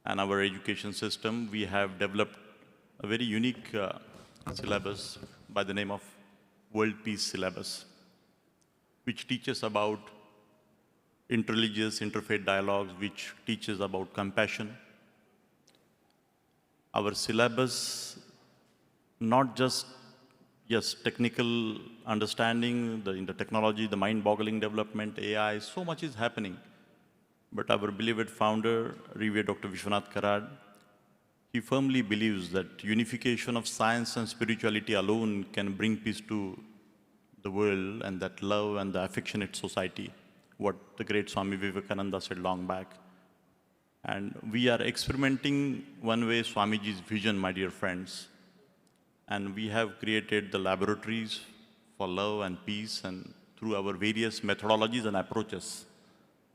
and our education system, we have developed a very unique syllabus by the name of World Peace Syllabus, which teaches about interreligious, interfaith dialogues, which teaches about compassion. Our syllabus, not just, yes, technical understanding, in the technology, the mind-boggling development, AI, so much is happening. But our beloved founder, Revered Dr. Vishwanath Karad, he firmly believes that unification of science and spirituality alone can bring peace to the world, and that love and the affectionate society, what the great Swami Vivekananda said long back. And we are experimenting one way Swamiji's vision, my dear friends. And we have created the laboratories for love and peace, and through our various methodologies and approaches,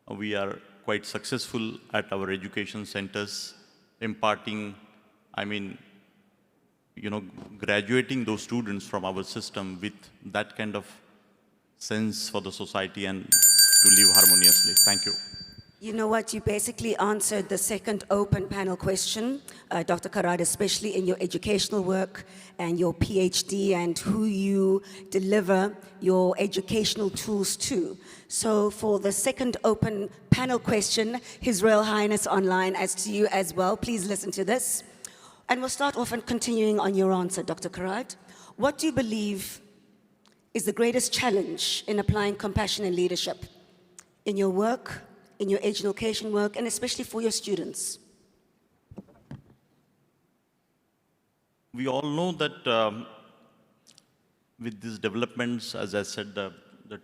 we are quite successful at our education centers, imparting, graduating those students from our system with that kind of sense for the society and to live harmoniously. Thank you. You know what? You basically answered the second open panel question, Dr. Karad, especially in your educational work and your PhD and who you deliver your educational tools to. So for the second open panel question, His Royal Highness online, as to you as well, please listen to this. And we'll start off and continuing on your answer, Dr. Karad. What do you believe is the greatest challenge in applying compassion and leadership in your work, in your education work, and especially for your students? We all know that with these developments, as I said, the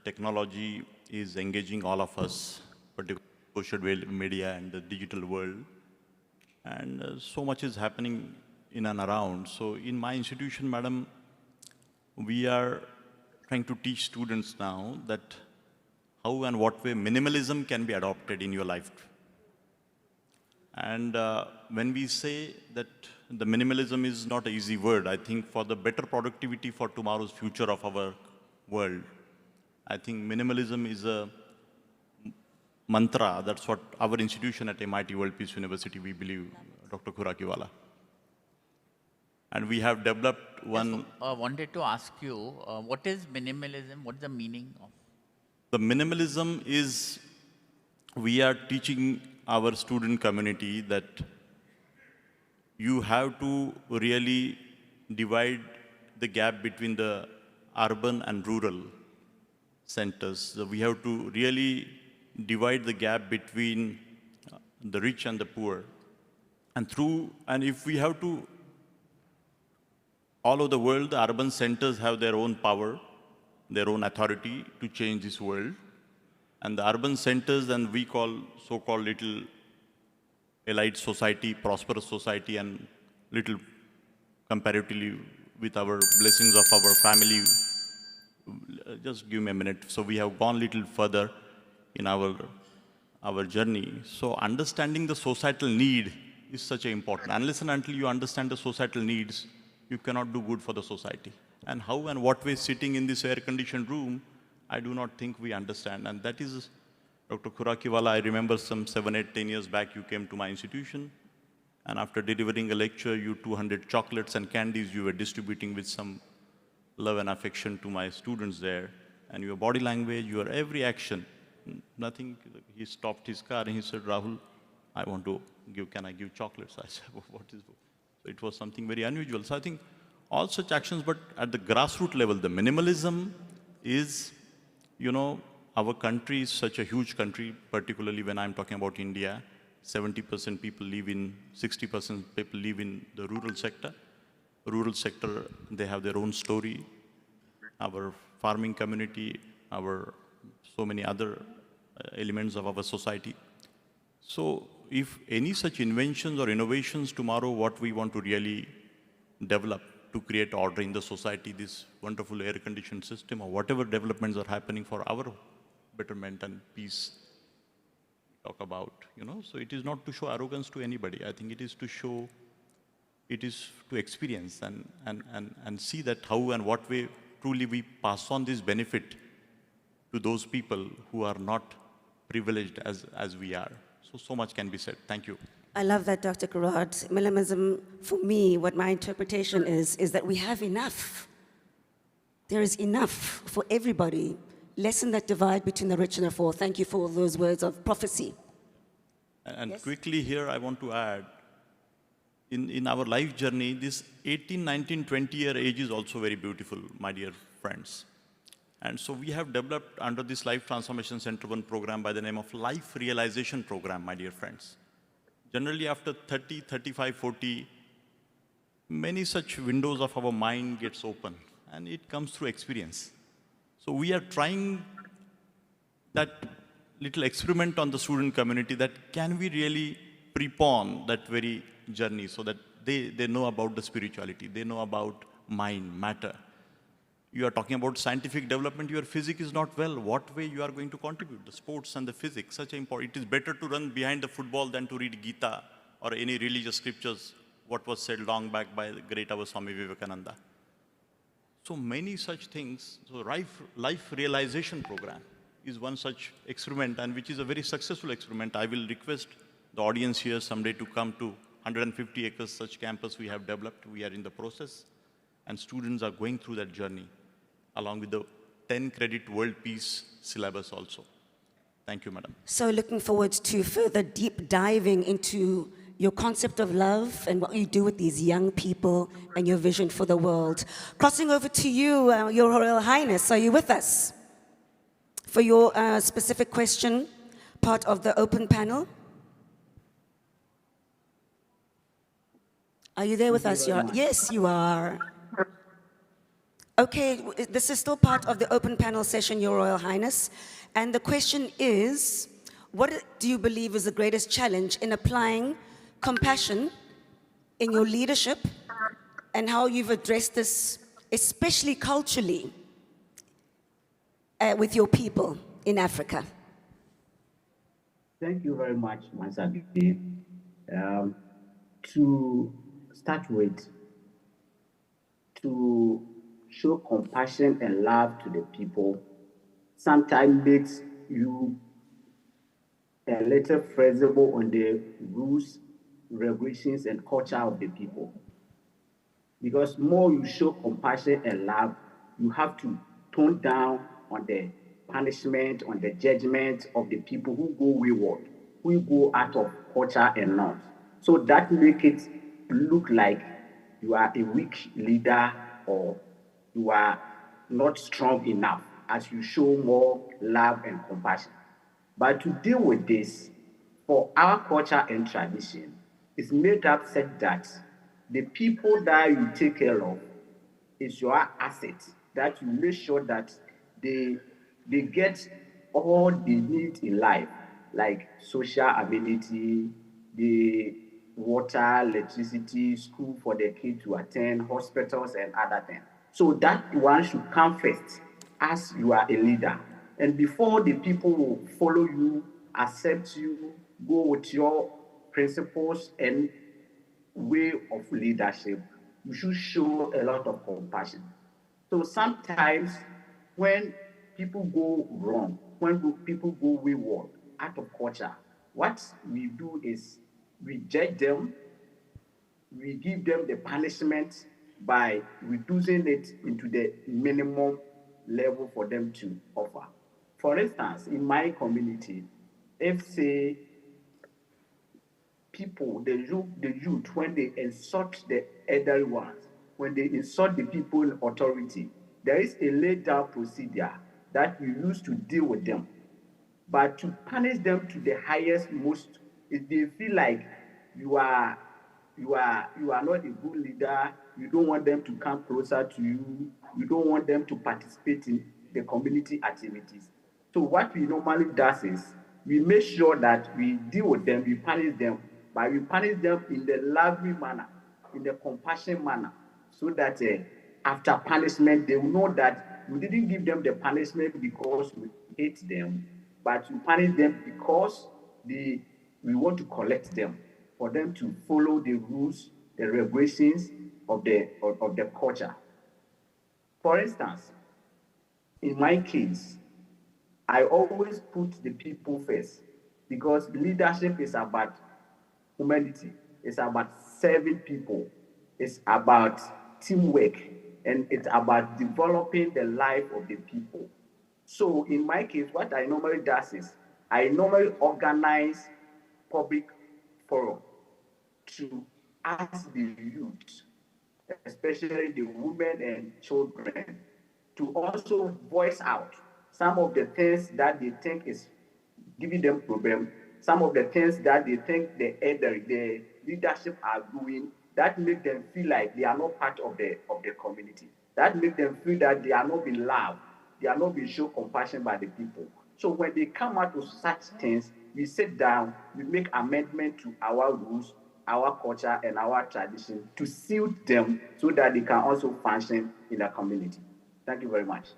technology is engaging all of us, particularly social media and the digital world. And so much is happening in and around. So in my institution, madam, we are trying to teach students now that how and what way minimalism can be adopted in your life. And when we say that the minimalism is not an easy word, I think for the better productivity for tomorrow's future of our world, I think minimalism is a mantra. That's what our institution at MIT World Peace University, we believe, Dr. Khurakiwala. And we have developed one... I wanted to ask you, what is minimalism? What is the meaning of? The minimalism is, we are teaching our student community that you have to really divide the gap between the urban and rural centers. So we have to really divide the gap between the rich and the poor. And if we have to, all over the world, the urban centers have their own power, their own authority to change this world. And the urban centers, and we call so-called little elite society, prosperous society, and little comparatively with our blessings of our family. Just give me a minute. So we have gone a little further in our journey. So understanding the societal need is such an important. Unless and until you understand the societal needs, you cannot do good for the society. And how and what way sitting in this air-conditioned room, I do not think we understand. And that is, Dr. Khurakiwala, I remember some 7, 8, 10 years back, you came to my institution. And after delivering a lecture, you 200 chocolates and candies you were distributing with some love and affection to my students there. And your body language, your every action, nothing. He stopped his car and he said, Rahul, I want to give, can I give chocolates? I said, what is it? So it was something very unusual. So I think all such actions, but at the grassroots level, the minimalism is, our country is such a huge country, particularly when I'm talking about India. 70% people live in, 60% people live in the rural sector. Rural sector, they have their own story. Our farming community, so many other elements of our society. So if any such inventions or innovations tomorrow, what we want to really develop to create order in the society, this wonderful air-conditioned system or whatever developments are happening for our betterment and peace, talk about, So it is not to show arrogance to anybody. I think it is to show, it is to experience and see that how and what way truly we pass on this benefit to those people who are not privileged as we are. So much can be said. Thank you. I love that, Dr. Karad. Minimalism, for me, what my interpretation is that we have enough. There is enough for everybody. Lessen that divide between the rich and the poor. Thank you for those words of prophecy. And Yes? quickly here, I want to add, in our life journey, this 18, 19, 20-year age is also very beautiful, my dear friends. And so we have developed under this Life Transformation Center one program by the name of Life Realization Program, my dear friends. Generally after 30, 35, 40, many such windows of our mind gets open and it comes through experience. So we are trying that little experiment on the student community that can we really prepone that very journey so that they know about the spirituality, they know about mind, matter. You are talking about scientific development, your physics is not well. What way you are going to contribute? The sports and the physics, such important. It is better to run behind the football than to read Gita or any religious scriptures, what was said long back by the great our Swami Vivekananda. So many such things. So life realization program is one such experiment, and which is a very successful experiment. I will request the audience here someday to come to 150 acres such campus we have developed. We are in the process, and students are going through that journey along with the 10 credit world peace syllabus also. Thank you, madam. So looking forward to further deep diving into your concept of love and what you do with these young people and your vision for the world. Crossing over to you, Your Royal Highness, are you with us? For your specific question, part of the open panel. Are you there with us? Yes, you are. Okay, this is still part of the open panel session, Your Royal Highness. And the question is, what do you believe is the greatest challenge in applying compassion in your leadership, and how you've addressed this, especially culturally, with your people in Africa? Thank you very much, Mansadi. To start with, to show compassion and love to the people sometimes makes you a little flexible on the rules, regulations, and culture of the people. Because more you show compassion and love, you have to tone down on the punishment, on the judgment of the people who go wayward, who go out of culture and norms. So that make it look like you are a weak leader or you are not strong enough as you show more love and compassion. But to deal with this, for our culture and tradition, it's made up such that the people that you take care of is your asset, that you make sure that they get all they need in life, like social amenity, the water, electricity, school for the kid to attend, hospitals, and other things. So that one should come first as you are a leader. And before the people will follow you, accept you, go with your principles and way of leadership, you should show a lot of compassion. So sometimes when people go wrong, when people go wayward, out of culture, what we do is we judge them, we give them the punishment by reducing it into the minimum level for them to offer. For instance, in my community, if say people, the youth, when they insult the elderly ones, when they insult the people in authority, there is a laid down procedure that we use to deal with them. But to punish them to the highest most, if they feel like you are not a good leader, you don't want them to come closer to you, you don't want them to participate in the community activities. So what we normally do is we make sure that we deal with them, we punish them, but we punish them in the loving manner, in the compassionate manner, so that after punishment, they will know that we didn't give them the punishment because we hate them, but we punish them because we want to collect them, for them to follow the rules, the regulations of the culture. For instance, in my case, I always put the people first because leadership is about humanity. It's about serving people. It's about teamwork, and it's about developing the life of the people. So in my case, what I normally do is I normally organize public forum to ask the youth, especially the women and children, to also voice out some of the things that they think is giving them problem, some of the things that they think the leadership are doing that make them feel like they are not part of the community, that make them feel that they are not being loved, they are not being shown compassion by the people. So when they come out with such things, we sit down, we make amendment to our rules, our culture, and our tradition to suit them so that they can also function in the community. Thank you very much.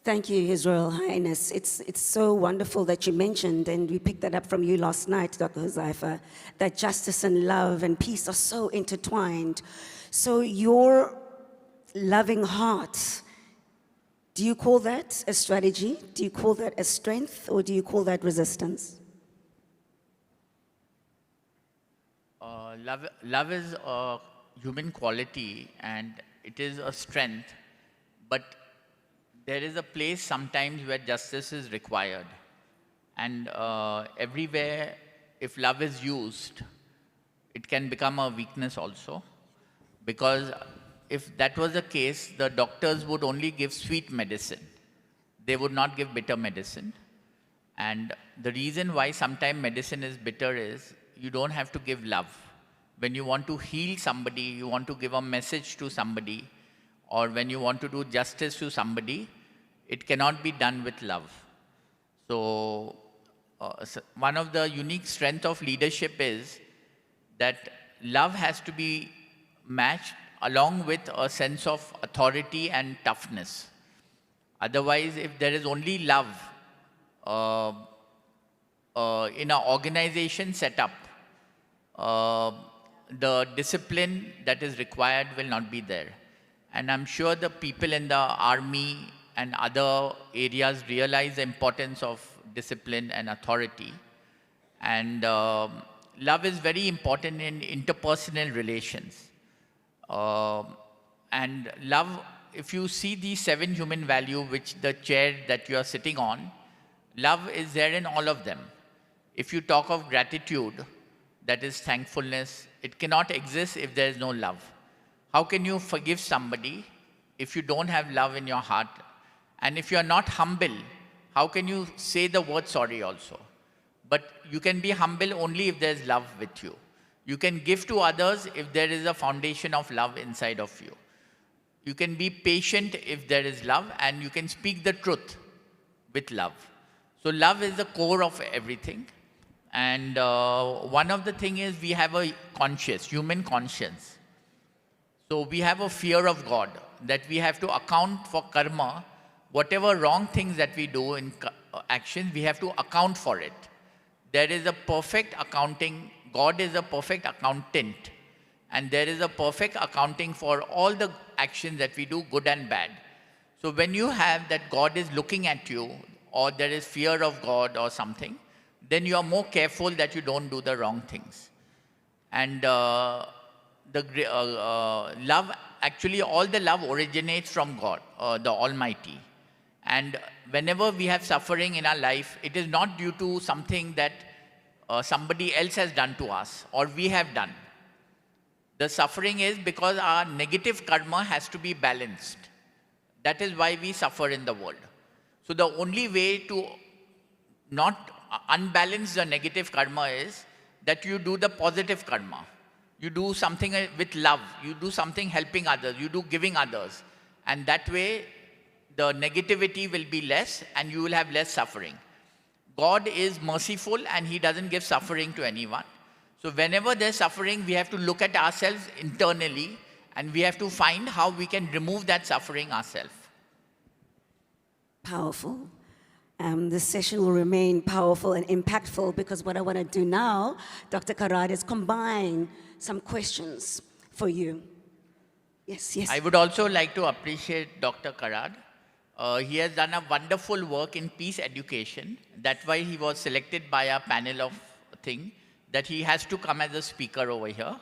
Thank you, His Royal Highness. It's so wonderful that you mentioned, and we picked that up from you last night, Dr. Huzaifa, that justice and love and peace are so intertwined. So your loving heart, do you call that a strategy? Do you call that a strength, or do you call that resistance? Love is a human quality and it is a strength, but there is a place sometimes where justice is required. And everywhere, if love is used, it can become a weakness also. Because if that was the case, the doctors would only give sweet medicine. They would not give bitter medicine. And the reason why sometimes medicine is bitter is you don't have to give love. When you want to heal somebody, you want to give a message to somebody, or when you want to do justice to somebody, it cannot be done with love. So one of the unique strengths of leadership is that love has to be matched along with a sense of authority and toughness. Otherwise, if there is only love in an organization setup, the discipline that is required will not be there. And I'm sure the people in the army and other areas realize the importance of discipline and authority. And love is very important in interpersonal relations. And love, if you see these 7 human values, which the chair that you are sitting on, love is there in all of them. If you talk of gratitude, that is thankfulness, it cannot exist if there is no love. How can you forgive somebody if you don't have love in your heart? And if you are not humble, how can you say the word sorry also? But you can be humble only if there is love with you. You can give to others if there is a foundation of love inside of you. You can be patient if there is love, and you can speak the truth with love. So love is the core of everything. And one of the things is we have a human conscience. So we have a fear of God, that we have to account for karma. Whatever wrong things that we do in actions, we have to account for it. There is a perfect accounting. God is a perfect accountant. And there is a perfect accounting for all the actions that we do, good and bad. So when you have that God is looking at you, or there is fear of God or something, then you are more careful that you don't do the wrong things. And love, actually all the love originates from God, the Almighty. And whenever we have suffering in our life, it is not due to something that somebody else has done to us or we have done. The suffering is because our negative karma has to be balanced. That is why we suffer in the world. So the only way to not unbalance the negative karma is that you do the positive karma. You do something with love. You do something helping others. You do giving others. And that way, the negativity will be less and you will have less suffering. God is merciful and He doesn't give suffering to anyone. So whenever there's suffering, we have to look at ourselves internally and we have to find how we can remove that suffering ourselves. Powerful. This session will remain powerful and impactful because what I want to do now, Dr. Karad, is combine some questions for you. Yes, yes. I would also like to appreciate Dr. Karad. He has done a wonderful work in peace education. That's why he was selected by a panel of thing that he has to come as a speaker over here.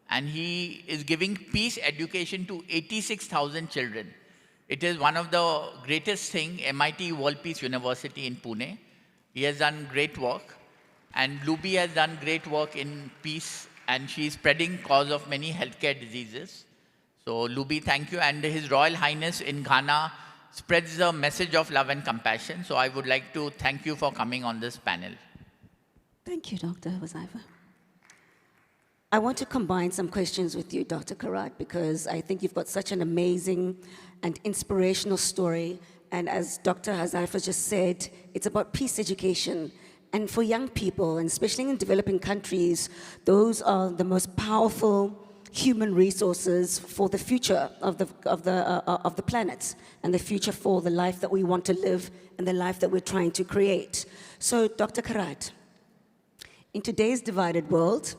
And he is giving peace education to 86,000 children. It is one of the greatest thing, MIT World Peace University in Pune. He has done great work. And Luby has done great work in peace, and she is spreading cause of many healthcare diseases. So Luby, thank you. And His Royal Highness in Ghana spreads a message of love and compassion. So I would like to thank you for coming on this panel. Thank you, Dr. Wazaifa. I want to combine some questions with you, Dr. Karat, because I think you've got such an amazing and inspirational story. And as Dr. Hazaifa just said, it's about peace education. And for young people, and especially in developing countries, those are the most powerful human resources for the future of the planet and the future for the life that we want to live and the life that we're trying to create. So, Dr. Karat, in today's divided world,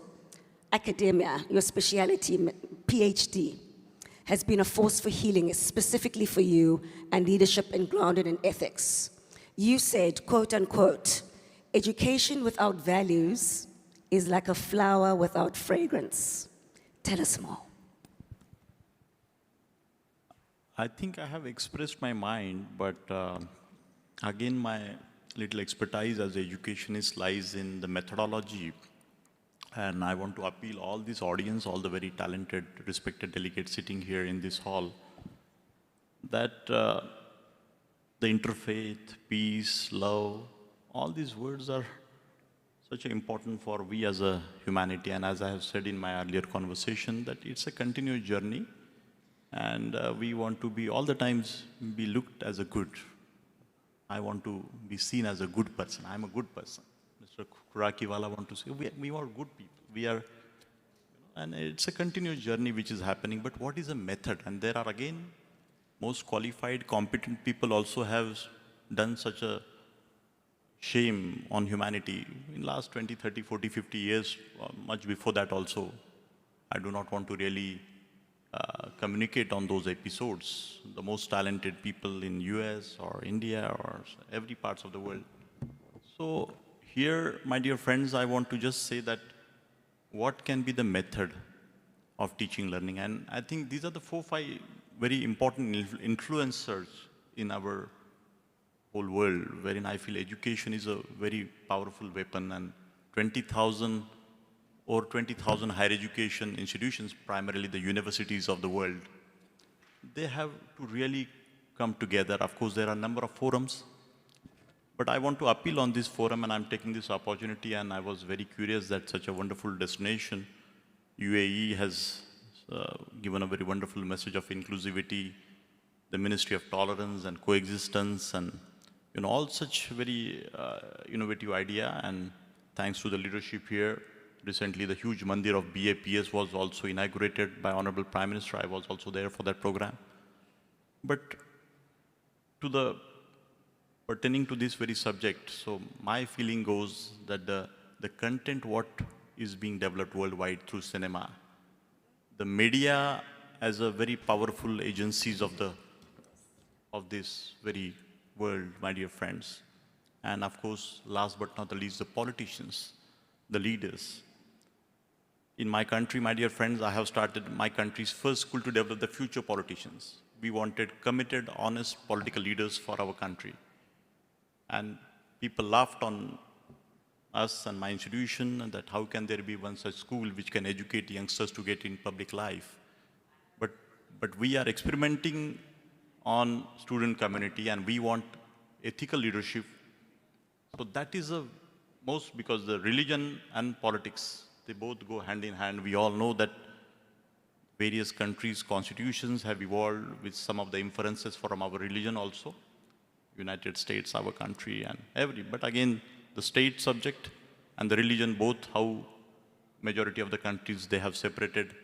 academia, your specialty, PhD, has been a force for healing, specifically for you, and leadership and grounded in ethics. You said, quote unquote, education without values is like a flower without fragrance. Tell us more. I think I have expressed my mind, but again, my little expertise as an educationist lies in the methodology. And I want to appeal all this audience, all the very talented, respected delegates sitting here in this hall, that the interfaith, peace, love, all these words are such important for we as a humanity. And as I have said in my earlier conversation, that it's a continuous journey. And we want to be all the times be looked as a good. I want to be seen as a good person. I'm a good person. Mr. Kurakiwala want to say, we are good people. We are, and it's a continuous journey which is happening, but what is a method? And there are again, most qualified, competent people also have done such a shame on humanity in last 20, 30, 40, 50 years, much before that also. I do not want to really communicate on those episodes. The most talented people in US or India or every parts of the world. So here, my dear friends, I want to just say that what can be the method of teaching learning? And I think these are the 4, 5 very important influencers in our whole world, wherein I feel education is a very powerful weapon, and 20,000 or 20,000 higher education institutions, primarily the universities of the world, they have to really come together. Of course, there are a number of forums, but I want to appeal on this forum, and I'm taking this opportunity, and I was very curious that such a wonderful destination, UAE, has given a very wonderful message of inclusivity, the Ministry of Tolerance and Coexistence, and all such very innovative idea. And thanks to the leadership here, recently the huge mandir of BAPS was also inaugurated by Honorable Prime Minister. I was also there for that program. But pertaining to this very subject, so my feeling goes that the content what is being developed worldwide through cinema, the media as a very powerful agencies of this very world, my dear friends. And of course, last but not the least, the politicians, the leaders. In my country, my dear friends, I have started my country's first school to develop the future politicians. We wanted committed, honest political leaders for our country. And people laughed on us and my institution, and that how can there be one such school which can educate youngsters to get in public life. But we are experimenting on student community, and we want ethical leadership. So that is because the religion and politics, they both go hand in hand. We all know that various countries' constitutions have evolved with some of the inferences from our religion also. United States, our country, and but again, the state subject and the religion, both how majority of the countries they have separated.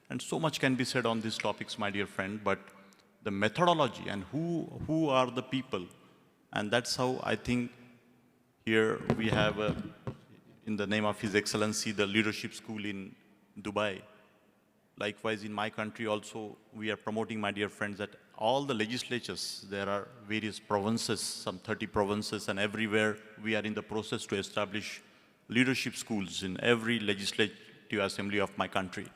And so much can be said on these topics, my dear friend, but the methodology and who are the people, and that's how I think here we have, in the name of His Excellency, the Leadership School in Dubai. Likewise, in my country also, we are promoting, my dear friends, that all the legislatures, there are various provinces, some 30 provinces, and everywhere we are in the process to establish leadership schools in every legislative assembly of my country.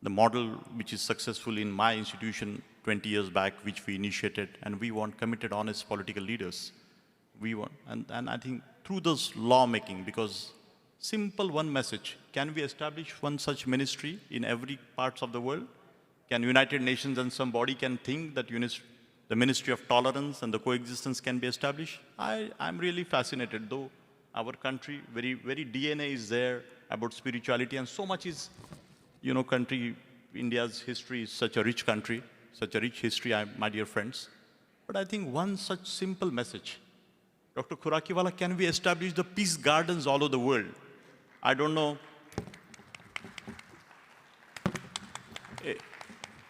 The model which is successful in my institution 20 years back, which we initiated, and we want committed, honest political leaders. We want, and I think through this lawmaking, because simple one message, can we establish one such ministry in every parts of the world? Can United Nations and somebody can think that the the Ministry of Tolerance and the coexistence can be established. I'm really fascinated, though our country, very DNA is there about spirituality, and so much is, India's history is such a rich country, such a rich history, my dear friends. But I think one such simple message, Dr. Khurakiwala, can we establish the peace gardens all over the world? I don't know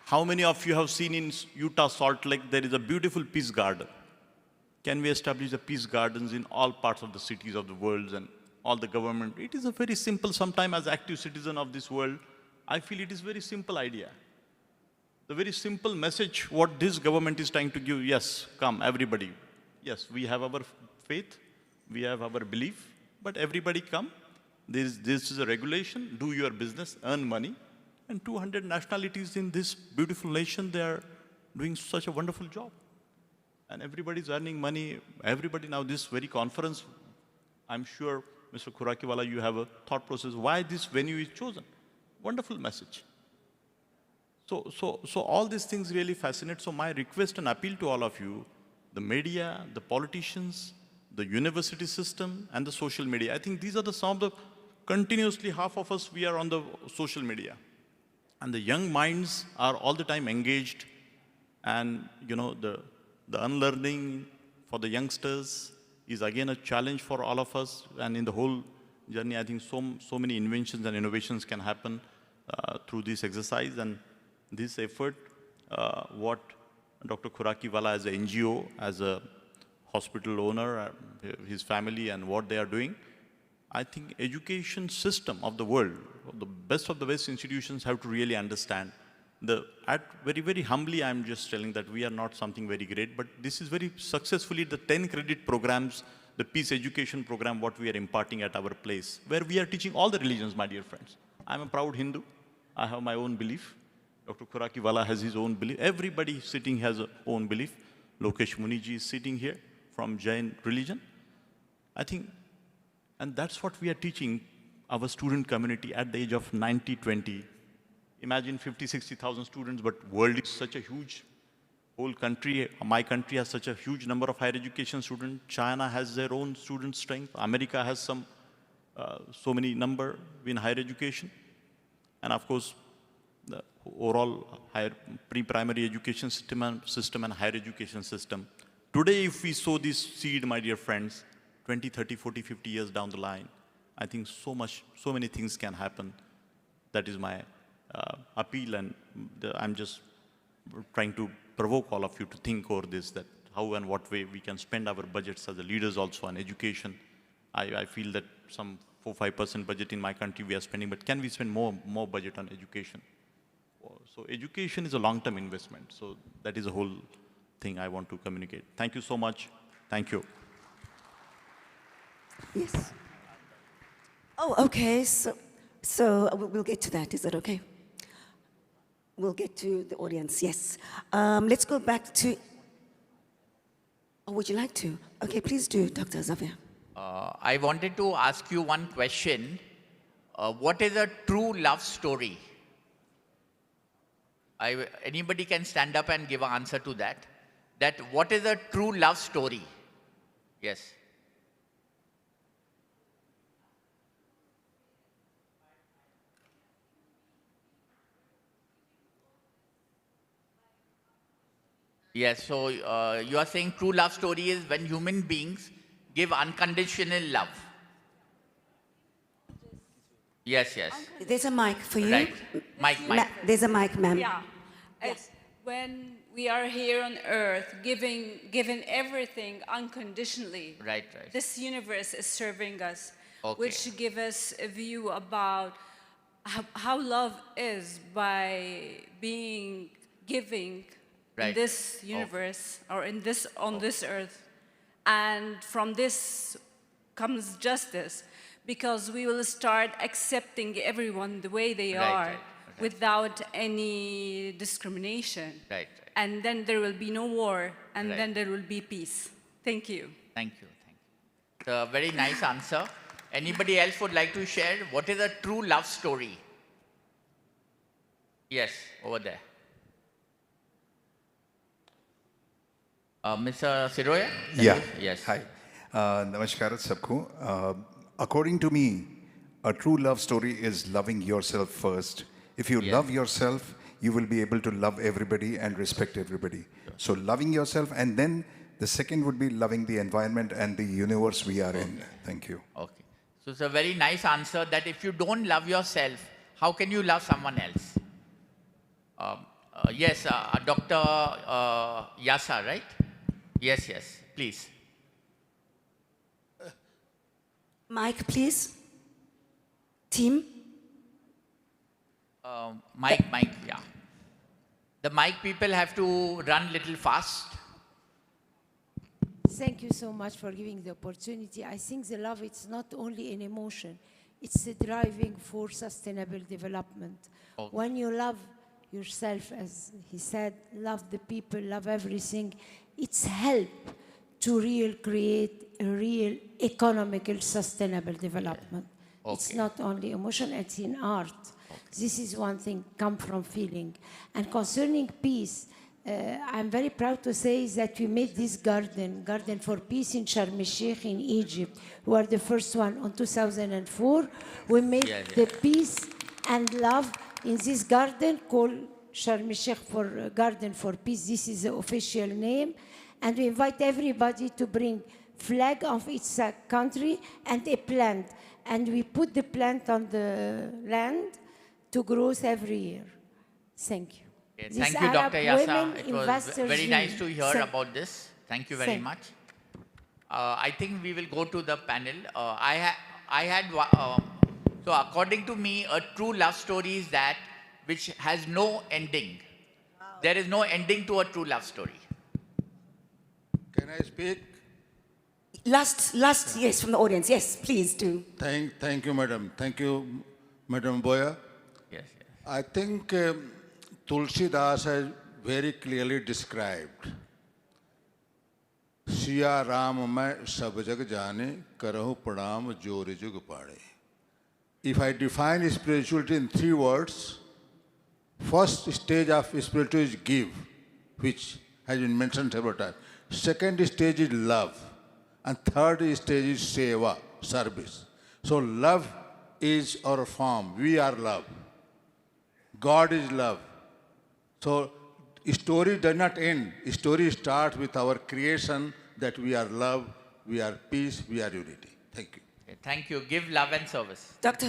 how many of you have seen in Utah, Salt Lake, there is a beautiful peace garden. Can we establish the peace gardens in all parts of the cities of the world and all the government? It is a very simple, sometime as active citizen of this world, I feel it is a very simple idea. The very simple message what this government is trying to give, yes, come, everybody. Yes, we have our faith, we have our belief, but everybody come. This is a regulation, do your business, earn money. And 200 nationalities in this beautiful nation, they are doing such a wonderful job. And everybody's earning money. Everybody now, this very conference, I'm sure, Mr. Khurakiwala, you have a thought process, why this venue is chosen. Wonderful message. So all these things really fascinate. So my request and appeal to all of you, the media, the politicians, the university system, and the social media. I think these are some of the, continuously half of us, we are on the social media. And the young minds are all the time engaged. And, the unlearning for the youngsters is again a challenge for all of us. And in the whole journey, I think so many inventions and innovations can happen through this exercise. And this effort, what Dr. Khurakiwala as an NGO, as a hospital owner, his family, and what they are doing, I think education system of the world, the best of the best institutions have to really understand. Very humbly, I'm just telling that we are not something very great, but this is very successfully the 10 credit programs, the peace education program, what we are imparting at our place, where we are teaching all the religions, my dear friends. I'm a proud Hindu. I have my own belief. Dr. Khurakiwala has his own belief. Everybody sitting has a own belief. Lokesh Muniji is sitting here from Jain religion. I think, and that's what we are teaching our student community at the age of 90, 20. Imagine 50, 60,000 students, but world is such a huge, whole country, my country has such a huge number of higher education students. China has their own student strength. America has so many number in higher education. And of course, the overall higher pre-primary education system and higher education system. Today, if we sow this seed, my dear friends, 20, 30, 40, 50 years down the line, I think so many things can happen. That is my appeal, and I'm just trying to provoke all of you to think over this, that how and what way we can spend our budgets as the leaders also on education. I feel that some 4-5% budget in my country we are spending, but can we spend more budget on education? So education is a long-term investment. So that is the whole thing I want to communicate. Thank you so much. Thank you. Yes. Oh, okay. So we'll get to that. Is that okay? We'll get to the audience. Yes. Let's go back to. Oh, would you like to? Okay, please do, Dr. Xavier. I wanted to ask you one question. What is a true love story? Anybody can stand up and give an answer to that. What is a true love story? Yes. Yes, so you are saying true love story is when human beings give unconditional love. Yes, yes. There's a mic for you. Right. Mic. There's a mic, ma'am. Yeah. It's when we are here on earth, giving everything unconditionally. Right. This universe is serving us, Okay. which give us a view about how love is by being giving in this universe or on this earth. And from this comes justice, because we will start accepting everyone the way they are without any discrimination. Right. And then there will be no war, and then there will be peace. Thank you. Thank you. It's a very nice answer. Anybody else would like to share? What is a true love story? Yes, over there. Mr. Siroya? Yeah. Yes. Hi. Namaskar sabko. According to me, a true love story is loving yourself first. If you love yourself, you will be able to love everybody and respect everybody. So loving yourself, and then the second would be loving the environment and the universe we are in. Thank you. Okay. So it's a very nice answer that if you don't love yourself, how can you love someone else? Yes, Dr. Yasa, right? Yes, yes, please. Mike, please. Team. Mike, yeah. The mic people have to run little fast. Thank you so much for giving the opportunity. I think the love, it's not only an emotion, it's a driving for sustainable development. Okay. When you love yourself, as he said, love the people, love everything, it's help to create a real economical sustainable development. Okay. It's not only emotion, it's in art. Okay. This is one thing, come from feeling. And concerning peace, I'm very proud to say that we made this garden for peace in Sharm el-Sheikh in Egypt. We were the first one in 2004. We made the peace and love in this garden called Sharm el-Sheikh for Garden for Peace. This is the official name. And we invite everybody to bring flag of its country and a plant. And we put the plant on the land to grow every year. Thank you. Okay, thank you, Dr. Yasa. It was very nice to hear about this. Thank you very much. I think we will go to the panel. So according to me, a true love story is that which has no ending. Wow. There is no ending to a true love story. Can I speak? Last, yes, from the audience. Yes, please do. Thank you, madam. Thank you, Madam Boya. Yes. I think Tulsi Das has very clearly described. Siya Ram mai sab jag jane, karahu pranam jori jug pade. If I define spirituality in 3 words, first stage of spirituality is give, which has been mentioned several times. Second stage is love. And third stage is seva, service. So love is our form. We are love. God is love. So story does not end. Story starts with our creation that we are love, we are peace, we are unity. Thank you. Thank you. Give love and service. Dr.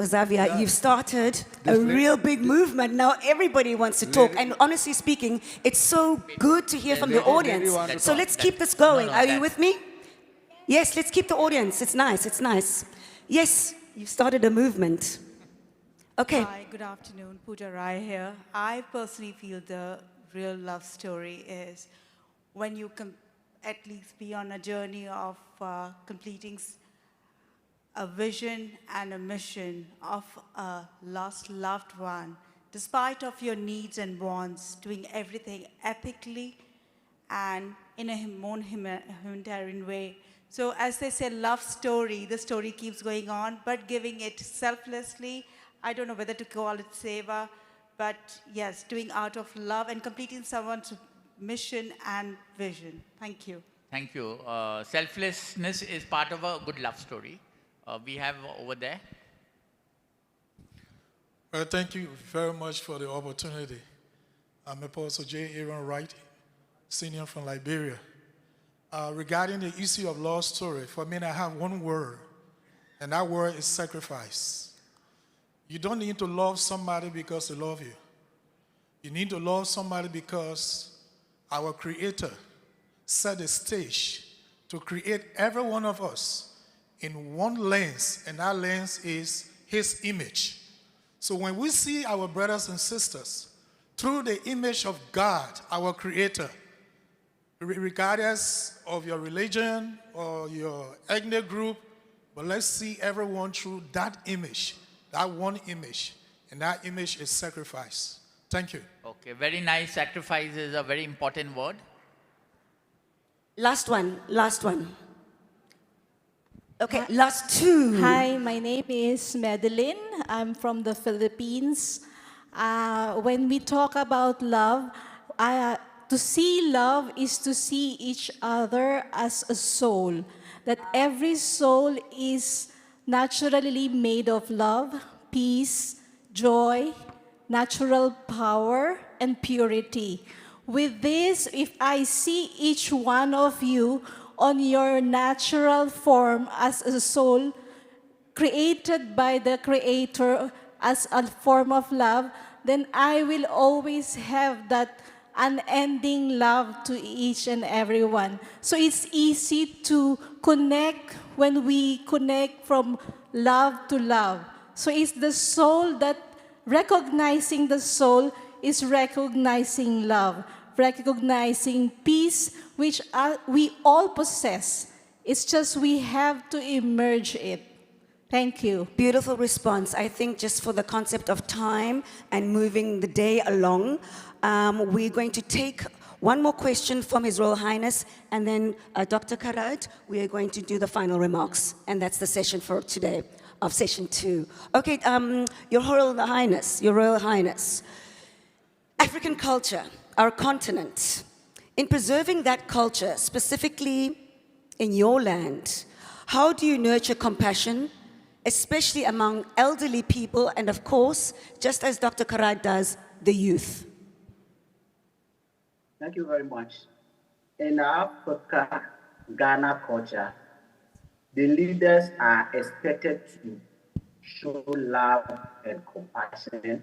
Xavier, you've started a real big movement. Now everybody wants to talk. And honestly speaking, it's so good to hear from the audience. So let's keep this going. Are you with me? Yes, let's keep the audience. It's nice. It's nice. Yes, you've started a movement. Okay. Hi, good afternoon. Pooja Rai here. I personally feel the real love story is when you can at least be on a journey of completing a vision and a mission of a lost loved one, despite of your needs and wants, doing everything ethically and in a humanitarian way. So as they say, love story, the story keeps going on, but giving it selflessly. I don't know whether to call it seva, but yes, doing out of love and completing someone's mission and vision. Thank you. Thank you. Selflessness is part of a good love story. We have over there. Well, thank you very much for the opportunity. I'm Apostle J. Aaron Wright, senior from Liberia. Regarding the issue of love story, for me, I have one word, and that word is sacrifice. You don't need to love somebody because they love you. You need to love somebody because our Creator set the stage to create every one of us in one lens, and that lens is His image. So when we see our brothers and sisters through the image of God, our Creator, regardless of your religion or your ethnic group, but let's see everyone through that image, that one image, and that image is sacrifice. Thank you. Okay, very nice. Sacrifice is a very important word. Last one. Okay, last two. Hi, my name is Madeline. I'm from the Philippines. When we talk about love, to see love is to see each other as a soul, that every soul is naturally made of love, peace, joy, natural power, and purity. With this, if I see each one of you on your natural form as a soul, created by the Creator as a form of love, then I will always have that unending love to each and everyone. So it's easy to connect when we connect from love to love. So it's the soul that recognizing the soul is recognizing love, recognizing peace, which we all possess. It's just we have to emerge it. Thank you. Beautiful response. I think just for the concept of time and moving the day along, we're going to take one more question from His Royal Highness, and then Dr. Karad, we are going to do the final remarks. And that's the session for today of session 2. Okay, Your Royal Highness, African culture, our continent, in preserving that culture, specifically in your land, how do you nurture compassion, especially among elderly people, and of course, just as Dr. Karad does, the youth? Thank you very much. In Africa, Ghana culture, the leaders are expected to show love and compassion.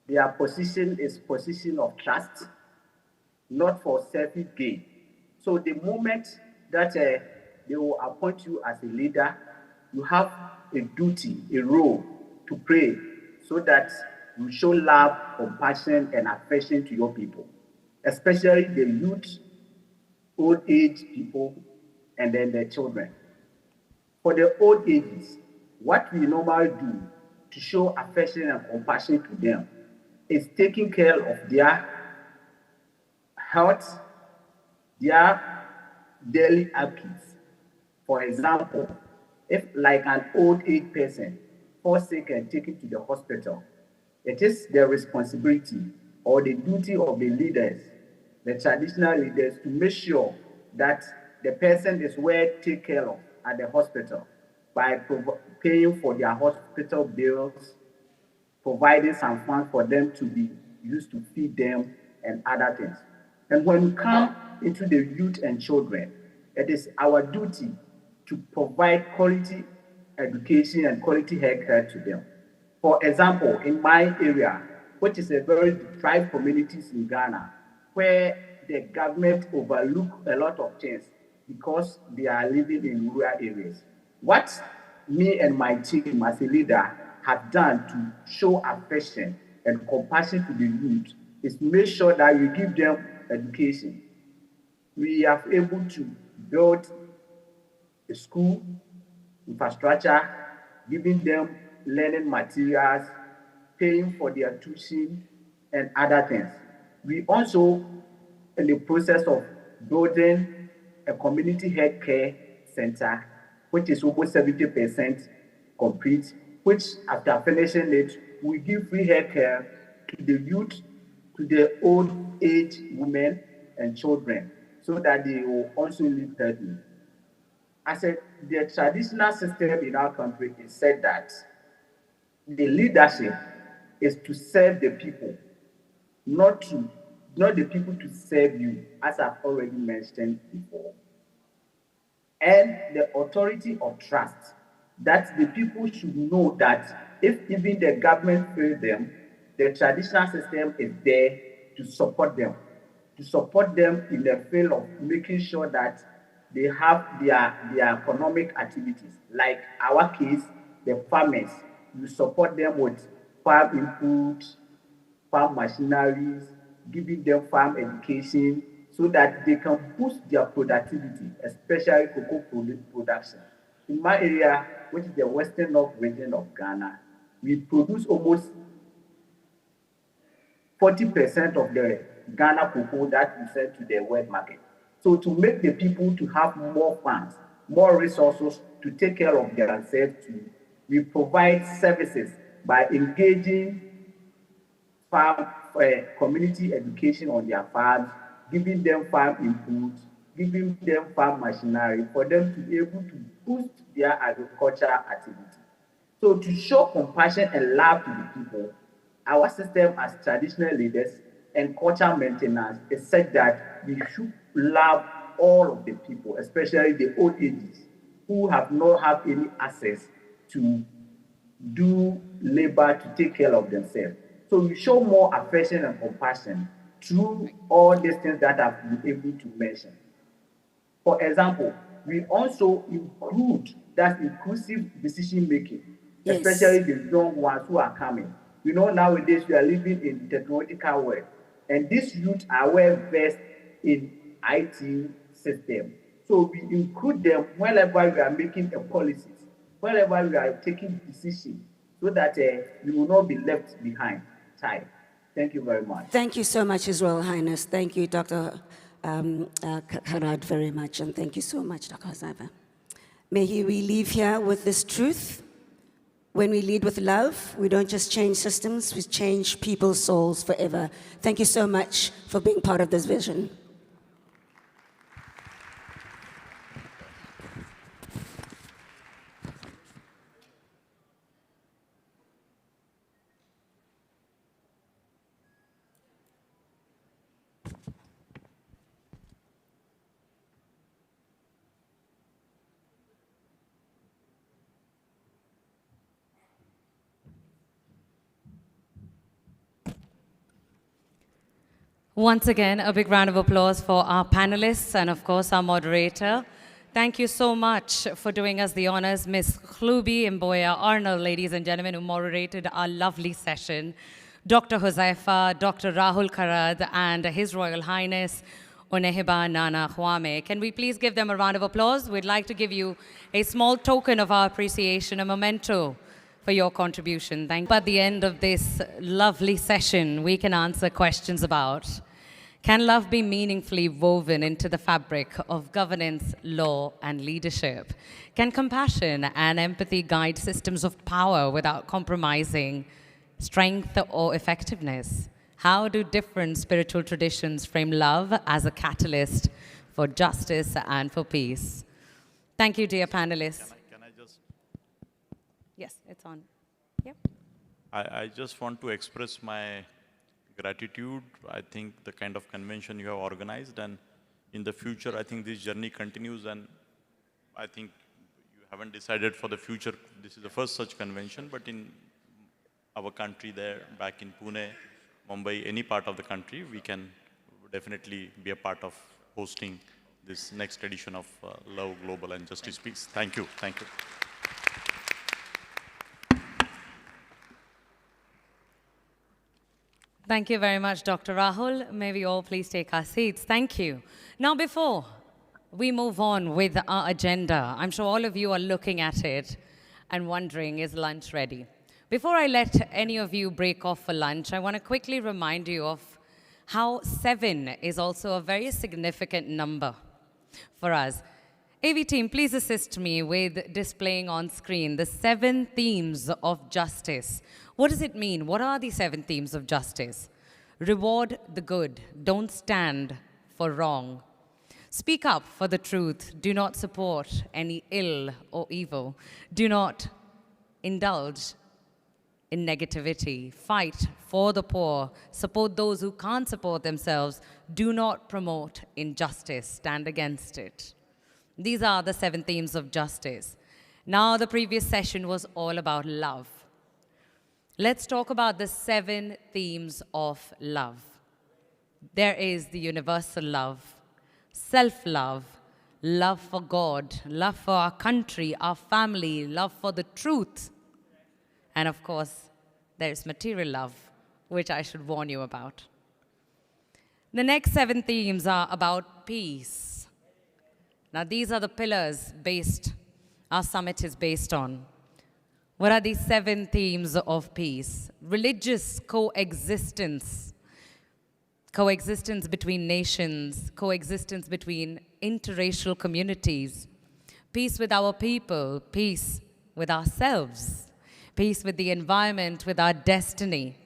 Their position is position of trust, not for selfish gain. So the moment that they will appoint you as a leader, you have a duty, a role to pray so that you show love, compassion, and affection to your people, especially the youth, old age people, and then the children. For the old ages, what we normally do to show affection and compassion to them is taking care of their health, their daily upkeep. For example, if like an old age person falls sick and taken to the hospital, it is the responsibility or the duty of the leaders, the traditional leaders, to make sure that the person is well taken care of at the hospital by paying for their hospital bills, providing some funds for them to be used to feed them and other things. And when we come into the youth and children, it is our duty to provide quality education and quality healthcare to them. For example, in my area, which is a very deprived communities in Ghana, where the government overlook a lot of things because they are living in rural areas. What me and my team as a leader have done to show affection and compassion to the youth is make sure that we give them education. We are able to build a school, infrastructure, giving them learning materials, paying for their tuition, and other things. We also, in the process of building a community health care center, which is almost 70% complete, which after finishing it, we give free health care to the youth, to the old age women and children, so that they will also live healthy. As the traditional system in our country is said that the leadership is to serve the people, not the people to serve you, as I've already mentioned before. And the authority of trust, that the people should know that if even the government fails them, the traditional system is there to support them in the field of making sure that they have their economic activities. Like our case, the farmers, you support them with farm input, farm machineries, giving them farm education so that they can boost their productivity, especially cocoa production. In my area, which is the Western North region of Ghana, we produce almost 40% of the Ghana cocoa that we sell to the world market. So to make the people to have more funds, more resources to take care of themselves too, we provide services by engaging farm community education on their farms, giving them farm input, giving them farm machinery for them to be able to boost their agricultural activity. So to show compassion and love to the people, our system as traditional leaders and cultural maintenance is such that we should love all of the people, especially the old ages, who have not have any access to do labor to take care of themselves. So we show more affection and compassion through all these things that I've been able to mention. For example, we also include that inclusive decision making, Yes. especially the young ones who are coming. You know, nowadays we are living in technological world, and these youth are well versed in IT system. So we include them whenever we are making a policies, whenever we are taking decisions, so that we will not be left behind. Time. Thank you very much. Thank you so much, His Royal Highness. Thank you, Dr. Kharad, very much. And thank you so much, Dr. Huzaifa. May we leave here with this truth. When we lead with love, we don't just change systems, we change people's souls forever. Thank you so much for being part of this vision. Once again, a big round of applause for our panelists and, of course, our moderator. Thank you so much for doing us the honors, Ms. Khlubi Mboya Arnold, ladies and gentlemen, who moderated our lovely session, Dr. Huzaifa, Dr. Rahul Kharad, and His Royal Highness, Onehiba Nana Khwame. Can we please give them a round of applause? We'd like to give you a small token of our appreciation, a memento for your contribution. Thank you. At the end of this lovely session, we can answer questions about: can love be meaningfully woven into the fabric of governance, law, and leadership? Can compassion and empathy guide systems of power without compromising strength or effectiveness? How do different spiritual traditions frame love as a catalyst for justice and for peace? Thank you, dear panelists. Can I just... Yes, it's on. Yep. I just want to express my gratitude. I think the kind of convention you have organized, and in the future, I think this journey continues, and I think you haven't decided for the future. This is the first such convention, but in our country there, back in Pune, Mumbai, any part of the country, we can definitely be a part of hosting this next edition of Love, Global and Justice Peace. Thank you. Thank you. Thank you very much, Dr. Rahul. May we all please take our seats. Thank you. Now, before we move on with our agenda, I'm sure all of you are looking at it and wondering, is lunch ready? Before I let any of you break off for lunch, I want to quickly remind you of how 7 is also a very significant number for us. AV team, please assist me with displaying on screen the 7 themes of justice. What does it mean? What are the 7 themes of justice? Reward the good. Don't stand for wrong. Speak up for the truth. Do not support any ill or evil. Do not indulge in negativity. Fight for the poor. Support those who can't support themselves. Do not promote injustice. Stand against it. These are the 7 themes of justice. Now, the previous session was all about love. Let's talk about the 7 themes of love. There is the universal love, self-love, love for God, love for our country, our family, love for the truth. And of course, there's material love, which I should warn you about. The next 7 themes are about peace. Now, these are the pillars our summit is based on. What are these 7 themes of peace? Religious coexistence. Coexistence between nations, coexistence between interracial communities, peace with our people, peace with ourselves, peace with the environment, with our destiny.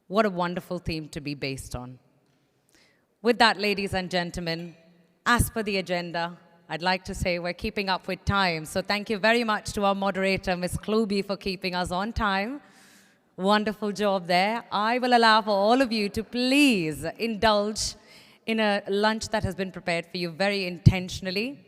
What a wonderful theme to be based on. With that, ladies and gentlemen, as per the agenda, I'd like to say we're keeping up with time. So thank you very much to our moderator, Ms. Klubi, for keeping us on time. Wonderful job there. I will allow for all of you to please indulge in a lunch that has been prepared for you very intentionally.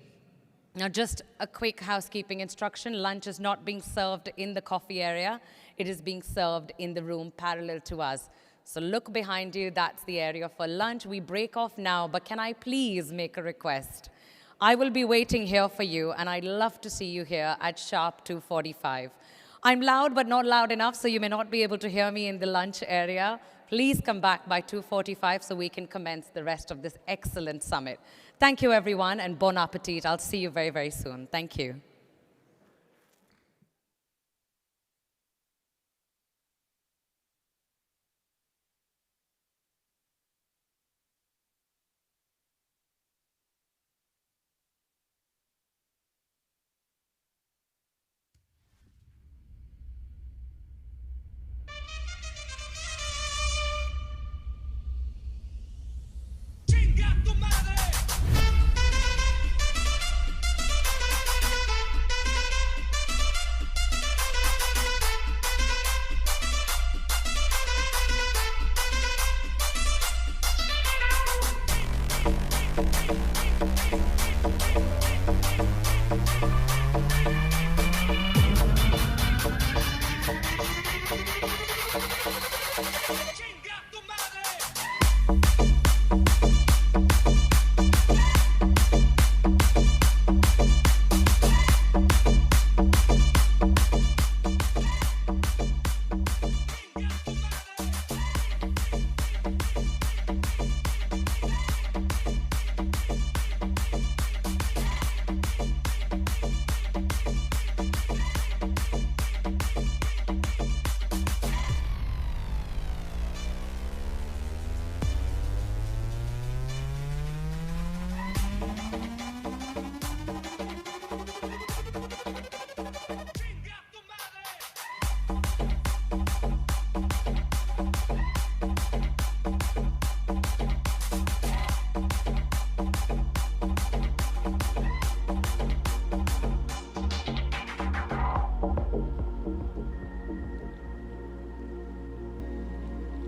Now, just a quick housekeeping instruction. Lunch is not being served in the coffee area. It is being served in the room parallel to us. So look behind you. That's the area for lunch. We break off now, but can I please make a request? I will be waiting here for you, and I'd love to see you here at sharp 2:45. I'm loud, but not loud enough, so you may not be able to hear me in the lunch area. Please come back by 2:45 so we can commence the rest of this excellent summit. Thank you, everyone, and bon appetit. I'll see you very, very soon. Thank you.